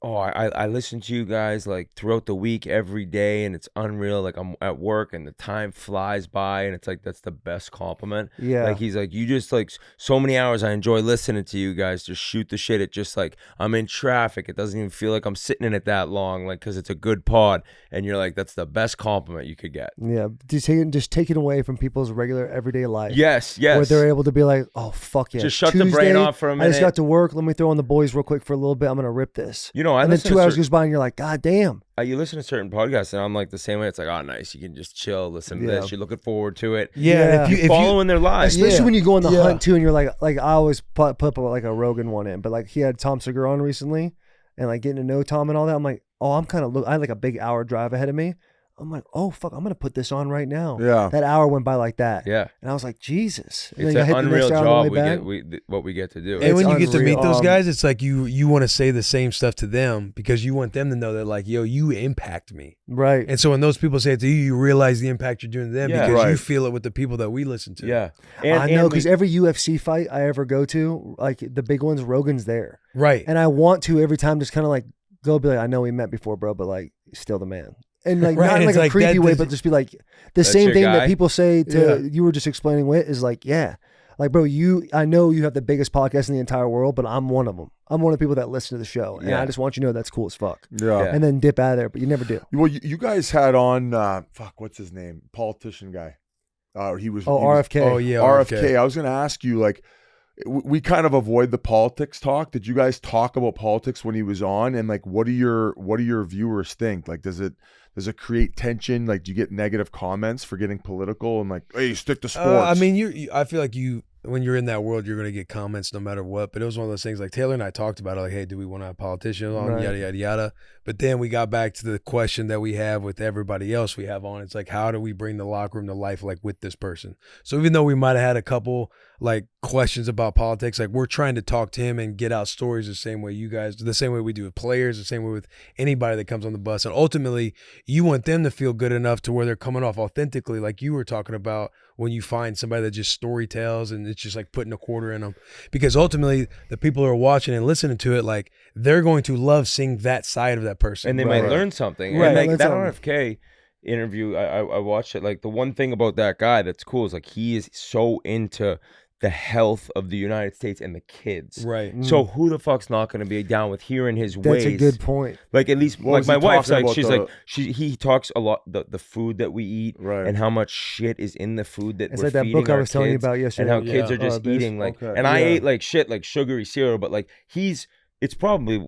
oh, I listen to you guys like throughout the week every day and it's unreal. Like I'm at work and the time flies by and it's like that's the best compliment. Yeah. Like he's like, you just like so many hours I enjoy listening to you guys just shoot the shit. It just like I'm in traffic. It doesn't even feel like I'm sitting in it that long, like because it's a good pod. And you're like, that's the best compliment you could get. Yeah, just take it away from people's regular everyday life. Yes. Where they're able to be like, oh fuck yeah, Just shut the brain Tuesday, off for a I just minute. got to work. Let me throw on the boys real quick for a little bit. I'm gonna rip this. You know, I And then listen 2 to hours certain- goes by and you're like, God damn. you listen to certain podcasts and I'm like the same way. It's like, oh, nice. You can just chill, listen to Yeah. this. You're looking forward to it. Yeah. Yeah. If you Following their lives. Especially when you go on the Yeah. hunt too, and you're like I always put like a Rogan one in, but like he had Tom Segura on recently, and like getting to know Tom and all that. I'm like, oh, I had like a big hour drive ahead of me. I'm like, oh fuck, I'm gonna put this on right now. Yeah. That hour went by like that. Yeah. And I was like, Jesus. And It's then I an hit the next unreal hour on job the way we back. get what we get to do. And It's when you get to meet unreal. those guys, it's like you want to say the same stuff to them because you want them to know that like, yo, you impact me. Right. And so when those people say it to you, you realize the impact you're doing to them Yeah. because you Right. feel it with the people that we listen to. Yeah. I know and because we- every UFC fight I ever go to, like the big ones, Rogan's there, Right. and I want to every time just kind of like go be like, I know we met before, bro, but like still the man. And like Right, not in it's like a like creepy that way, does- but just be like the That's same your thing guy? that people say to Yeah. you were just explaining Whit is like, yeah. Like, bro, I know you have the biggest podcast in the entire world, but I'm one of them. I'm one of the people that listen to the show. And Yeah. I just want you to know that's cool as fuck. Yeah. Yeah. And then dip out of there, but you never do. Well, you guys had on what's his name? Politician guy. He was Oh, he was- RFK. Oh yeah. RFK. I was going to ask you, like, we kind of avoid the politics talk. Did you guys talk about politics when he was on? And like, what do your viewers think? Like, does it create tension? Like, do you get negative comments for getting political and like, hey, stick to sports? I mean, I feel like when you're in that world, you're going to get comments no matter what. But it was one of those things like Taylor and I talked about it, like, hey, do we want to have politicians on, Right. yada, yada, yada. But then we got back to the question that we have with everybody else we have on. It's like, how do we bring the locker room to life, like with this person? So even though we might have had a couple like questions about politics, like we're trying to talk to him and get out stories the same way you guys, the same way we do with players, the same way with anybody that comes on the bus. And ultimately, you want them to feel good enough to where they're coming off authentically, like you were talking about when you find somebody that just story tells and it's just like putting a quarter in them. Because ultimately, the people who are watching and listening to it, like they're going to love seeing that side of that person. And they might learn something. Right. And like Learn that something. RFK interview, I watched it. Like the one thing about that guy that's cool is like he is so into the health of the United States and the kids. Right. So who the fuck's not going to be down with hearing his ways? That's a good point. Like at least What like was my he wife's talking like about he talks a lot the food that we eat Right. and how much shit is in the food that It's we're like that feeding book I our was telling you kids, about yesterday. and how kids are just Biz? eating like Okay. and I Yeah. ate like shit like sugary cereal, but like it's probably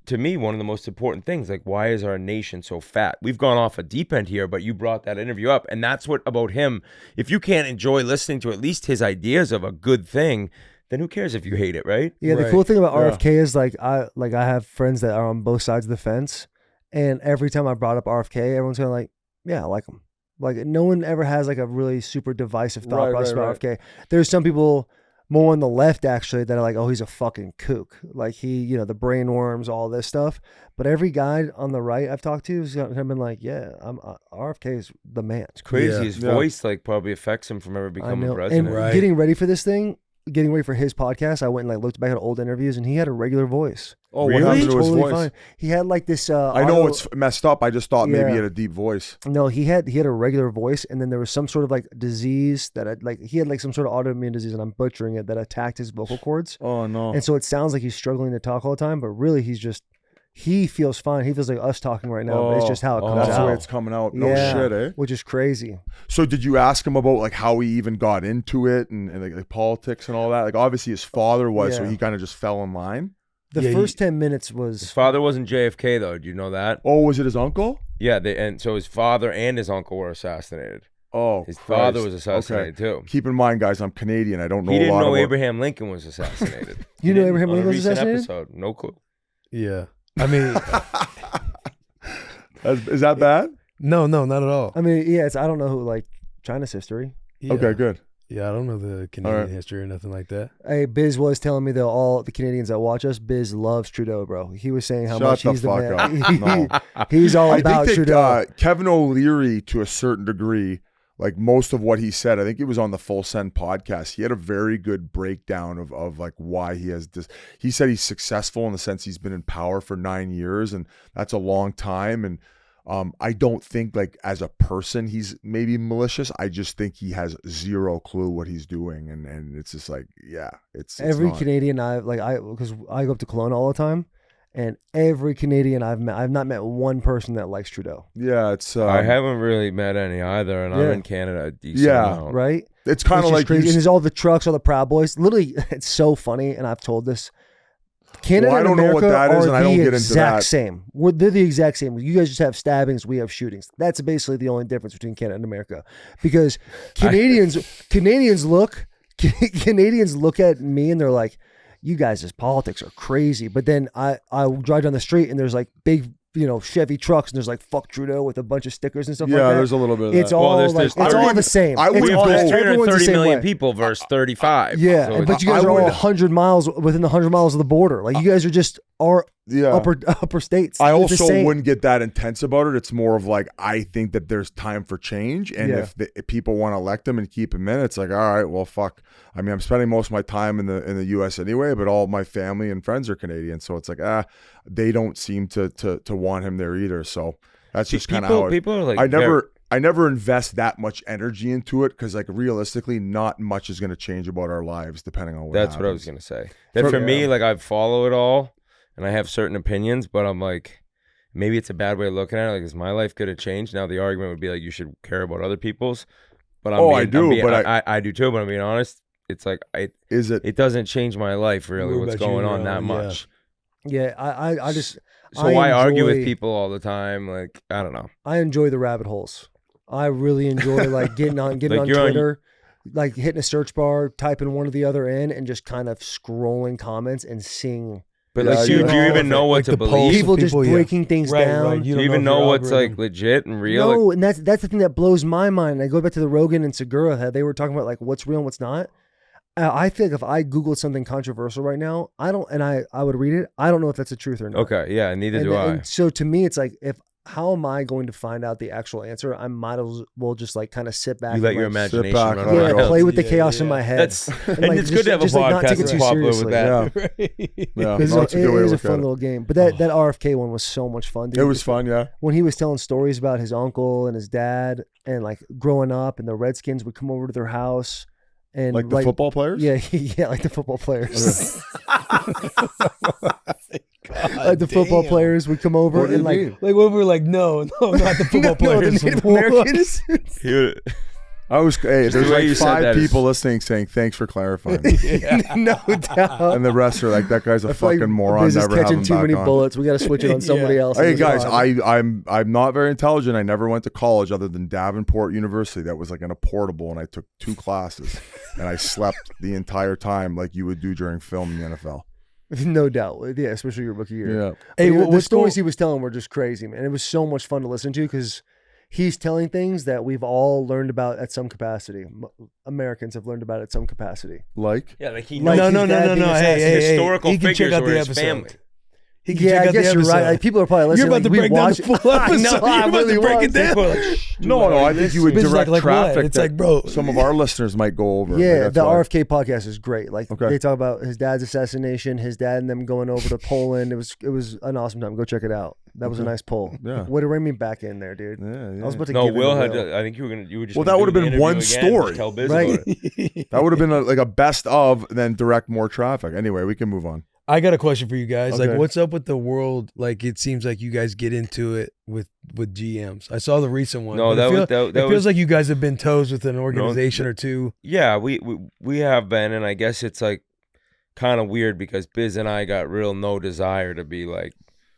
to me one of the most important things. Like, why is our nation so fat? We've gone off a deep end here, but you brought that interview up, and that's what about him. If you can't enjoy listening to at least his ideas of a good thing, then who cares if you hate it, right? Yeah, the Right. cool thing about Yeah. RFK is like I have friends that are on both sides of the fence, and every time I brought up RFK, everyone's kind of like, yeah, I like him. Like no one ever has like a really super divisive thought Right, process right, about RFK. There's some people more on the left actually that are like, oh, he's a fucking kook. Like he, you know, the brain worms, all this stuff. But every guy on the right I've talked to has been like, yeah, RFK is the man. It's crazy. Yeah. His Yeah. voice like probably affects him from ever I becoming know. president. And Right. getting ready for this thing, getting ready for his podcast, I went and like looked back at old interviews, and he had a regular voice. Oh, Really? what happened to his Totally voice? fine. He had like this. I know it's messed up. I just thought maybe Yeah. he had a deep voice. No, he had a regular voice, and then there was some sort of like disease that he had like some sort of autoimmune disease, and I'm butchering it, that attacked his vocal cords, Oh no. and so it sounds like he's struggling to talk all the time, but really he feels fine. He feels like us talking right now, but it's just how it comes That's the way out, it's coming out. No Yeah. shit, eh? which is crazy. So did you ask him about like how he even got into it and like politics and all that? Like obviously his father was, so Yeah. he kind of just fell in line. The Yeah, first 10 minutes His was father wasn't JFK though. Do you know that? Oh, was it his uncle? Yeah, and so his father and his uncle were assassinated. Oh, His Christ. father was assassinated Okay. too. Keep in mind, guys, I'm Canadian. I don't know He a didn't lot know about. Abraham Lincoln was assassinated. You He know didn't Abraham on a Lincoln was recent assassinated? episode. No clue. Yeah. I mean, Is that bad? no, not at all. I mean, yeah, I don't know who, like China's history. Yeah. Okay, good. Yeah, I don't know the Canadian right. history or nothing like that. Hey, Biz was telling me that all the Canadians that watch us, Biz loves Trudeau, bro. He was saying how Shut much the he's the fuck man. up. No. He's all I about think that Trudeau. Kevin O'Leary, to a certain degree, like most of what he said, I think it was on the Full Send podcast. He had a very good breakdown of like why he has this. He said he's successful in the sense he's been in power for 9 years, and that's a long time. And I don't think like as a person he's maybe malicious. I just think he has zero clue what he's doing, and it's just like, yeah, it's Every not. Canadian because I go up to Kelowna all the time, and every Canadian I've not met one person that likes Trudeau, Yeah, it's I haven't really met any either, and I'm Yeah. in Canada a decent Yeah. amount. right? it's kind Which of is like crazy. you And there's all the trucks, all the Proud Boys. Literally, it's so funny, and I've told this. Canada Well, I and don't know what America that is, are and I don't the get into exact that. same. They're the exact same. You guys just have stabbings, we have shootings. That's basically the only difference between Canada and America, because Canadians look at me and they're like, "You guys' politics are crazy." But then I drive down the street and there's like big, Chevy trucks, and there's like "fuck Trudeau" with a bunch of stickers and stuff like yeah, that. there's a little bit of It's that. all there's- like there's- it's I all wouldn't- the same. I It's wouldn't all- go- There's everyone's the 330 same million way. people versus 35. Yeah, So but you I guys are all wouldn't- 100 miles within the 100 miles of the border. Like you guys are just yeah. upper states. I They're the also same. wouldn't get that intense about it. It's more of like, I think that there's time for change. And Yeah. if people want to elect him and keep him in, it's like, all right, well, fuck. I mean, I'm spending most of my time in the U.S. anyway, but all my family and friends are Canadian. So it's like, they don't seem to want him there either. So that's just kind of how people are like, I never invest that much energy into it because, like, realistically, not much is going to change about our lives depending on what That's happens. what I was gonna say. That for me, like I follow it all, and I have certain opinions, but I'm like, maybe it's a bad way of looking at it. Like, is my life going to change? Now the argument would be like, you should care about other people's. But I do, but I do too. But I'm being honest. It's like Is it? it doesn't change my life really. What What's about you, going on that Ron? Yeah. much? Yeah, I just So I why argue with enjoy- people all the time? Like, I don't know. I enjoy the rabbit holes. I really enjoy like getting on Like, you're on- Twitter. like hitting a search bar, typing one or the other in, and just kind of scrolling comments and seeing. But like, do you even know what to believe? People just breaking things down. Right. Do you even know what's like legit and real? No, and that's the thing that blows my mind. I go back to the Rogan and Segura. They were talking about like what's real and what's not. I feel like if I Googled something controversial right now, I would read it. I don't know if that's the truth or not. Okay, yeah, neither do I. And so to me, it's like how am I going to find out the actual answer? I might as well just like kind of sit back. You let and your imagination run around. Play with the chaos in my head. And it's good to have a podcast that's popular with that. Yeah, it is a fun little game. But that RFK one was so much fun, dude. It was fun, yeah. When he was telling stories about his uncle and his dad and like growing up, and the Redskins would come over to their house. And like the football players? Yeah, like the football players. Like the football players would come over and like when we were like, no, not the football players. The Native Americans. There's like 5 people listening saying thanks for clarifying. No doubt. And the rest are like, that guy's a fucking moron. Never catching too many bullets. We got to switch it on somebody else. Hey guys, I'm not very intelligent. I never went to college other than Davenport University. That was like in a portable, and I took 2 classes, and I slept the entire time like you would do during film in the NFL. No doubt. Yeah, especially your rookie year. Yeah. Hey, the stories he was telling were just crazy, man. It was so much fun to listen to because he's telling things that we've all learned about at some capacity. Americans have learned about at some capacity. Like? Yeah, like he knows. No. Hey, historical he can figures check out were the his episode. family. He can check I out guess the you're episode. right. Like, people are probably listening. You're about to break down the full episode. You're about to break it down. No, I think you would direct like traffic. what? It's like, bro, some of our listeners might go over. Yeah, like, the RFK podcast is great. Like Okay. they talk about his dad's assassination, his dad and them going over to Poland. It was an awesome time. Go check it out. That was a nice poll. Yeah. Way to bring me back in there, dude. Yeah. I was about to No, give Will it had. to I think you were just. Well, that would have been one story. Tell Biz Right. about it. That would have been like a best of, and then direct more traffic. Anyway, we can move on. I got a question for you guys. Okay. Like, what's up with the world? Like, it seems like you guys get into it with GMs. I saw the recent one. No, but that it feels was like you guys have been toes with an organization or two. Yeah, we have been, and I guess it's like kind of weird because Biz and I got real no desire to be like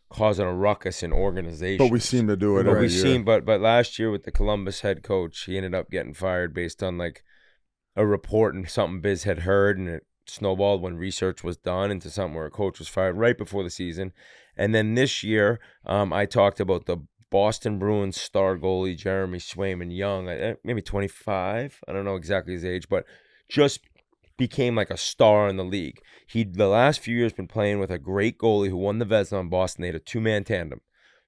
causing a ruckus in organizations. But we seem to do it every year. But last year with the Columbus head coach, he ended up getting fired based on like a report and something Biz had heard, and it snowballed when research was done into something where a coach was fired right before the season. And then this year, I talked about the Boston Bruins star goalie Jeremy Swayman Young, maybe 25. I don't know exactly his age, but just became like a star in the league. The last few years been playing with a great goalie who won the Vezina in Boston. They had a 2-man tandem.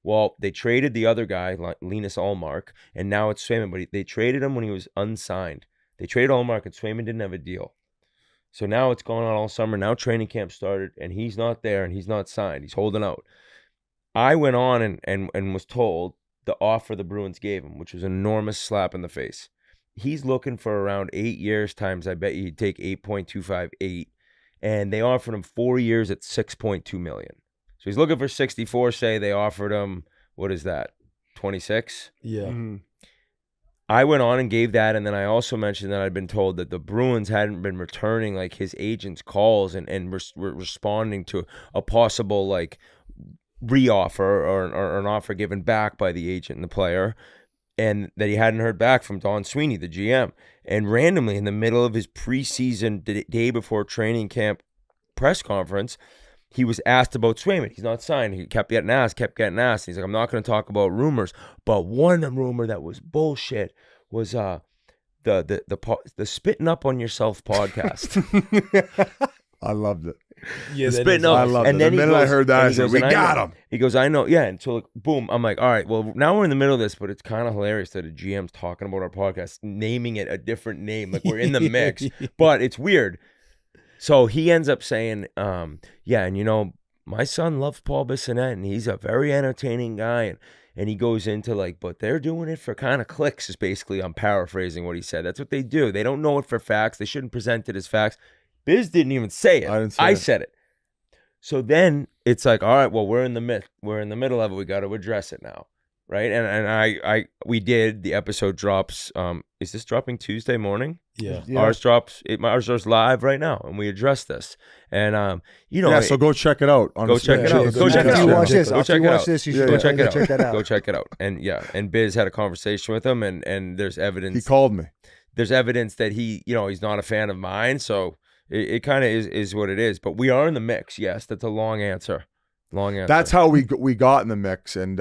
Well, they traded the other guy, Linus Ullmark, and now it's Swayman, but they traded him when he was unsigned. They traded Ullmark, and Swayman didn't have a deal. So now it's going on all summer. Now training camp started, and he's not there, and he's not signed. He's holding out. I went on and was told the offer the Bruins gave him, which was an enormous slap in the face. He's looking for around 8 years times, I bet he'd take 8.258, and they offered him 4 years at $6.2 million. So he's looking for 64, say they offered him, what is that, 26? Yeah. Mm-hmm. I went on and gave that, and then I also mentioned that I'd been told that the Bruins hadn't been returning like his agent's calls and were responding to a possible like reoffer or an offer given back by the agent and the player, and that he hadn't heard back from Don Sweeney, the GM. And randomly in the middle of his preseason day before training camp press conference, he was asked about Swayman. He's not signed. He kept getting asked. He's like, I'm not going to talk about rumors. But one rumor that was bullshit was the Spittin' Up on Yourself podcast. I loved it. Yeah, the Spittin' Up. I loved and it. then The minute I heard that, I said, we got him. He goes, I know. Yeah. And so, like, boom. I'm like, all right, well, now we're in the middle of this, but it's kind of hilarious that a GM's talking about our podcast, naming it a different name. Like, we're in the mix. But it's weird. So he ends up saying, yeah, and you know, my son loves Paul Bissonnette, and he's a very entertaining guy. And he goes into like, but they're doing it for kind of clicks, is basically, I'm paraphrasing what he said. That's what they do. They don't know it for facts. They shouldn't present it as facts. Biz didn't even say it. I said it. So then it's like, all right, well, we're in the middle of it. We got to address it now. Right. And we did. The episode drops. Is this dropping Tuesday morning? Yeah. Ours drops live right now, and we address this. And you know, yeah. So go check it out. Go check it out. Go check it out. After you watch this, you should go check it out. Check that out. Go check it out. And yeah, and Biz had a conversation with him, and there's evidence. He called me. there's evidence that he, he's not a fan of mine. So it kind of is what it is. But we are in the mix. Yes, that's a long answer. That's how we got in the mix, and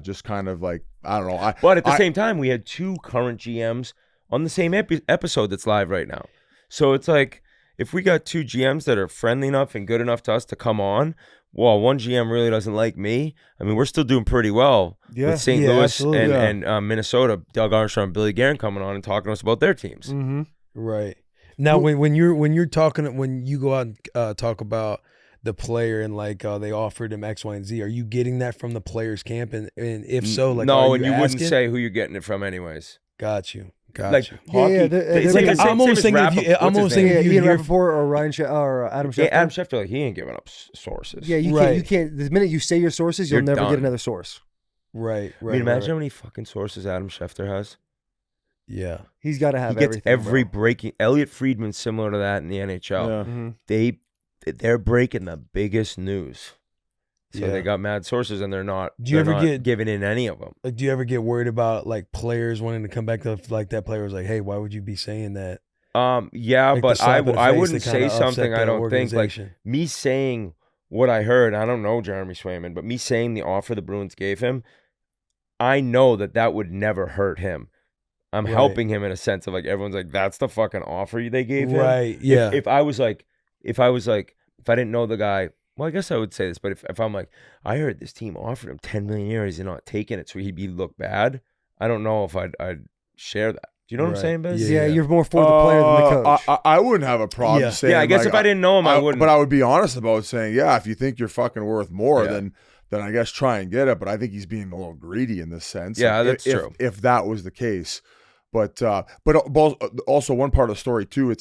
just kind of like, I don't know. But at the same time, we had 2 current GMs on the same episode that's live right now. So it's like, if we got 2 GMs that are friendly enough and good enough to us to come on, well, one GM really doesn't like me. I mean, we're still doing pretty well with St. Louis and Minnesota. Doug Armstrong and Billy Guerin coming on and talking to us about their teams. Mm-hmm. Right. Now, when you go out and talk about the player and like they offered him X, Y, and Z, are you getting that from the players' camp? And if so, like, no, and you wouldn't say who you're getting it from, anyways. Got you. Like hockey, I'm almost thinking if Ian Rappaport or Ryan or Adam Schefter. Yeah, Adam Schefter, like, he ain't giving up sources. Yeah, you can't. The minute you say your sources, you'll never get another source. Right. I mean, imagine how many fucking sources Adam Schefter has. Yeah, he's got to have. He gets every bro. breaking. Elliot Friedman's similar to that in the NHL. Yeah. Mm-hmm. They're breaking the biggest news. So they got mad sources, and they're not. Do you ever get giving in any of them? Like, do you ever get worried about like players wanting to come back to like that player was like, hey, why would you be saying that? Yeah, like but I wouldn't say something. I don't think like me saying what I heard. I don't know Jeremy Swayman, but me saying the offer the Bruins gave him, I know that would never hurt him. I'm helping him in a sense of like everyone's like, that's the fucking offer they gave him. Right. Yeah. If I didn't know the guy. Well, I guess I would say this, but if I'm like, I heard this team offered him 10 million euros, he's not taking it, so he'd look bad. I don't know if I'd share that. Do you know what I'm saying, Biz? Yeah, you're more for the player than the coach. I wouldn't have a problem saying. Yeah, I guess if I didn't know him, I wouldn't. But I would be honest about saying, if you think you're fucking worth more, then I guess try and get it. But I think he's being a little greedy in this sense. Yeah, that's true. If that was the case, but also one part of the story too,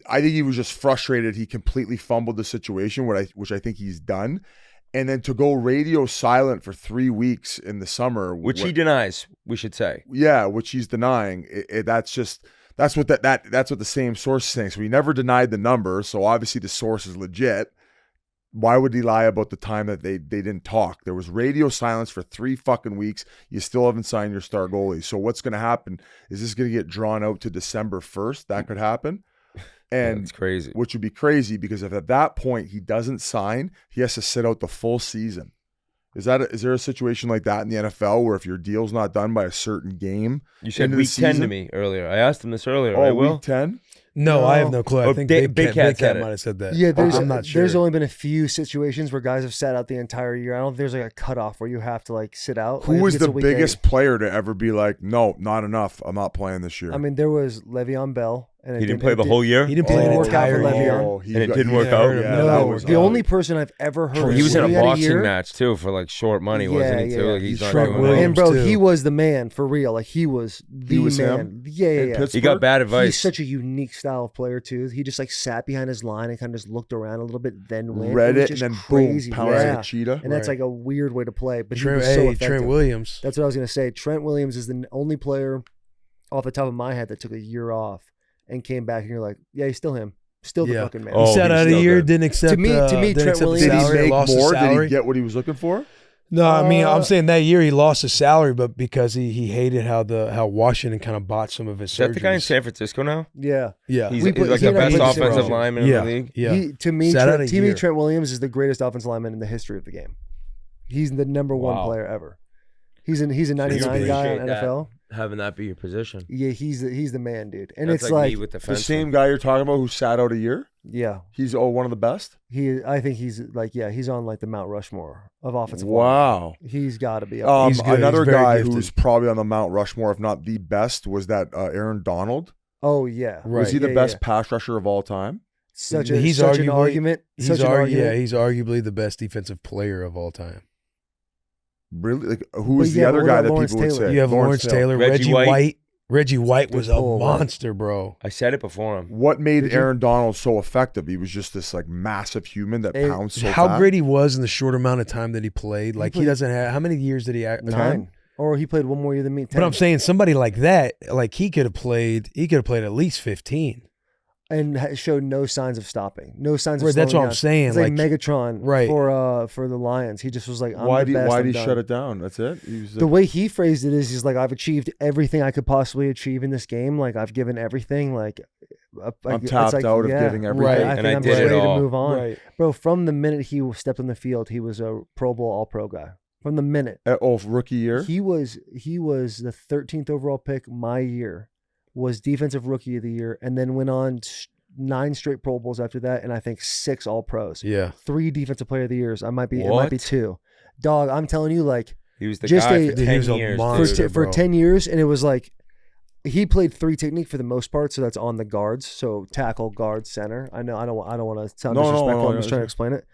I think he was just frustrated. He completely fumbled the situation, which I think he's done. And then to go radio silent for 3 weeks in the summer. Which he denies, we should say. Yeah, which he's denying. That's what the same source is saying. So he never denied the number. So obviously the source is legit. Why would he lie about the time that they didn't talk? There was radio silence for 3 fucking weeks. You still haven't signed your star goalie. So what's going to happen? Is this going to get drawn out to December 1st? That could happen. And it's crazy. Which would be crazy because if at that point he doesn't sign, he has to sit out the full season. Is there a situation like that in the NFL where if your deal's not done by a certain game? You said week 10 to me earlier. I asked him this earlier. Oh, week 10? No, I have no clue. I think Big Cat might have said that. Yeah, I'm not sure. There's only been a few situations where guys have sat out the entire year. I don't think there's like a cutoff where you have to like sit out. Who was the biggest player to ever be like, no, not enough. I'm not playing this year? I mean, there was Le'Veon Bell. And he didn't play the whole year? He didn't play the entire year. And it didn't work out? No, the only person I've ever heard. He was in a boxing match, too, for like short money, wasn't he, too? Like, he's not doing Williams, and, bro, too. he was the man, for real. Like, he was the man. Him? Yeah. He got bad advice. He's such a unique style of player, too. He just, like, sat behind his line and kind of just looked around a little bit, then went. Read it, and then crazy. boom, pounds like a cheetah. And that's, like, a weird way to play. But he was so effective. Trent Williams. That's what I was going to say. Trent Williams is the only player off the top of my head that took a year off and came back, and you're like, yeah, he's still him. Still the fucking man. He sat out a year, didn't accept. To me, Trent Williams. Did he make more? Did he get what he was looking for? No, I mean, I'm saying that year he lost his salary, but because he hated how Washington kind of bought some of his surgeries. Is that the guy in San Francisco now? Yeah. He's like the best offensive lineman in the league. Yeah. To me, Trent Williams is the greatest offensive lineman in the history of the game. He's the number one player ever. He's a 99 guy in NFL. Having that be your position. Yeah, he's the man, dude. And that's it's like me with the same guy you're talking about who sat out a year. Yeah, he's one of the best. I think he's like he's on like the Mount Rushmore of offensive. Wow, he's got to be up. Another guy who's probably on the Mount Rushmore, if not the best, was that Aaron Donald. Oh yeah, right. Was he the best pass rusher of all time? Such an argument. He's arguably the best defensive player of all time. Really? Like, who was the other guy that people would say? You have Lawrence Taylor, Reggie White. Reggie White was a monster, bro. I said it before him. What made Aaron Donald so effective? He was just this like massive human that pounced so how fast. Great he was in the short amount of time that he played. Like he doesn't have how many years did he act? 9? Or he played one more year than me. 10. But I'm saying somebody like that, like he could have played at least 15. and showed no signs of stopping, no signs of Right, slowing that's what down. I'm saying. It's like Megatron right. for the Lions. He just was like, I'm Why the best. did I'm he done. shut it down? That's it. He was The way he phrased it is, he's like, I've achieved everything I could possibly achieve in this game. Like I've given everything. Like I'm tapped out of giving everything. Right. I And think I I'm did just it ready all. to move on, Right. bro. From the minute he stepped on the field, he was a Pro Bowl All-Pro guy. From the minute Rookie year. he was the 13th overall pick my year, was defensive rookie of the year, and then went on 9 straight Pro Bowls after that, and I think 6 All-Pros. Yeah. 3 defensive player of the years. It might be What? 2. Dog, I'm telling you, like He was the Just guy a- for Dude, 10 he was a years. monster. dude. for bro. 10 years, and it was like he played 3 technique for the most part, so that's on the guards. So tackle, guard, center. I know I don't want to sound No, disrespectful. I'm no, just trying to explain it.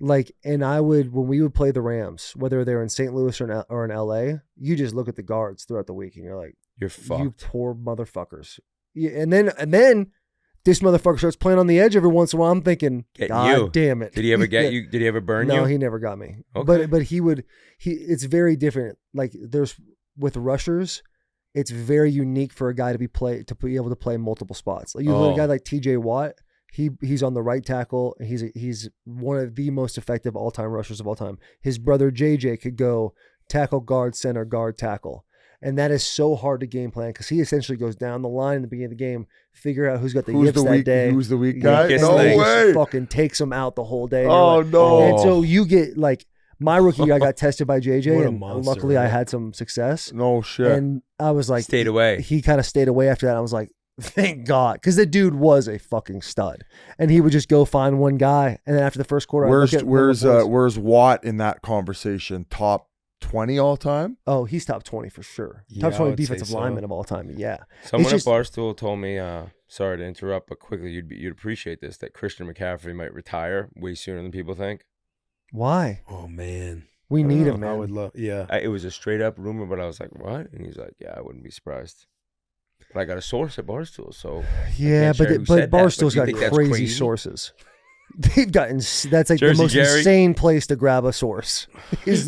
Like, and when we would play the Rams, whether they're in St. Louis or in LA, you just look at the guards throughout the week, and you're like, You're fucked. you poor motherfuckers. Yeah, and then this motherfucker starts playing on the edge every once in a while. I'm thinking, Getting God you. damn it. Did he ever get Yeah. you? Did he ever burn No, you? he never got me. Okay. But it's very different. Like there's with rushers, it's very unique for a guy to be able to play multiple spots. Like you look at a guy like TJ Watt, he's on the right tackle, and he's one of the most effective all-time rushers of all time. His brother JJ could go tackle, guard, center, guard, tackle. And that is so hard to game plan because he essentially goes down the line in the beginning of the game, figure out who's got the yips that day. Who's the weak Yeah, guy? Kiss No legs. way. Fucking takes him out the whole day. And Oh, you're like, no. And so you get like my rookie year, I got tested by JJ, What a and monster, luckily I right? had some success. No shit. And I was like, Stayed away. He kind of stayed away after that. I was like, thank God, because the dude was a fucking stud, and he would just go find one guy, and then after the first quarter, Where's Watt in that conversation? Top 20 all time? oh, he's top 20 for sure. Yeah, Top I 20 would say defensive so. lineman of all time. Yeah. Someone It's just- at Barstool told me, sorry to interrupt, but quickly, you'd appreciate this, that Christian McCaffery might retire way sooner than people think. Why? Oh man. We need him, I man. would love. Yeah. It was a straight up rumor, but I was like, what? And he's like, yeah, I wouldn't be surprised. But I got a source at Barstool, so Yeah, can't share who but said that, but Barstool's you got think that's crazy crazy? sources. They've gotten that's like Jersey the most Jerry? insane place to grab a source.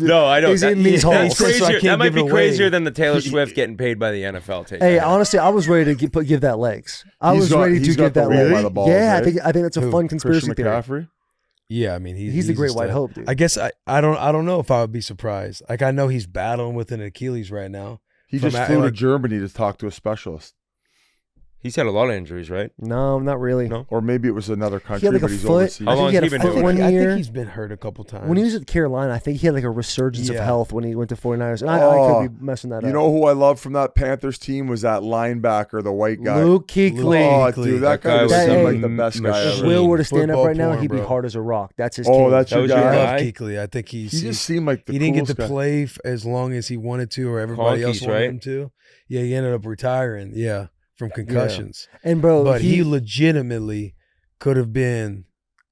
no, I don't. Is in these that's halls. So I crazier. can't That might give be it away. crazier than the Taylor Swift getting paid by the NFL. Take Hey, that. honestly, I was ready to give that legs. I He's was got- ready to he's got give the that wheel legs. by the balls, Yeah, right? I think that's a Who? fun conspiracy Christian theory. McCaffrey? Yeah. I mean, He's the a great stud. white hope, dude. I guess I don't know if I would be surprised. Like I know he's battling with an Achilles right now. He From just flew to like- Germany to talk to a specialist. He's had a lot of injuries, right? No, not really. No. Or maybe it was another country, like, but a he's foot. overseas. How I long think he had has a he been foot doing one it? I year. think he's been hurt a couple times. When he was at Carolina, I think he had like a resurgence of Yeah. health when he went to 49ers. And I could be messing that up. You know who I love from that Panthers team was that linebacker, the white guy. Luke Kuechly. Oh, Kuechly. dude, that That guy guy was was seemed a like the best guy machine. If ever. Will were to stand up Football right now, porn, he'd be bro. hard as a rock. That's his Oh, king. that's That your was your I guy. love guy? Kuechly. I think He just seemed like the he didn't get coolest to guy. play as long as he wanted to, or everybody else Conkeys, wanted right? him to. Yeah, he ended up retiring. Yeah, from concussions. And bro, But he legitimately could have been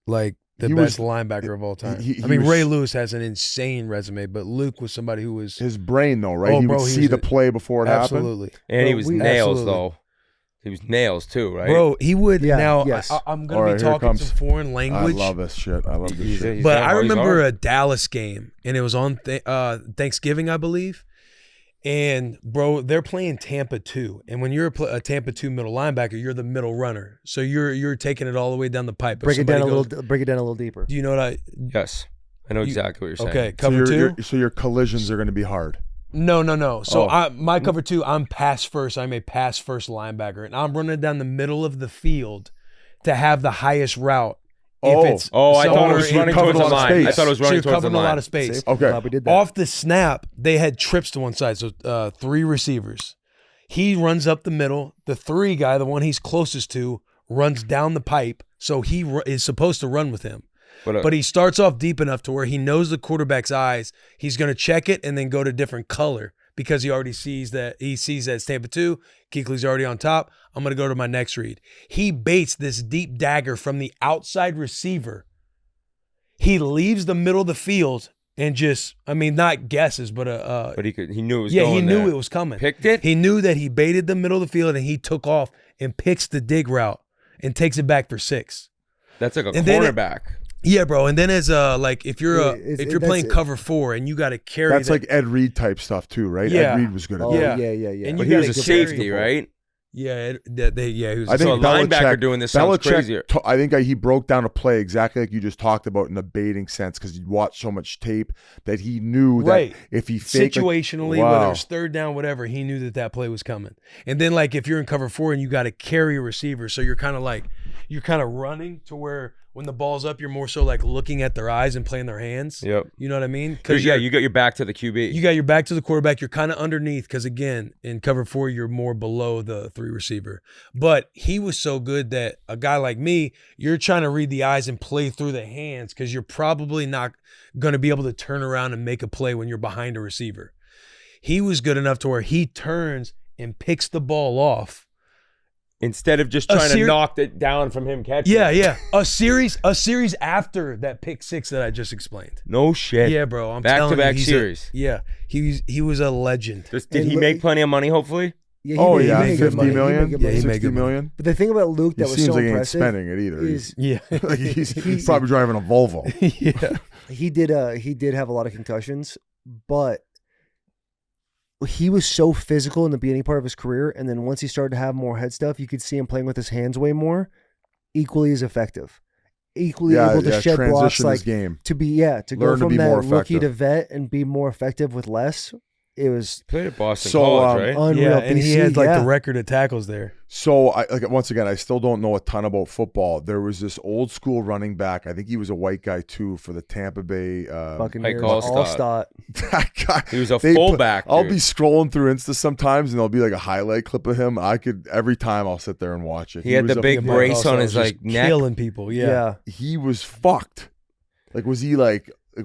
like the He best was- linebacker of all time. he I mean, was- Ray Lewis has an insane resume, but Luke was somebody who was His brain, though, right? Oh, he bro, would he see was the a- play before it happened. absolutely. And he Bro, was we- nails, absolutely. though. He was nails, too, right? Bro, he would Yeah, now. yes. I'm All gonna right, be here talking comes- some foreign I language. love this shit. I love this He's- shit. he's But got- I he's remember hard. a Dallas game, and it was on Thanksgiving, I believe. And bro, they're playing Tampa 2, and when you're a Tampa 2 middle linebacker, you're the middle runner, so you're taking it all the way down the pipe. If break it down a somebody little. Break it down a little deeper. Do you know what I? Yes. I know exactly what you're saying. Okay, So cover two. so your collisions are going to be hard. No. So Oh. my cover two, I'm pass first. I'm a pass first linebacker, and I'm running down the middle of the field to have the highest route. Oh. If it's Oh, I thought it somewhere was in- running covered towards a the lot of line. space. I thought it was So running you're towards the covering a lot line. of space. See? Okay. Glad we did that. Off the snap, they had trips to one side, so 3 receivers. He runs up the middle. The 3 guy, the one he's closest to, runs down the pipe, so he is supposed to run with him. But he starts off deep enough to where he knows the quarterback's eyes. He's going to check it and then go to different color because he already sees that it's Tampa 2. Kuechly's already on top. I'm going to go to my next read. He baits this deep dagger from the outside receiver. He leaves the middle of the field and just, I mean, not guesses, but But he knew it was yeah, going he knew there. it was coming. Picked it? He knew that he baited the middle of the field and he took off and picks the dig route and takes it back for 6. That's like a And then cornerback. Yeah, bro. And then as like if you're Yeah, if you're that's playing it. cover 4 and you got to carry That's that, like Ed Reed type stuff too, right? Yeah. Ed Reed was good at Oh, that. Yeah. yeah. And But you he was gotta a carry safety, the ball. right? Yeah, he was. I think So a linebacker Belichick- doing this sounds Belichick crazier. I think he broke down a play exactly like you just talked about in the baiting sense because he watched so much tape that he knew Right. that if he faked situationally, Wow. whether it was third down, whatever, he knew that play was coming. And then like if you're in cover 4 and you got to carry a receiver, so you're kind of running to where when the ball's up, you're more so like looking at their eyes and playing their hands. Yep. You know what I mean? Because you got your back to the QB. You got your back to the quarterback. You're kind of underneath because, again, in cover 4, you're more below the 3 receiver. But he was so good that a guy like me, you're trying to read the eyes and play through the hands because you're probably not going to be able to turn around and make a play when you're behind a receiver. He was good enough to where he turns and picks the ball off. Instead of just trying to knock it down from him catching. Yeah. A series after that pick 6 that I just explained. No shit. Yeah, bro. I'm telling you, Back-to-back he's series. He was a legend. Did he make plenty of money, hopefully? Yeah, he made made good 50 money. He million, made good money. Yeah, he made 60 good money. million. But the thing about Luke that He was seems so like he ain't impressive spending it either. is Yeah. Like he's probably driving a Volvo. Yeah. he did have a lot of concussions, but he was so physical in the beginning part of his career, and then once he started to have more head stuff, you could see him playing with his hands way more, equally as effective, equally able to shed blocks, transition his like game. to go Learn to from be that more rookie to effective. vet and be more effective with less. It was Played at Boston So, College, right? unreal. Yeah, and he BC, had like yeah. the record of tackles there. So once again, I still don't know a ton about football. There was this old school running back. I think he was a white guy too for the Tampa Bay. Buccaneers, Mike all-star. That guy. He was a they put- fullback. I'll dude. be scrolling through Insta sometimes, and there'll be like a highlight clip of him. Every time I'll sit there and watch it. He had was the a big fuck- brace on Also, his just like neck. killing people. Yeah. He was fucked. Like, was he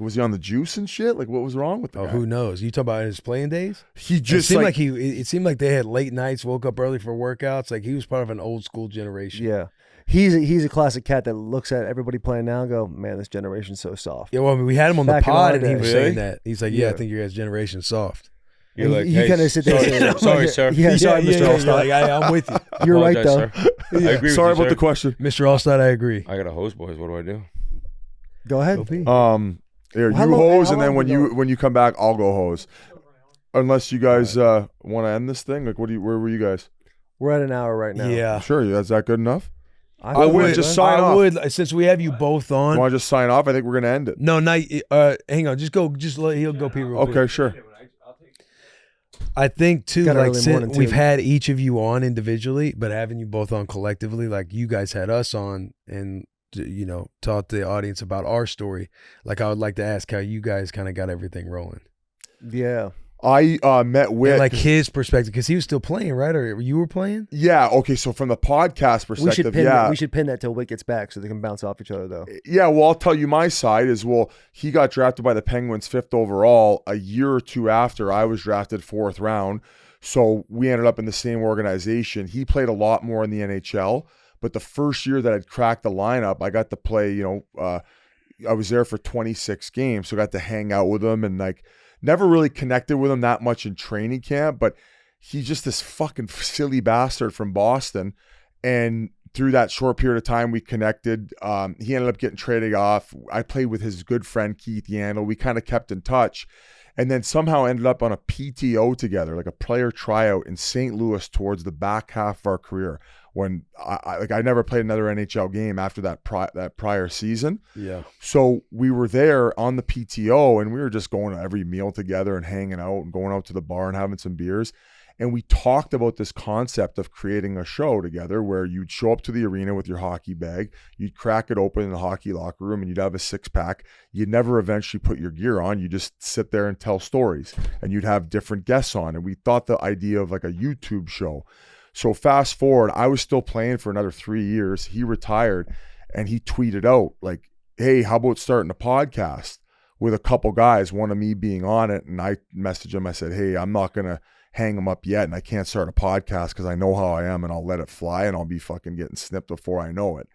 was he on the juice and shit? Like, what was wrong with the Oh, guy? who knows? You talk about his playing days? He It just seemed like, it seemed like they had late nights, woke up early for workouts. Like he was part of an old school generation. Yeah. He's a classic cat that looks at everybody playing now and go, man, this generation's so soft. Yeah, well, I mean, we had him on Back the in pod, our and he day. was Really? saying that. He's like, "Yeah, Yeah. I think your guys' generation soft." You're like, you hey, kind of sit there and say, sorry, sir. Yeah, sorry, Mr. You're All-Star. like, I'm with you, You're right, Apologize, though. sir. I agree sorry with you, about sir. the question. Mr. Allstott. I agree. I got a hose, boys. What do I do? Go ahead. Here, How you long- hose, how and then long when ago? you come back, I'll go hose. Unless you guys want to end this thing, like, where were you guys? We're at an hour right now. Yeah, Sure, is that good enough? I would would just sign off. I would, since we have you both You on. want to just sign off? I think we're gonna end it. No, not. Hang on. Just let he'll go pee real quick. Okay, sure. I think too, Got like early since morning, we've too. had each of you on individually, but having you both on collectively, like you guys had us on and taught the audience about our story. Like I would like to ask how you guys kind of got everything rolling. Yeah. I met Whit. And like his perspective, because he was still playing, right? Or you were playing? Yeah. Okay. So from the podcast We should perspective, pin we should pin that till Whit gets back so they can bounce off each other though. Yeah, well, I'll tell you my side is, he got drafted by the Penguins 5th overall a year or two after I was drafted 4th round. So we ended up in the same organization. He played a lot more in the NHL, but the first year that I'd cracked the lineup, I got to play, I was there for 26 games. So I got to hang out with him and like never really connected with him that much in training camp, but he's just this fucking silly bastard from Boston. And through that short period of time, we connected. He ended up getting traded off. I played with his good friend, Keith Yandel. We kind of kept in touch and then somehow ended up on a PTO together, like a player tryout in St. Louis towards the back half of our career when I never played another NHL game after that prior season. Yeah. So we were there on the PTO and we were just going to every meal together and hanging out and going out to the bar and having some beers. And we talked about this concept of creating a show together where you'd show up to the arena with your hockey bag, you'd crack it open in the hockey locker room and you'd have a 6-pack. You'd never eventually put your gear on. You just sit there and tell stories and you'd have different guests on. And we thought the idea of like a YouTube show. So fast forward, I was still playing for another 3 years. He retired and he tweeted out like, hey, how about starting a podcast with a couple guys, one of me being on it. And I messaged him. I said, hey, I'm not going to hang them up yet and I can't start a podcast because I know how I am and I'll let it fly and I'll be fucking getting snipped before I know it.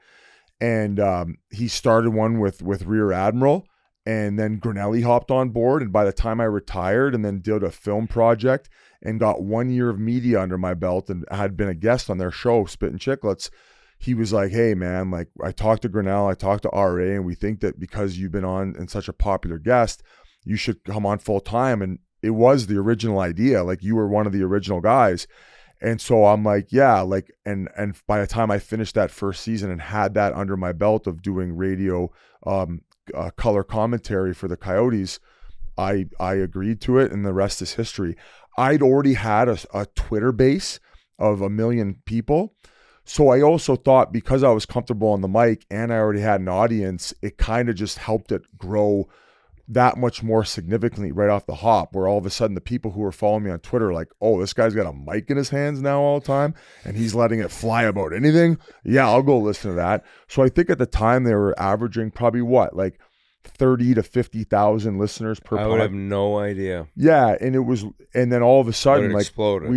And he started one with Rear Admiral and then Grinelli hopped on board. And by the time I retired and then did a film project and got 1 year of media under my belt and had been a guest on their show, Spittin Chiclets, he was like, hey man, like I talked to Grinnell, I talked to RA and we think that because you've been on and such a popular guest, you should come on full time. And it was the original idea. Like you were one of the original guys. And so I'm like, yeah, like, and by the time I finished that first season and had that under my belt of doing radio, color commentary for the Coyotes, I agreed to it, and the rest is history. I'd already had a Twitter base of 1 million people. So I also thought, because I was comfortable on the mic and I already had an audience, it kind of just helped it grow that much more significantly right off the hop, where all of a sudden the people who were following me on Twitter are like, oh, this guy's got a mic in his hands now all the time and he's letting it fly about anything. Yeah, I'll go listen to that. So I think at the time they were averaging probably like 30 to 50,000 listeners per I would have no idea. Yeah, and then all of a sudden, like, exploded.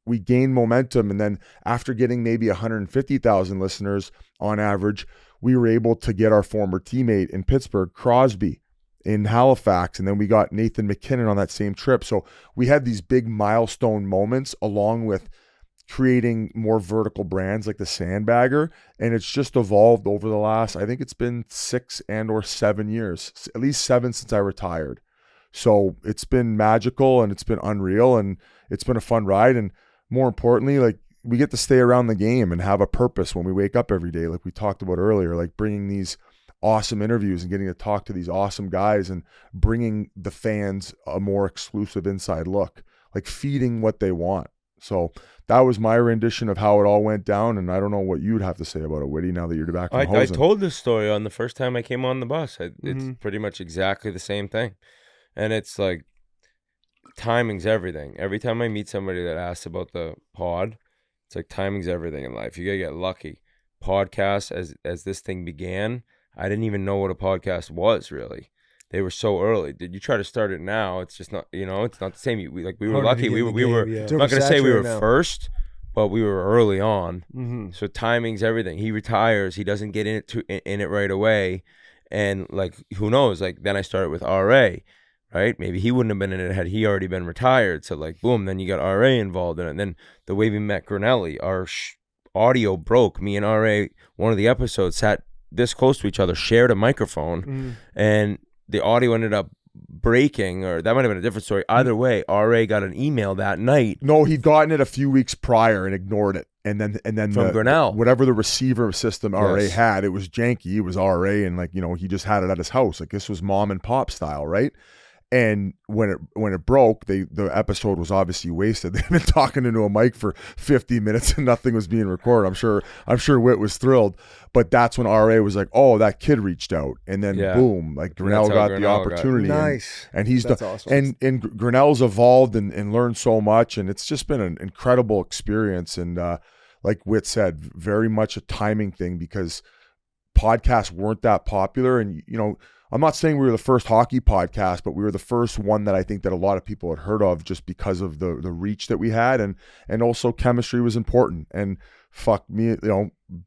we gained momentum, and then after getting maybe 150,000 listeners on average, we were able to get our former teammate in Pittsburgh, Crosby, in Halifax, and then we got Nathan McKinnon on that same trip. So we had these big milestone moments along with creating more vertical brands like the Sandbagger, and it's just evolved over the last, I think it's been 6 and or 7 years, at least 7 since I retired. So it's been magical and it's been unreal and it's been a fun ride. And more importantly, like, we get to stay around the game and have a purpose when we wake up every day, like we talked about earlier, like bringing these awesome interviews and getting to talk to these awesome guys and bringing the fans a more exclusive inside look, like feeding what they want. So that was my rendition of how it all went down, and I don't know what you'd have to say about it, Whitty, now that you're back from I told this story on the first time I came on the bus. It's pretty much exactly the same thing. And it's like, timing's everything. Every time I meet somebody that asks about the pod, it's like, timing's everything in life. You gotta get lucky. Podcasts, as this thing began, I didn't even know what a podcast was, really. They were so early. Did you try to start it now? It's just not, it's not the same. We were lucky. We were I'm not going to say we were first, but we were early on. Mm-hmm. So timing's everything. He retires. He doesn't get in it right away. And like, who knows? Like, then I started with RA, right? Maybe he wouldn't have been in it had he already been retired. So like, boom, then you got RA involved in it. And then the way we met Grinelli, our audio broke. Me and RA, one of the episodes, sat this close to each other, shared a microphone, and the audio ended up breaking, or that might have been a different story. Either way, RA got an email that night. No, he'd gotten it a few weeks prior and ignored it. And then from Grinnell, whatever the receiver system RA had, it was janky. It was RA, and like, he just had it at his house. Like, this was mom and pop style, right? And when it broke, the episode was obviously wasted. They've been talking into a mic for 50 minutes and nothing was being recorded. I'm sure Whit was thrilled, but that's when RA was like, "Oh, that kid reached out," and then boom, like Grinnell got the opportunity. Nice, and he's that's awesome. And Grinnell's evolved and learned so much, and it's just been an incredible experience. And like Whit said, very much a timing thing, because podcasts weren't that popular, and I'm not saying we were the first hockey podcast, but we were the first one that I think that a lot of people had heard of, just because of the reach that we had, and also chemistry was important. And fuck me,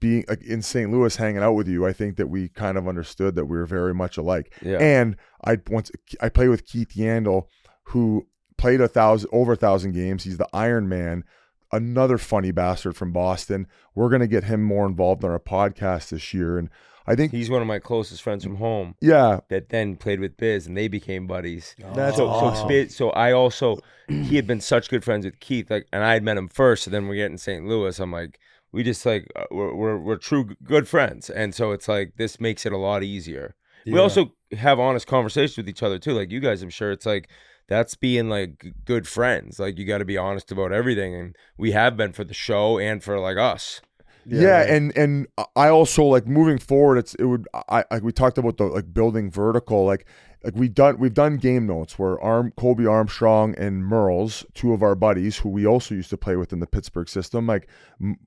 being like in St. Louis, hanging out with you, I think that we kind of understood that we were very much alike. Yeah. And I played with Keith Yandel, who played over 1,000 games. He's the Iron Man, another funny bastard from Boston. We're gonna get him more involved on our podcast this year, and I think he's one of my closest friends from home. Yeah, that then played with Biz, and they became buddies. That's awesome. So I also, he had been such good friends with Keith, like, and I had met him first. So then we're getting St. Louis. I'm like, we just like we're true good friends, and so it's like, this makes it a lot easier. Yeah. We also have honest conversations with each other too. Like, you guys, I'm sure it's like, that's being like good friends. Like, you got to be honest about everything, and we have been for the show and for like us. Yeah, right. and I also, like, moving forward, we talked about the, like, building vertical, like we've done game notes where Colby Armstrong and Merles, two of our buddies who we also used to play with in the Pittsburgh system, like,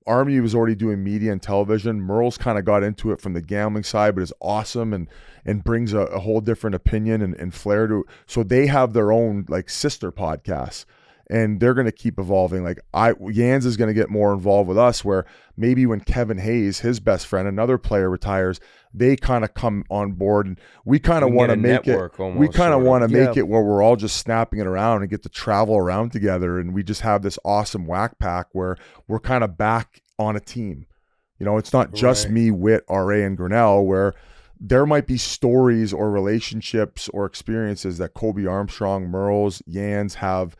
Army was already doing media and television. Merles kind of got into it from the gambling side, but is awesome and brings a whole different opinion and flair to it. So they have their own, like, sister podcasts. And they're going to keep evolving. Like, Jans is going to get more involved with us, where maybe when Kevin Hayes, his best friend, another player, retires, they kind of come on board, and we kind of want to make it. We kind of want to make it where we're all just snapping it around and get to travel around together, and we just have this awesome whack pack where we're kind of back on a team. It's not just me, Whit, RA, and Grinnell, where there might be stories or relationships or experiences that Colby Armstrong, Merles, Jans have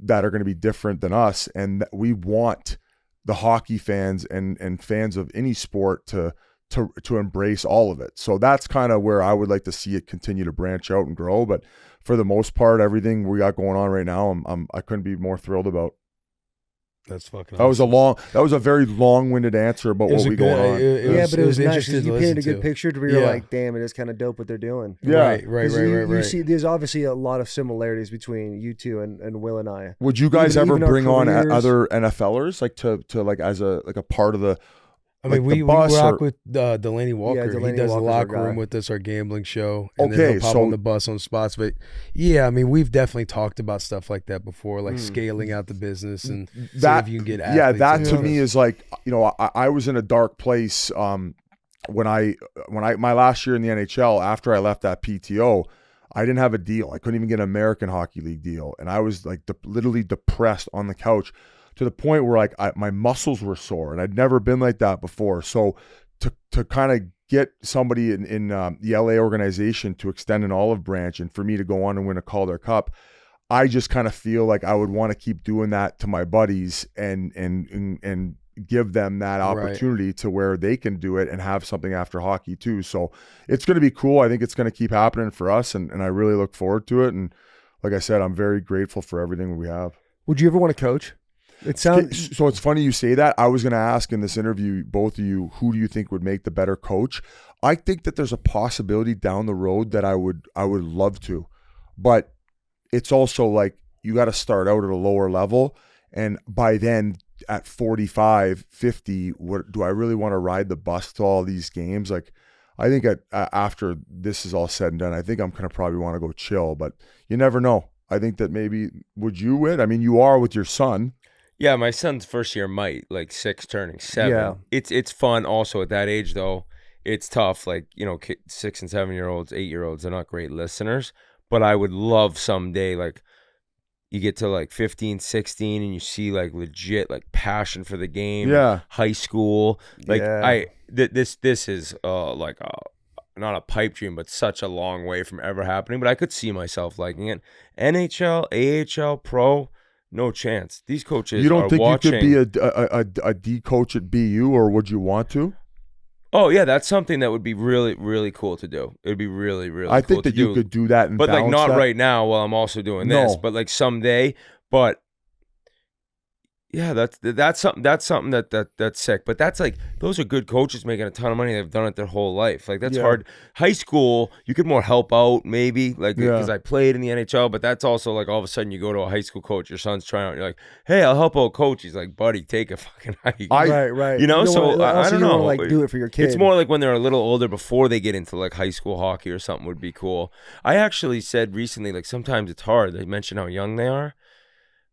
that are going to be different than us, and we want the hockey fans and fans of any sport to embrace all of it. So that's kind of where I would like to see it continue to branch out and grow. But for the most part, everything we got going on right now, I couldn't be more thrilled about. That's fucking awesome. That was a very long-winded answer about what we going on. But it was nice because you painted a good to. picture to where you're like, damn, it is kind of dope what they're doing. Yeah. Right. You see, there's obviously a lot of similarities between you two and Will and I. Would you guys ever even bring on careers, other NFLers like to like as a part of the? I mean, we rock with Delaney Walker. Yeah, Delaney he does Walker's the locker our guy. room with us, our gambling show. And Okay, then he'll pop so- on the bus on spots. But yeah, I mean, we've definitely talked about stuff like that before, like scaling out the business and seeing if you can get athletes. Yeah, that in to the me business. is like, you know, I was in a dark place when I my last year in the NHL, after I left that PTO. I didn't have a deal. I couldn't even get an American Hockey League deal, and I was like literally depressed on the couch to the point where like my muscles were sore, and I'd never been like that before. So to kind of get somebody in the LA organization to extend an olive branch and for me to go on and win a Calder Cup, I just kind of feel like I would want to keep doing that to my buddies and give them that opportunity to where they can do it and have something after hockey too. So it's going to be cool. I think it's going to keep happening for us, and I really look forward to it. And like I said, I'm very grateful for everything we have. Would you ever want to coach? It sounds So it's funny you say that. I was going to ask in this interview, both of you, who do you think would make the better coach? I think that there's a possibility down the road that I would love to, but it's also like you got to start out at a lower level. And by then at 45, 50, what do I really want to ride the bus to all these games? Like, I think after this is all said and done, I think I'm going to probably want to go chill, but you never know. I think that maybe, would you, Whit? I mean, you are with your son. Yeah, my son's first year might, like 6 turning 7. Yeah. It's fun also at that age though. It's tough, like, you know, 6 and 7-year-olds, 8-year-olds, they're not great listeners, but I would love someday, like, you get to like 15, 16 and you see like legit like passion for the game. Yeah. High school. Like Yeah. this is like not a pipe dream, but such a long way from ever happening. But I could see myself liking it. NHL, AHL, pro, no chance. These coaches You don't are think watching. you could be a D coach at BU, or would you want to? Oh yeah, that's something that would be really, really cool to do. It would be really, really I cool think that to you do. could do that and But like balance not that. right now while I'm also doing this, No. but like someday. But yeah, that's something that's sick. But that's like, those are good coaches making a ton of money. They've done it their whole life. Like that's Yeah. hard. High school, you could more help out maybe, like Yeah. because I played in the NHL. But that's also like all of a sudden you go to a high school coach, your son's trying out, you're like, hey, I'll help out coach. He's like, buddy, take a fucking hike. right. You know, don't so wanna- I also don't you know. wanna, like do it for your kid. It's more like when they're a little older before they get into like high school hockey or something would be cool. I actually said recently, like sometimes it's hard. They mention how young they are,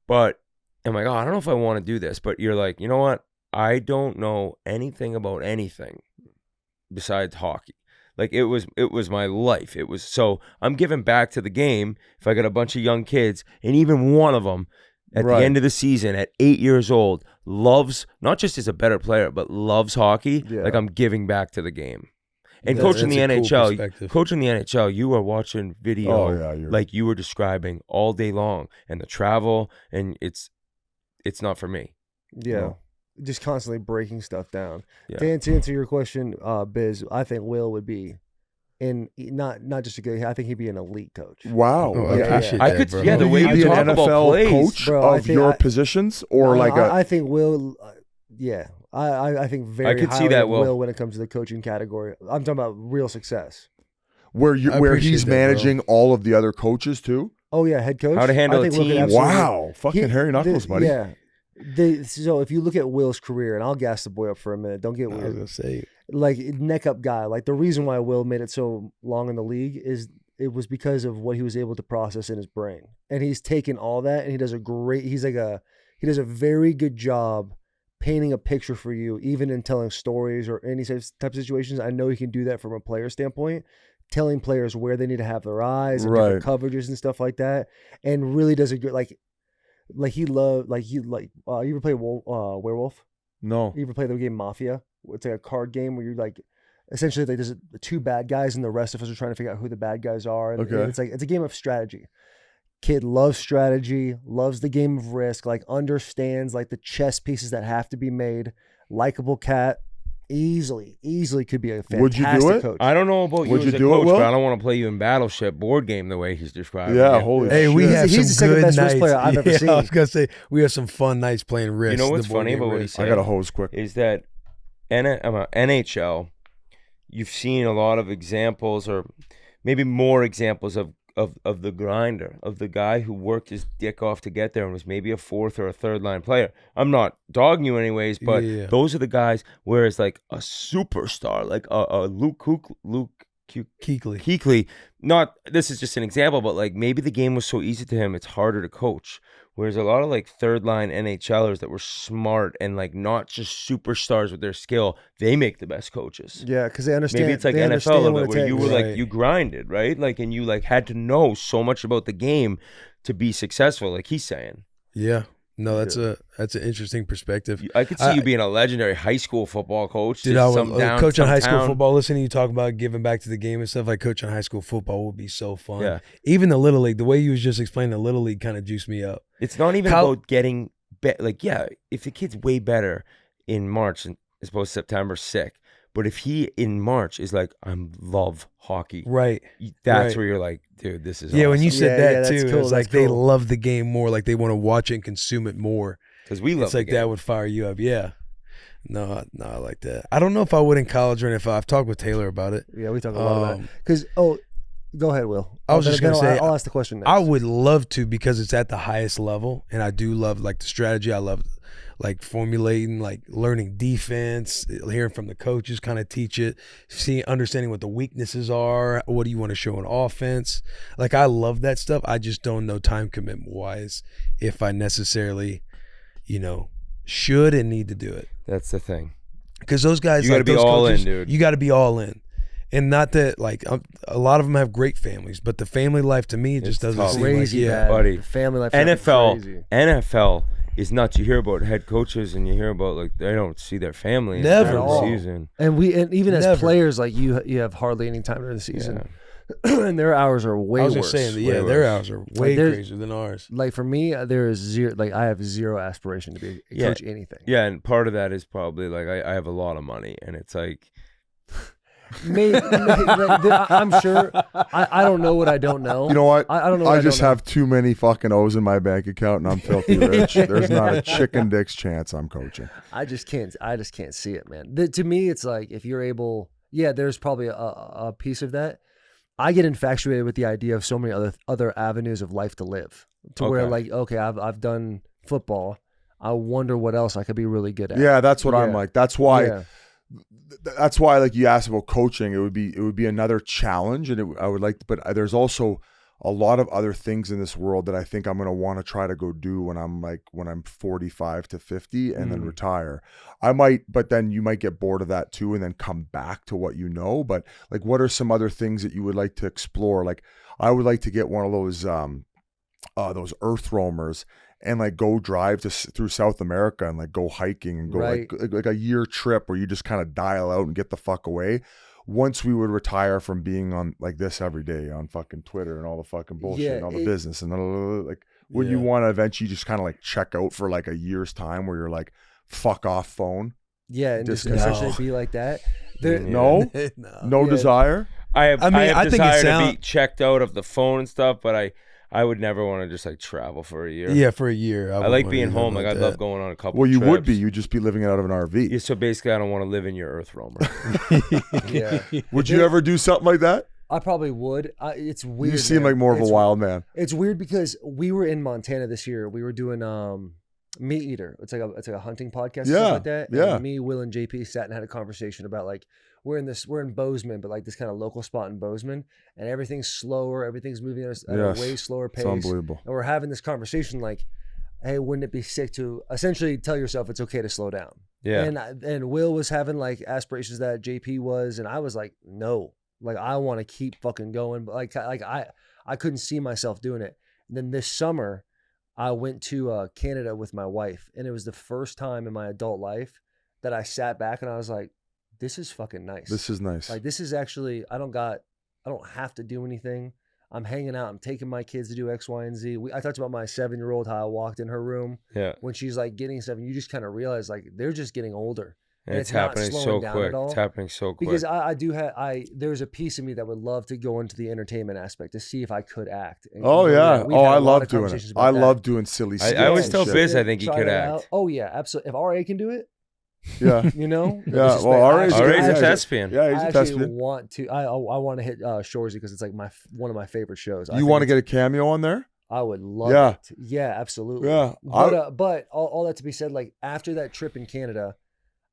but I'm like, oh, I don't know if I want to do this. But you're like, you know what? I don't know anything about anything besides hockey. Like it was my life. It was, so I'm giving back to the game. If I got a bunch of young kids and even one of them at Right. the end of the season at 8 years old loves, not just is a better player, but loves hockey, Yeah. like I'm giving back to the game. And Yeah, coaching the that's a cool NHL, perspective. coaching the NHL, you are watching video Oh, yeah, you're- like you were describing all day long, and the travel, and it's not for me. Yeah. No. Just constantly breaking stuff down. Yeah. To answer your question, Biz, I think Will would be not just a good, I think he'd be an elite coach. Wow. Oh, I Yeah, appreciate I that, could, bro. yeah, the Would way you you be talk an about NFL plays, coach Bro, I of think your I- positions, or like I think Will, yeah. I think very I could see highly that, of Will. when it comes to the coaching category. I'm talking about real success. where I where appreciate he's that, bro. managing all of the other coaches too? Oh yeah, head coach. How to handle I a think Will could team. absolutely- Wow, fucking He- Harry Knuckles, buddy. Yeah. So if you look at Will's career, and I'll gas the boy up for a minute, don't get I was weird. gonna say, Like neck up guy. Like the reason why Will made it so long in the league is it was because of what he was able to process in his brain, and he's taken all that and he does a very good job painting a picture for you, even in telling stories or any type of situations. I know he can do that from a player standpoint, telling players where they need to have their eyes and different coverages and stuff like that, and really does a good you ever play Werewolf? No. You ever play the game Mafia? It's like a card game where you're like, essentially like there's 2 bad guys and the rest of us are trying to figure out who the bad guys are. And Okay. it's a game of strategy. Kid loves strategy, loves the game of risk, like understands like the chess pieces that have to be made. Likable cat. Easily could be a fantastic Would you do it? coach. I don't know about you Would as you a do it, coach, Will? but I don't want to play you in Battleship board game the way he's describing Yeah, it. holy Hey, shit. we have He's the some second good best nights. Risk player I've ever Yeah, seen. I was gonna say we have some fun nights playing Risk. You know what's the board funny game about what he Risk. said? I got a hose quick. Is that NHL, you've seen a lot of examples, or maybe more examples of the grinder, of the guy who worked his dick off to get there and was maybe a fourth or a third line player. I'm not dogging you anyways, but Yeah. those are the guys, whereas like a superstar, like a Kuechly, not, this is just an example, but like maybe the game was so easy to him, it's harder to coach. Whereas a lot of like third line NHLers that were smart and like not just superstars with their skill, they make the best coaches. Yeah, because they understand. Maybe it's like they NFL a understand little what bit it where you takes. were Right. like, you grinded, right? Like, and you like had to know so much about the game to be successful, like he's saying. Yeah. No, that's an interesting perspective. I could see you being a legendary high school football coach. Dude, just I some would down, coaching some high school town. football. Listening to you talk about giving back to the game and stuff, like coaching high school football would be so fun. Yeah. Even the Little League, the way you was just explaining the Little League kind of juiced me up. It's not even How- about getting like, yeah, if the kid's way better in March as opposed to September, sick. But if he in March is like, I love hockey, Right. that's Right. where you're like, dude, this is Yeah, when awesome. you said Yeah, that yeah, that's too, cool, it's like that's they cool. love the game more, like they want to watch it and consume it more. Because we love It's like the game. that would fire you up. Yeah. No, I like that. I don't know if I would in college or NFL. I've talked with Taylor about it. Yeah, we talk a lot about it. Um, Because go ahead, Will. I was just Then gonna say, I'll ask the question next. I would love to, because it's at the highest level, and I do love like the strategy. I love like formulating, like learning defense, hearing from the coaches, kind of teach it, understanding what the weaknesses are. What do you want to show in offense? Like I love that stuff. I just don't know time commitment wise if I necessarily, should and need to do it. That's the thing. Because those guys, You gotta like be those all in, coaches, dude. You got to be all in. And not that, like, a lot of them have great families, but the family life to me, it just It's doesn't tough. seem crazy like, bad. buddy. Family life. Crazy. NFL is nuts. You hear about head coaches and you hear about like they don't see their family Never. during At the all. season. And even as Never. players, like you have hardly any time during the season, and their hours are way I was worse. just saying, way their worse. hours are way there's- crazier than ours. Like for me, there is zero. Like I have zero aspiration to be a Yeah. coach anything. Yeah, and part of that is probably like I have a lot of money, and it's like I'm sure. I don't know what I don't know. You know what? I don't know. What I just don't know. have too many fucking O's in my bank account, and I'm filthy rich. There's not a chicken dick's chance I'm coaching. I just can't see it, man. To me, it's like if you're able, yeah, there's probably a piece of that. I get infatuated with the idea of so many other avenues of life to live. To where Okay. like, okay, I've done football. I wonder what else I could be really good at. Yeah, that's what I'm Yeah. like. That's why. Yeah. That's why, like you asked about coaching, it would be another challenge, and I would like. But there's also a lot of other things in this world that I think I'm going to want to try to go do when I'm 45 to 50 and then retire. I might, but then you might get bored of that too, and then come back to what you know. But like, what are some other things that you would like to explore? Like, I would like to get one of those earth roamers and like go drive through South America and like go hiking and go Right. like a year trip where you just kind of dial out and get the fuck away. Once we would retire from being on like this every day on fucking Twitter and all the fucking bullshit Yeah, and all the business and like, would you want to eventually just kind of like check out for like a year's time where you're like, fuck off phone? Yeah, and just Disconnect. essentially be like that. No No. Yeah. desire. I have I think think it desire to sound- be checked out of the phone and stuff, but I would never want to just like travel for a year. Yeah, for a year. I like being home. Like I'd love going on a couple. Well, you trips. would be. You'd just be living out of an RV. Yeah, so basically, I don't want to live in your earth roamer. Yeah, Would you ever do something like that? I probably would. It's weird. You seem man. like more of a It's- wild man. It's weird because we were in Montana this year. We were doing Meat Eater. It's like a hunting podcast, and Yeah, stuff like that. yeah. And me, Will, and JP sat and had a conversation about like we're in Bozeman, but like this kind of local spot in Bozeman, and everything's slower. Everything's moving at a Yes. way slower It's pace. unbelievable. And we're having this conversation like, hey, wouldn't it be sick to essentially tell yourself it's okay to slow down? Yeah. And Will was having like aspirations that JP was, and I was like, no, like I want to keep fucking going, but like I couldn't see myself doing it. And then this summer, I went to Canada with my wife, and it was the first time in my adult life that I sat back and I was like, this is fucking nice. This is nice. Like this is actually I don't have to do anything. I'm hanging out. I'm taking my kids to do X, Y, and Z. I talked about my 7-year-old, how I walked in her room. Yeah. When she's like getting 7, you just kind of realize like they're just getting older. And it's happening so quick. It's happening so quick. Because there's a piece of me that would love to go into the entertainment aspect to see if I could act. And I love doing it. I love doing silly stuff. I always tell Biz I think he could act. Out. Oh yeah, absolutely. If RA can do it, yeah, you know, yeah. Well, RA's a thespian. Yeah, he's a thespian. I want to hit Shoresy because it's like one of my favorite shows. You want to get a cameo on there? I would love it. Yeah, absolutely. Yeah, but all that to be said, like after that trip in Canada,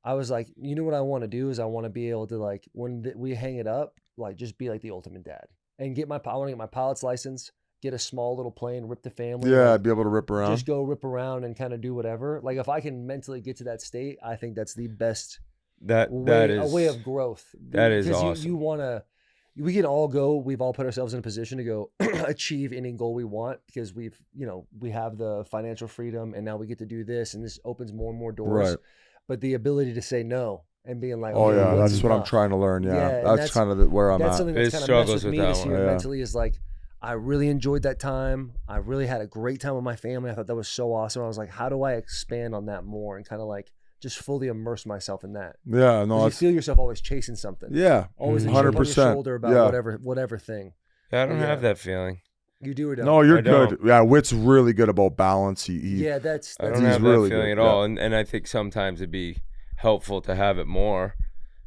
I was like, you know what I want to do is I want to be able to like when we hang it up, like just be like the ultimate dad and I want to get my pilot's license, get a small little plane, rip the family. Yeah, like, be able to rip around. Just go rip around and kind of do whatever. Like if I can mentally get to that state, I think that's the best a way of growth. That is awesome. You want to. We can all go. We've all put ourselves in a position to go achieve any goal we want because we have the financial freedom and now we get to do this and this opens more and more doors. Right. But the ability to say no and being like, oh yeah, that's what I'm trying to learn. Yeah, that's kind of where I'm at. That's something that's kind of struggles messed with with me that this one. year mentally is like, I really enjoyed that time. I really had a great time with my family. I thought that was so awesome. I was like, how do I expand on that more and kind of like just fully immerse myself in that? Yeah, no, you feel yourself always chasing something. Yeah, always 100%. On your shoulder about whatever thing. Yeah, I don't have that feeling. You do or don't? No, you're good. Yeah, Whit's really good about balance. I don't have that feeling at all, and I think sometimes it'd be helpful to have it more.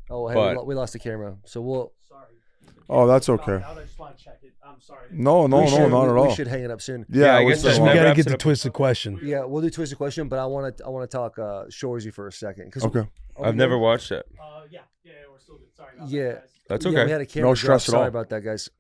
Oh, hey, we lost the camera, so we'll. Sorry. Oh, that's okay. I just want to check it. I'm sorry. No, not at all. We should hang it up soon. Yeah, I guess we gotta get the twisted question. Yeah, we'll do twisted question, but I want to talk Shoresy for a second. Okay. I've never watched it. Yeah, we're still good. Sorry about that, guys. That's okay. Yeah, we had a camera no stress drop. at all. Sorry about that, guys.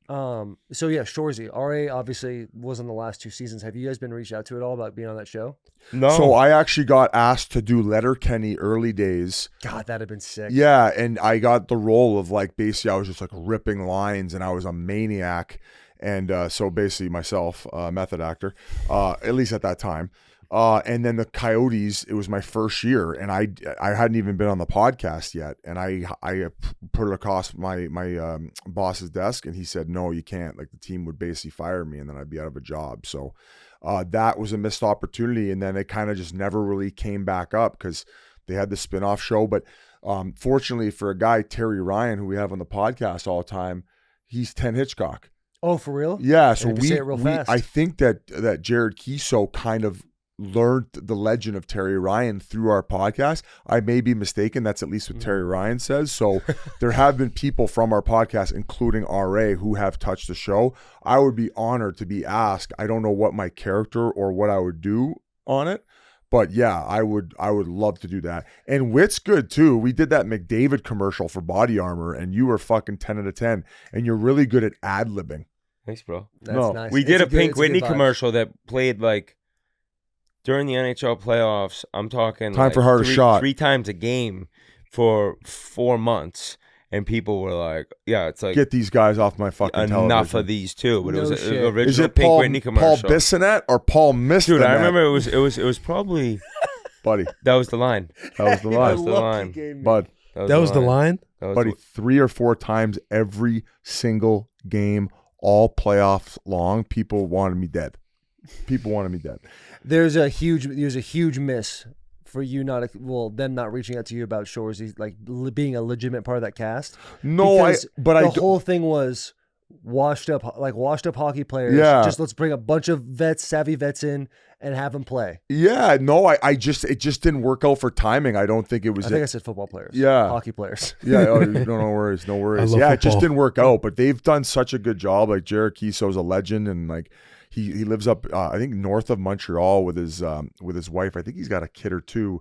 So yeah, Shoresy, RA obviously was in the last 2 seasons. Have you guys been reached out to at all about being on that show? No. So I actually got asked to do Letterkenny early days. God, that'd have been sick. Yeah, and I got the role of like basically I was just like ripping lines and I was a maniac. And so basically myself, method actor, at least at that time. And then the Coyotes, it was my first year and I hadn't even been on the podcast yet. And I put it across my boss's desk and he said, no, you can't. Like the team would basically fire me and then I'd be out of a job. So that was a missed opportunity. And then it kind of just never really came back up because they had the spinoff show. But fortunately for a guy, Terry Ryan, who we have on the podcast all the time, he's 10 Hitchcock. Oh, for real? Yeah. So say it real fast. I think that Jared Kiso kind of learned the legend of Terry Ryan through our podcast. I may be mistaken. That's at least what Terry Ryan says. So there have been people from our podcast, including RA, who have touched the show. I would be honored to be asked. I don't know what my character or what I would do on it. But yeah, I would love to do that. And Whit's good too. We did that McDavid commercial for Body Armor and you were fucking 10 out of 10. And you're really good at ad-libbing. Thanks, bro. That's nice. We did a Pink Whitney commercial that played like during the NHL playoffs. I'm talking time like for harder shot 3 times a game for 4 months, and people were like, "Yeah, it's like get these guys off my fucking television. Enough of these too." But it was an original Is it Pink Paul, Whitney commercial. Paul Bissonnette or Paul Missed? Dude, I remember it was probably buddy. That was the line. That was the line. That was the line. Bud. That was the line. Buddy, 3 or 4 times every single game. All playoffs long, people wanted me dead. There's a huge miss for you them not reaching out to you about Shoresy, like being a legitimate part of that cast. No, the whole thing was washed up hockey players. Yeah. Just let's bring a bunch of savvy vets in and have them play. Yeah, no, it just didn't work out for timing. I don't think it was. I think I said football players. Yeah, hockey players. Yeah, no worries. Yeah, football. It just didn't work out. But they've done such a good job. Like Jared Kiso's a legend, and like he lives up, I think north of Montreal with his wife. I think he's got a kid or 2.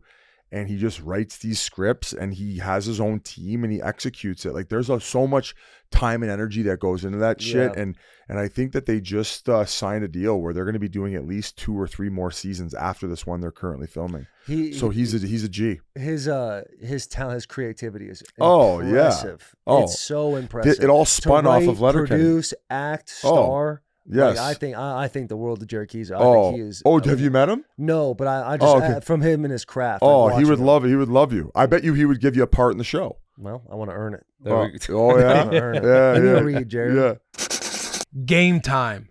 And he just writes these scripts and he has his own team and he executes it. Like there's so much time and energy that goes into that shit. And I think that they just signed a deal where they're going to be doing at least 2 or 3 more seasons after this one they're currently filming. He's a G. His talent, his creativity is impressive. It's so impressive. It all spun off of Letterkenny. Produce, act, star. Yes, like, I think the world of Jared Kiso. I think he is. Oh, have you met him? No, but I just from him and his craft. Oh, he would love it. He would love you. I bet you he would give you a part in the show. Well, I want to earn it. Yeah, I want to earn it. Yeah, Give me a read, Jared. Yeah. Game Time.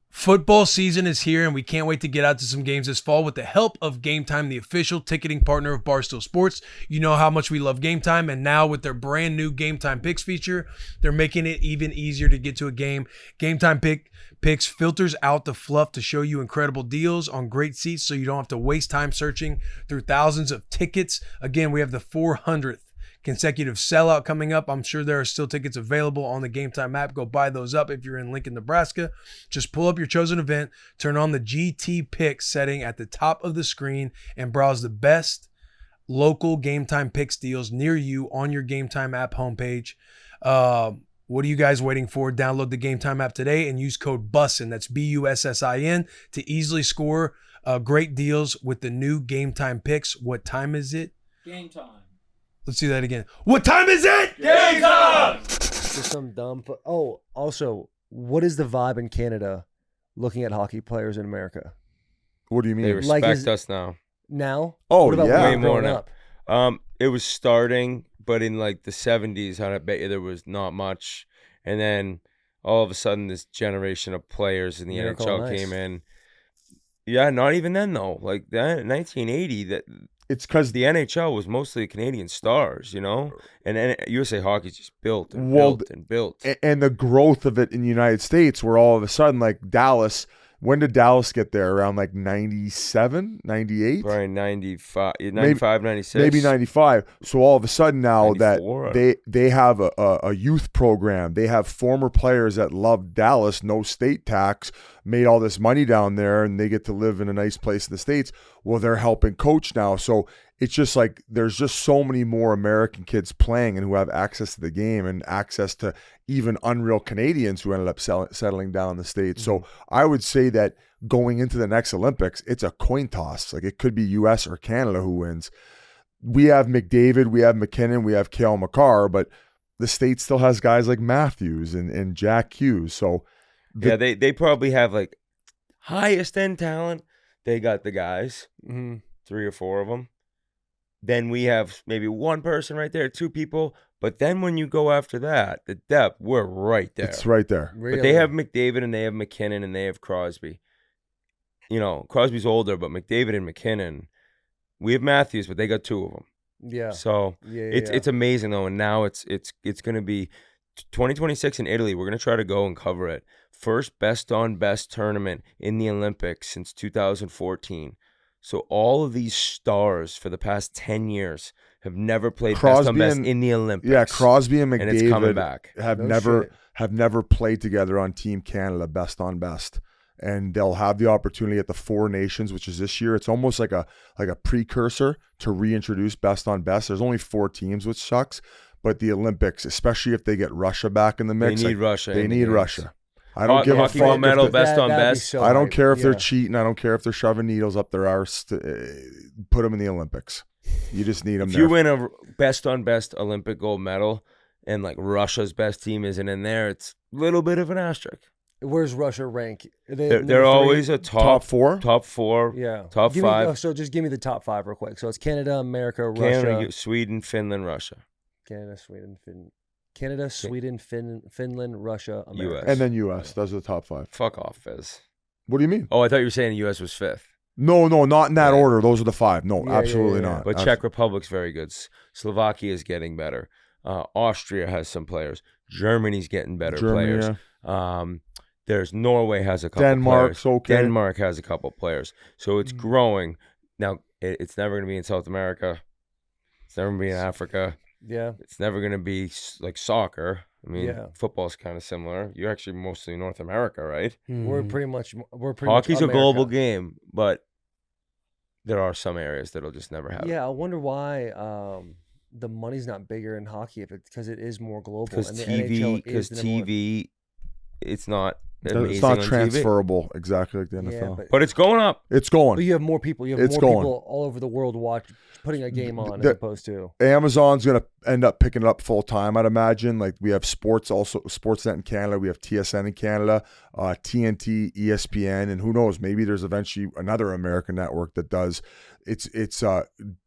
Football season is here, and we can't wait to get out to some games this fall with the help of Game Time, the official ticketing partner of Barstool Sports. You know how much we love Game Time, and now with their brand new Game Time Picks feature, they're making it even easier to get to a game. Game Time Picks filters out the fluff to show you incredible deals on great seats so you don't have to waste time searching through thousands of tickets. Again, we have the 400th consecutive sellout coming up. I'm sure there are still tickets available on the Game Time app. Go buy those up if you're in Lincoln, Nebraska. Just pull up your chosen event, turn on the GT Picks setting at the top of the screen, and browse the best local Game Time Picks deals near you on your Game Time app homepage. What are you guys waiting for? Download the Game Time app today and use code BUSSIN, that's BUSSIN, to easily score great deals with the new Game Time Picks. What time is it? Game time. Let's see that again. What time is it? Game time! Just some dumb. Also, what is the vibe in Canada looking at hockey players in America? What do you mean? They respect Like, us now. Now? Oh, What about yeah. when Way you were more growing now. up? It was starting, but in like the 70s, I bet you there was not much. And then all of a sudden, this generation of players in the Miracle NHL on Ice. came in. Yeah, not even then though. Like that 1980, that It's because the NHL was mostly Canadian stars, you know, and USA Hockey's just built and Well, built and built. and the growth of it in the United States, where all of a sudden, like Dallas, when did Dallas get there? Around like 97, 98? Probably 95, 95, 96. Maybe 95. So all of a sudden now 94. that they have a youth program, they have former players that love Dallas, no state tax, made all this money down there, and they get to live in a nice place in the States. Well, they're helping coach now. So it's just like there's just so many more American kids playing and who have access to the game and access to even unreal Canadians who ended up settling down in the States. So I would say that going into the next Olympics, it's a coin toss. Like it could be U.S. or Canada who wins. We have McDavid, we have McKinnon, we have Cale Makar, but the state still has guys like Matthews and Jack Hughes. So Yeah, they probably have like highest end talent. They got the guys, 3 or 4 of them. Then we have maybe one person right there, 2 people. But then when you go after that, the depth, we're right there. it's right there. Really? But they have McDavid and they have McKinnon and they have Crosby. You know, Crosby's older, but McDavid and McKinnon. We have Matthews, but they got 2 of them. Yeah. So it's amazing though, and now it's going to be 2026 in Italy. We're going to try to go and cover it. First best on best tournament in the Olympics since 2014. So all of these stars for the past 10 years have never played best on best in the Olympics. Yeah, Crosby and McDavid and it's coming back. have No never played together on Team Canada best on best. And they'll have the opportunity at the 4 Nations, which is this year. It's almost like a precursor to reintroduce best on best. There's only 4 teams, which sucks. But the Olympics, especially if they get Russia back in the mix, They need Russia. They in the need games. Russia. I don't give a Hockey fuck. gold medal, if they- best on that'd be best. so I don't hype. care if they're Yeah. cheating. I don't care if they're shoving needles up their arse. Put them in the Olympics. You just need them If there. you win a best on best Olympic gold medal and like Russia's best team isn't in there, it's a little bit of an asterisk. Where's Russia rank? Are they They're number 3? always a Top 4? top 4, Yeah. top Give me- 5. so just give me the top 5 real quick. So it's Canada, America, Russia, Canada, Sweden, Finland, Russia. Canada, Sweden, Finland, Russia, America. US. And then U.S. Those are the top 5. Fuck off, Fez. What do you mean? Oh, I thought you were saying the U.S. was 5th. No, not in that Yeah. order. Those are the 5. No, Yeah, absolutely yeah, yeah. not. But Czech Republic's very good. Slovakia is getting better. Austria has some players. Germany's getting better Germany, players. yeah. There's Norway has a couple Denmark's players. okay. Denmark has a couple players. So it's growing. Now, it's never going to be in South America. It's never going to be in Africa. Yeah. It's never going to be like soccer. I mean, Yeah. football's kind of similar. You're actually mostly North America, right? We're pretty much Hockey's a America. global game, but there are some areas that'll just never have it. Yeah, I wonder why the money's not bigger in hockey if it's because it is more global. Because and the NHL is the number one- TV, it's not It's amazing not on TV. transferable exactly like the NFL. Yeah, But it's going up. It's but going. you have more people. You have It's more going. people all over the world putting a game on as The- opposed to. Amazon's going to end up picking it up full time, I'd imagine. Like we have Sportsnet in Canada, we have TSN in Canada, TNT, ESPN, and who knows, maybe there's eventually another American network that does. It's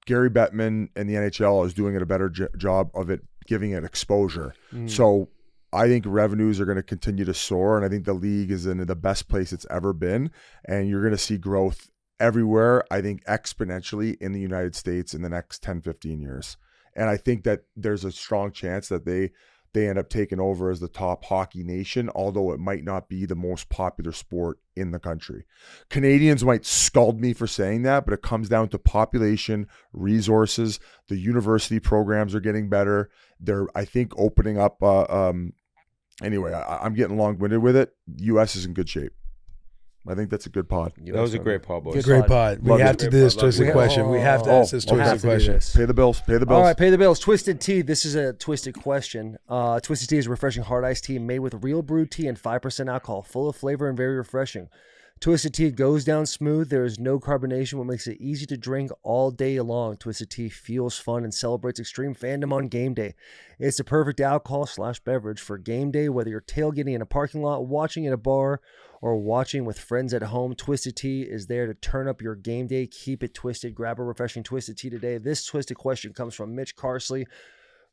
Gary Bettman and the NHL is doing a better job of it, giving it exposure. So I think revenues are going to continue to soar, and I think the league is in the best place it's ever been, and you're going to see growth everywhere, I think exponentially in the United States in the next 10, 15 years. And I think that there's a strong chance that they end up taking over as the top hockey nation, although it might not be the most popular sport in the country. Canadians might scald me for saying that, but it comes down to population, resources. The university programs are getting better. They're, I think, opening up. Anyway, I'm getting long-winded with it. U.S. is in good shape. I think that's a good pod. That was a great pod, boys. Great pod. We have to do this twisted question. We have to ask this twisted question. Pay the bills. Pay the bills. All right, pay the bills. Twisted tea. This is a twisted question. Twisted tea is a refreshing hard iced tea made with real brewed tea and 5% alcohol, full of flavor and very refreshing. Twisted tea goes down smooth. There is no carbonation, what makes it easy to drink all day long. Twisted tea feels fun and celebrates extreme fandom on game day. It's the perfect alcohol/beverage for game day, whether you're tailgating in a parking lot, watching at a bar, or watching with friends at home. Twisted tea is there to turn up your game day. Keep it twisted. Grab a refreshing twisted tea today. This twisted question comes from Mitch Carsley.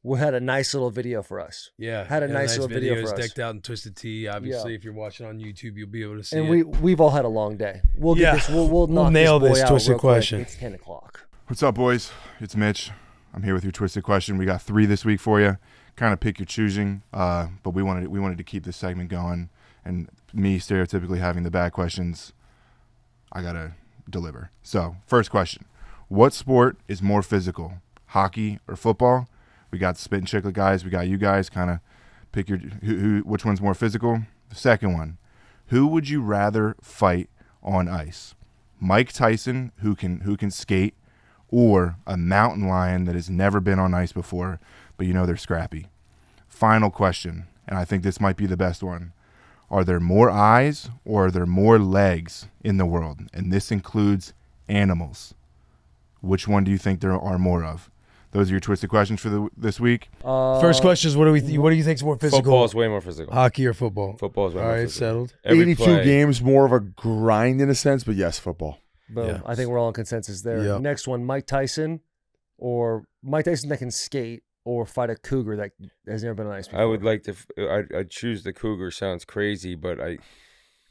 We had a nice little video for us. Yeah, had a nice little video for us. Decked out in twisted tea. Obviously, if you're watching on YouTube, you'll be able to see and it. we've all had a long day. We'll get this. We'll nail this twisted real question. Quick. It's 10 o'clock. What's up, boys? It's Mitch. I'm here with your twisted question. We got 3 this week for you. Kind of pick your choosing, but we wanted to keep this segment going. And me stereotypically having the bad questions, I gotta deliver. So, first question: what sport is more physical, hockey or football? We got the Spittin Chiclet guys. We got you guys. Kind of pick your which one's more physical. The second one: who would you rather fight on ice? Mike Tyson, who can skate, or a mountain lion that has never been on ice before, but you know they're scrappy? Final question, and I think this might be the best one: are there more eyes or are there more legs in the world? And this includes animals. Which one do you think there are more of? Those are your twisted questions for this week. First question is, what do you think is more physical? Football is way more physical. Hockey or football? Football is way All more right, physical. settled. 82 games, more of a grind in a sense, but yes, football. Boom. Yeah. I think we're all in consensus there. Yep. Next one, Mike Tyson that can skate or fight a cougar that has never been on ice before. I would like to. I'd choose the cougar. Sounds crazy, but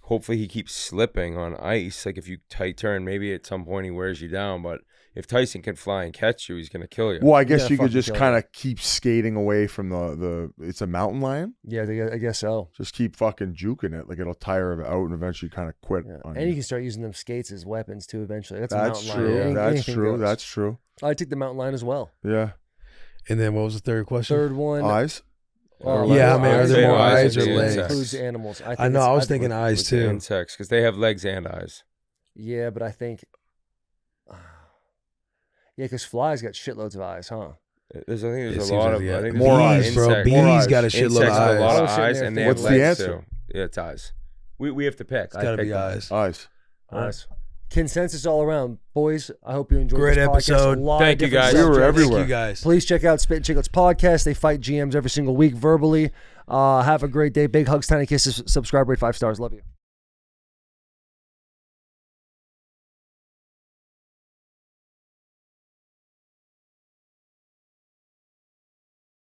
hopefully he keeps slipping on ice. Like if you tight turn, maybe at some point he wears you down. But if Tyson can fly and catch you, he's gonna kill you. Well, I guess you could just kind of keep skating away from the. It's a mountain lion. Yeah, I guess so. Just keep fucking juking it, like it'll tire it out and eventually kind of quit. Yeah. And you can start using them skates as weapons too. Eventually, that's a That's mountain true. lion. That's Anything true. goes. That's true. I take the mountain lion as well. Yeah. And then what was the third question? Third one, Eyes. Yeah, I mean, are there more eyes or legs? Includes animals. I know. I was thinking eyes too. Insects, because they have legs and eyes. Yeah, but I think. Yeah, because flies got shitloads of eyes, huh? There's a seems lot like, of yeah. I think More there's eyes, bro. insect- More Bees eyes. got a shitload of Insects have a lot eyes. of I was eyes, sitting and they there have What's the legs answer? too. Yeah, it's eyes. We have to pick. It's got to be eyes. Eyes. Eyes. Consensus all around, boys. I hope you enjoyed Great this podcast. episode. A lot Thank of you, different guys. We were subjects. everywhere. Thank you guys. Please check out Spittin Chiclets podcast. They fight GMs every single week verbally. Have a great day. Big hugs, tiny kisses. Subscribe, rate 5 stars. Love you.